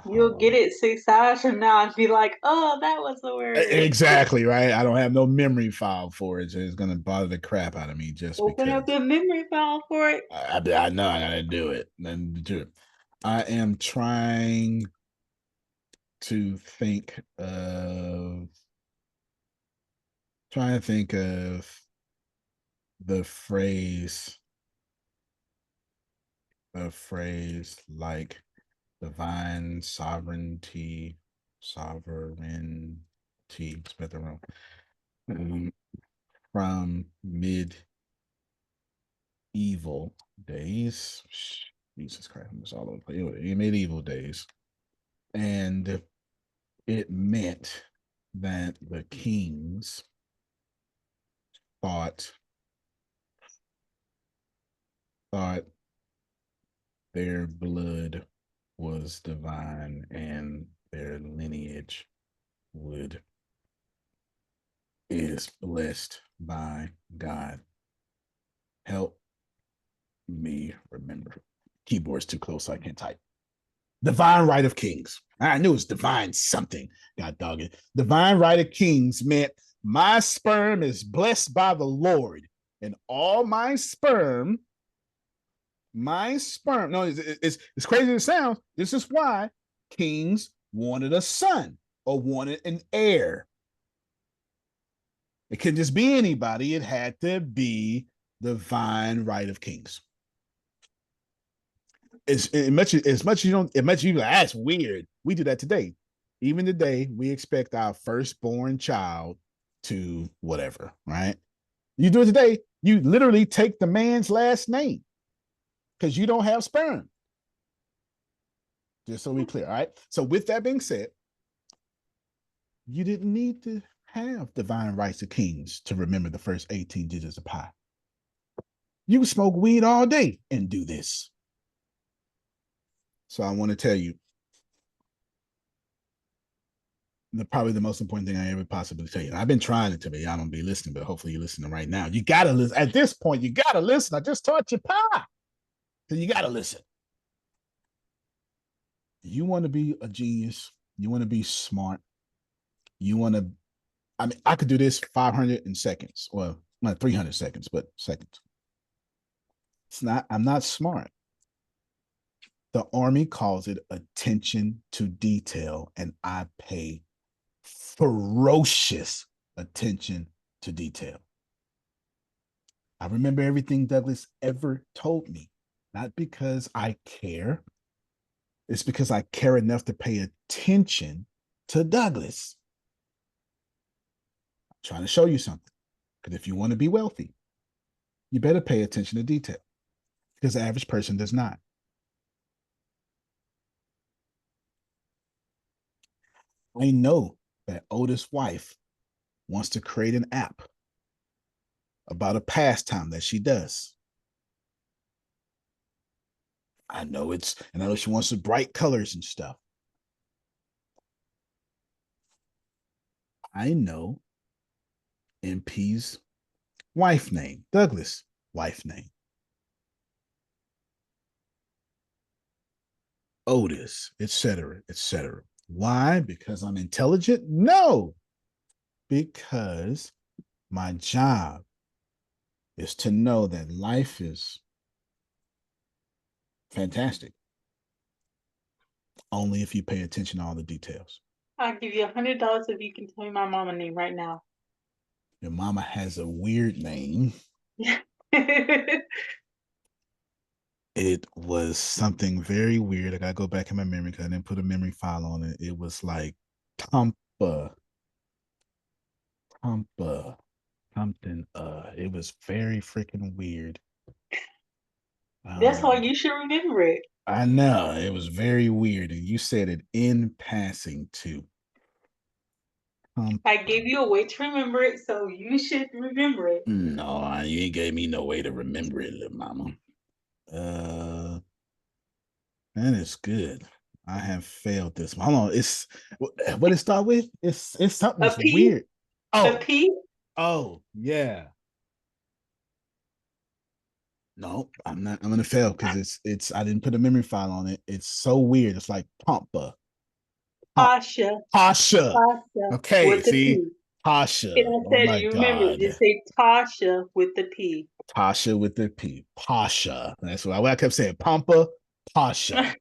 You'll get it 6 hours from now and be like, "Oh, that was the word." Exactly right. I don't have no memory file for it, so it's gonna bother the crap out of me just Open because. up your memory file for it. I know I gotta do it. I am trying to think of the phrase like divine sovereignty, spelled the wrong, from medieval days. Jesus Christ, I'm just all over the place. In medieval days, and it meant that the kings thought their blood was divine and their lineage is blessed by God. Help me remember. Keyboard's too close, so I can't type. Divine right of kings. I knew it was divine something. God dog it. Divine right of kings meant my sperm is blessed by the Lord, and all my sperm, no, it's crazy as it sounds. This is why kings wanted a son or wanted an heir. It couldn't just be anybody. It had to be divine right of kings. As much as you don't, that's weird. We do that today. Even today, we expect our firstborn child to whatever, right? You do it today, you literally take the man's last name because you don't have sperm. Just so we clear, all right? So with that being said, you didn't need to have divine rights of kings to remember the first 18 digits of pi. You smoke weed all day and do this. So I want to tell you, probably the most important thing I ever possibly tell you. I've been trying it to be. I don't be listening, but hopefully you're listening right now. You got to listen. At this point, you got to listen. I just taught you pi. So you got to listen. You want to be a genius. You want to be smart. You want to, I mean, I could do this 500 in seconds. Well, not 300 seconds, but seconds. I'm not smart. The Army calls it attention to detail, and I pay ferocious attention to detail. I remember everything Douglas ever told me, not because I care. It's because I care enough to pay attention to Douglas. I'm trying to show you something. Because if you want to be wealthy, you better pay attention to detail, because the average person does not. I know that Otis' wife wants to create an app about a pastime that she does. I know she wants the bright colors and stuff. I know MP's wife name, Douglas' wife name. Otis, etc., etc. Why? Because I'm intelligent? No, because my job is to know that life is fantastic only if you pay attention to all the details. I'll give you $100 if you can tell me my mama name right now. Your mama has a weird name. It was something very weird. I gotta go back in my memory because I didn't put a memory file on it. It was like Tampa. Something. It was very freaking weird. That's why you should remember it. I know. It was very weird. And you said it in passing too. I gave you a way to remember it, so you should remember it. No, you ain't gave me no way to remember it, little mama. That is good. I have failed this. Hold on. It's what it start with? It's something weird. Oh, a P? Oh, yeah. No, I'm not. I'm gonna fail because it's. I didn't put a memory file on it. It's so weird. It's like Pampa. Tasha. Okay, see, Tasha. And I said, you remember, just say Tasha with the P. Tasha with the P. Pasha. That's what I kept saying. Pampa, Pasha.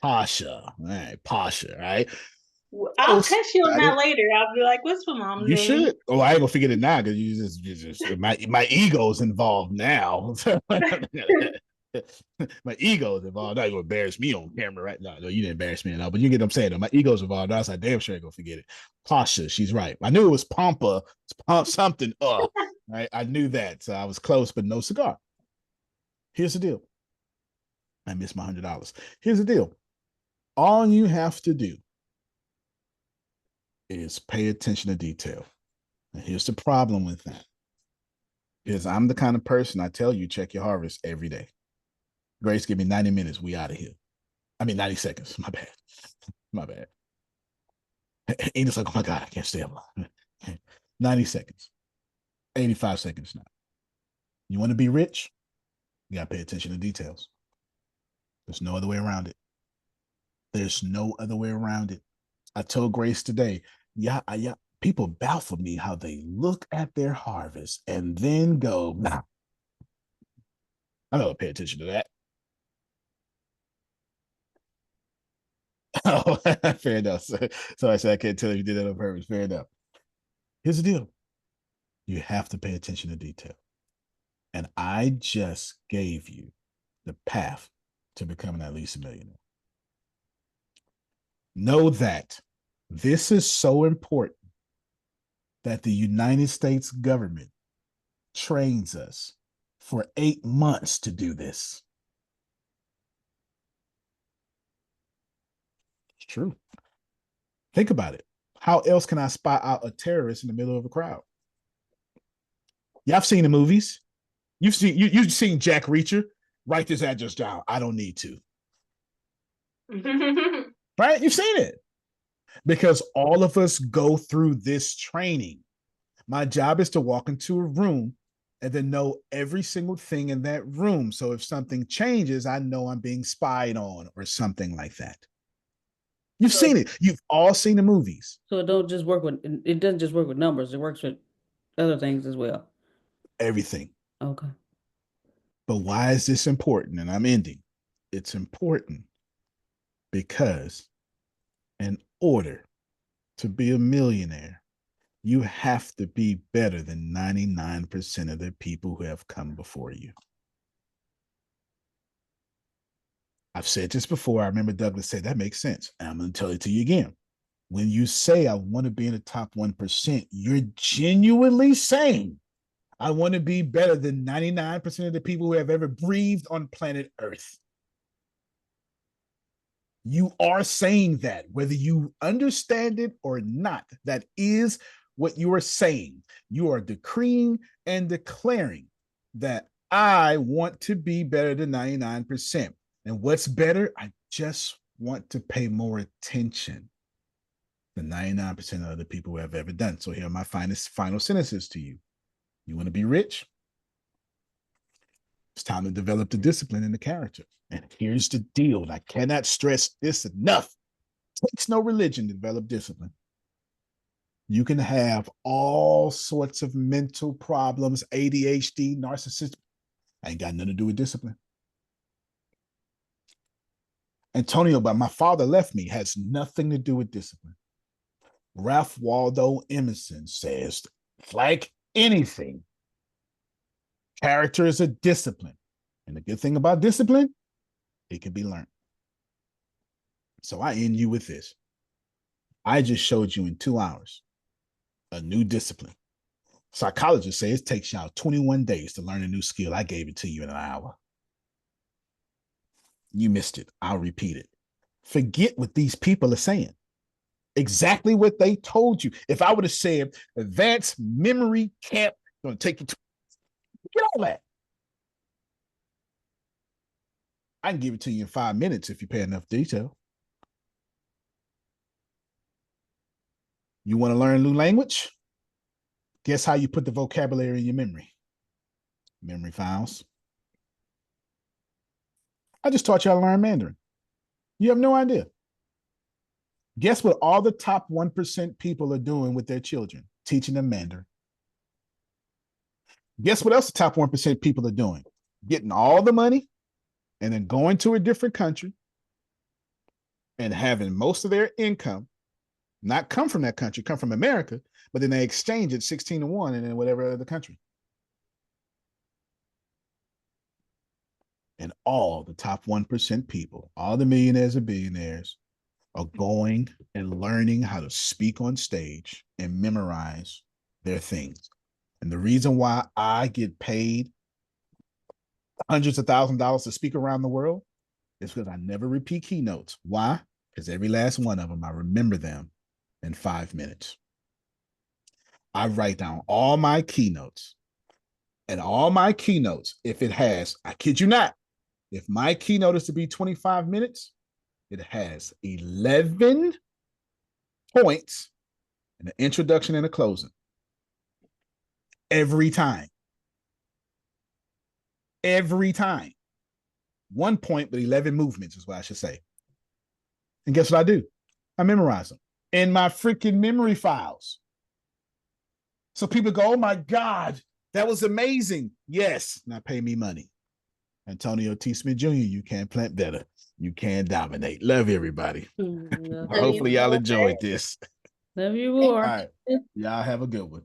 Pasha. All right, Pasha, right? I'll text you on that later. I'll be like, what's my mom's name? You should. Oh, I ain't gonna forget it now because you just my ego's involved now. My ego's involved. Now you're gonna embarrass me on camera right now. No, you didn't embarrass me at all, but you get what I'm saying. Though. My ego's involved. I was like, damn sure I ain't gonna forget it. Pasha, she's right. I knew it was Pampa, something. Right? I knew that. So I was close, but no cigar. Here's the deal. I missed my $100. Here's the deal. All you have to do is pay attention to detail. And here's the problem with that. Is I'm the kind of person I tell you check your harvest every day. Grace, give me 90 minutes. We out of here. I mean, 90 seconds. My bad. My bad. Enid's like, oh my God, I can't stay up long. 90 seconds. 85 seconds now. You want to be rich? You got to pay attention to details. There's no other way around it. There's no other way around it. I told Grace today, yeah, people baffle me how they look at their harvest and then go, nah, I don't pay attention to that. Oh, fair enough. So I said, I can't tell if you did that on purpose. Fair enough. Here's the deal. You have to pay attention to detail. And I just gave you the path to becoming at least a millionaire. Know that this is so important that the United States government trains us for 8 months to do this. It's true. Think about it. How else can I spot out a terrorist in the middle of a crowd? Y'all have seen the movies. You've seen Jack Reacher. Write this address down. I don't need to. Right? You've seen it. Because all of us go through this training. My job is to walk into a room and then know every single thing in that room. So if something changes, I know I'm being spied on or something like that. You've seen it. You've all seen the movies. So it doesn't just work with numbers. It works with other things as well. Everything. Okay. But why is this important? And I'm ending. It's important because in order to be a millionaire, you have to be better than 99% of the people who have come before you. I've said this before. I remember Douglas said, that makes sense. And I'm going to tell it to you again. When you say, I want to be in the top 1%, you're genuinely saying, I want to be better than 99% of the people who have ever breathed on planet Earth. You are saying that, whether you understand it or not. That is what you are saying. You are decreeing and declaring that I want to be better than 99%. And what's better? I just want to pay more attention than 99% of other people who have ever done. So here are my final sentences to you. You want to be rich? It's time to develop the discipline and the character. And here's the deal, and I cannot stress this enough. It takes no religion to develop discipline. You can have all sorts of mental problems, ADHD, narcissism. Ain't got nothing to do with discipline. Antonio, but my father left me, has nothing to do with discipline. Ralph Waldo Emerson says, like anything, character is a discipline. And the good thing about discipline, it can be learned. So I end you with this. I just showed you in 2 hours a new discipline. Psychologists say it takes y'all 21 days to learn a new skill. I gave it to you in an hour. You missed it. I'll repeat it. Forget what these people are saying. Exactly what they told you. If I would have said advanced memory camp, going to take you to get all that. I can give it to you in 5 minutes if you pay enough detail. You want to learn a new language? Guess how you put the vocabulary in your memory? Memory files. I just taught you how to learn Mandarin. You have no idea. Guess what all the top 1% people are doing with their children? Teaching them Mandarin. Guess what else the top 1% people are doing? Getting all the money and then going to a different country and having most of their income not come from that country, come from America, but then they exchange it 16-1 in whatever other country. And all the top 1% people, all the millionaires and billionaires, are going and learning how to speak on stage and memorize their things. And the reason why I get paid hundreds of thousands of dollars to speak around the world is because I never repeat keynotes. Why? Because every last one of them, I remember them in 5 minutes. I write down all my keynotes. And all my keynotes, if it has, I kid you not, If my keynote is to be 25 minutes, it has 11 points, an introduction and a closing. Every time. Every time. 1 point, but 11 movements is what I should say. And guess what I do? I memorize them in my freaking memory files. So people go, oh my God, that was amazing. Yes, now pay me money. Antonio T. Smith Jr., you can plant better. You can dominate. Love everybody. Hopefully y'all enjoyed this. Love you more. All right. Y'all have a good one.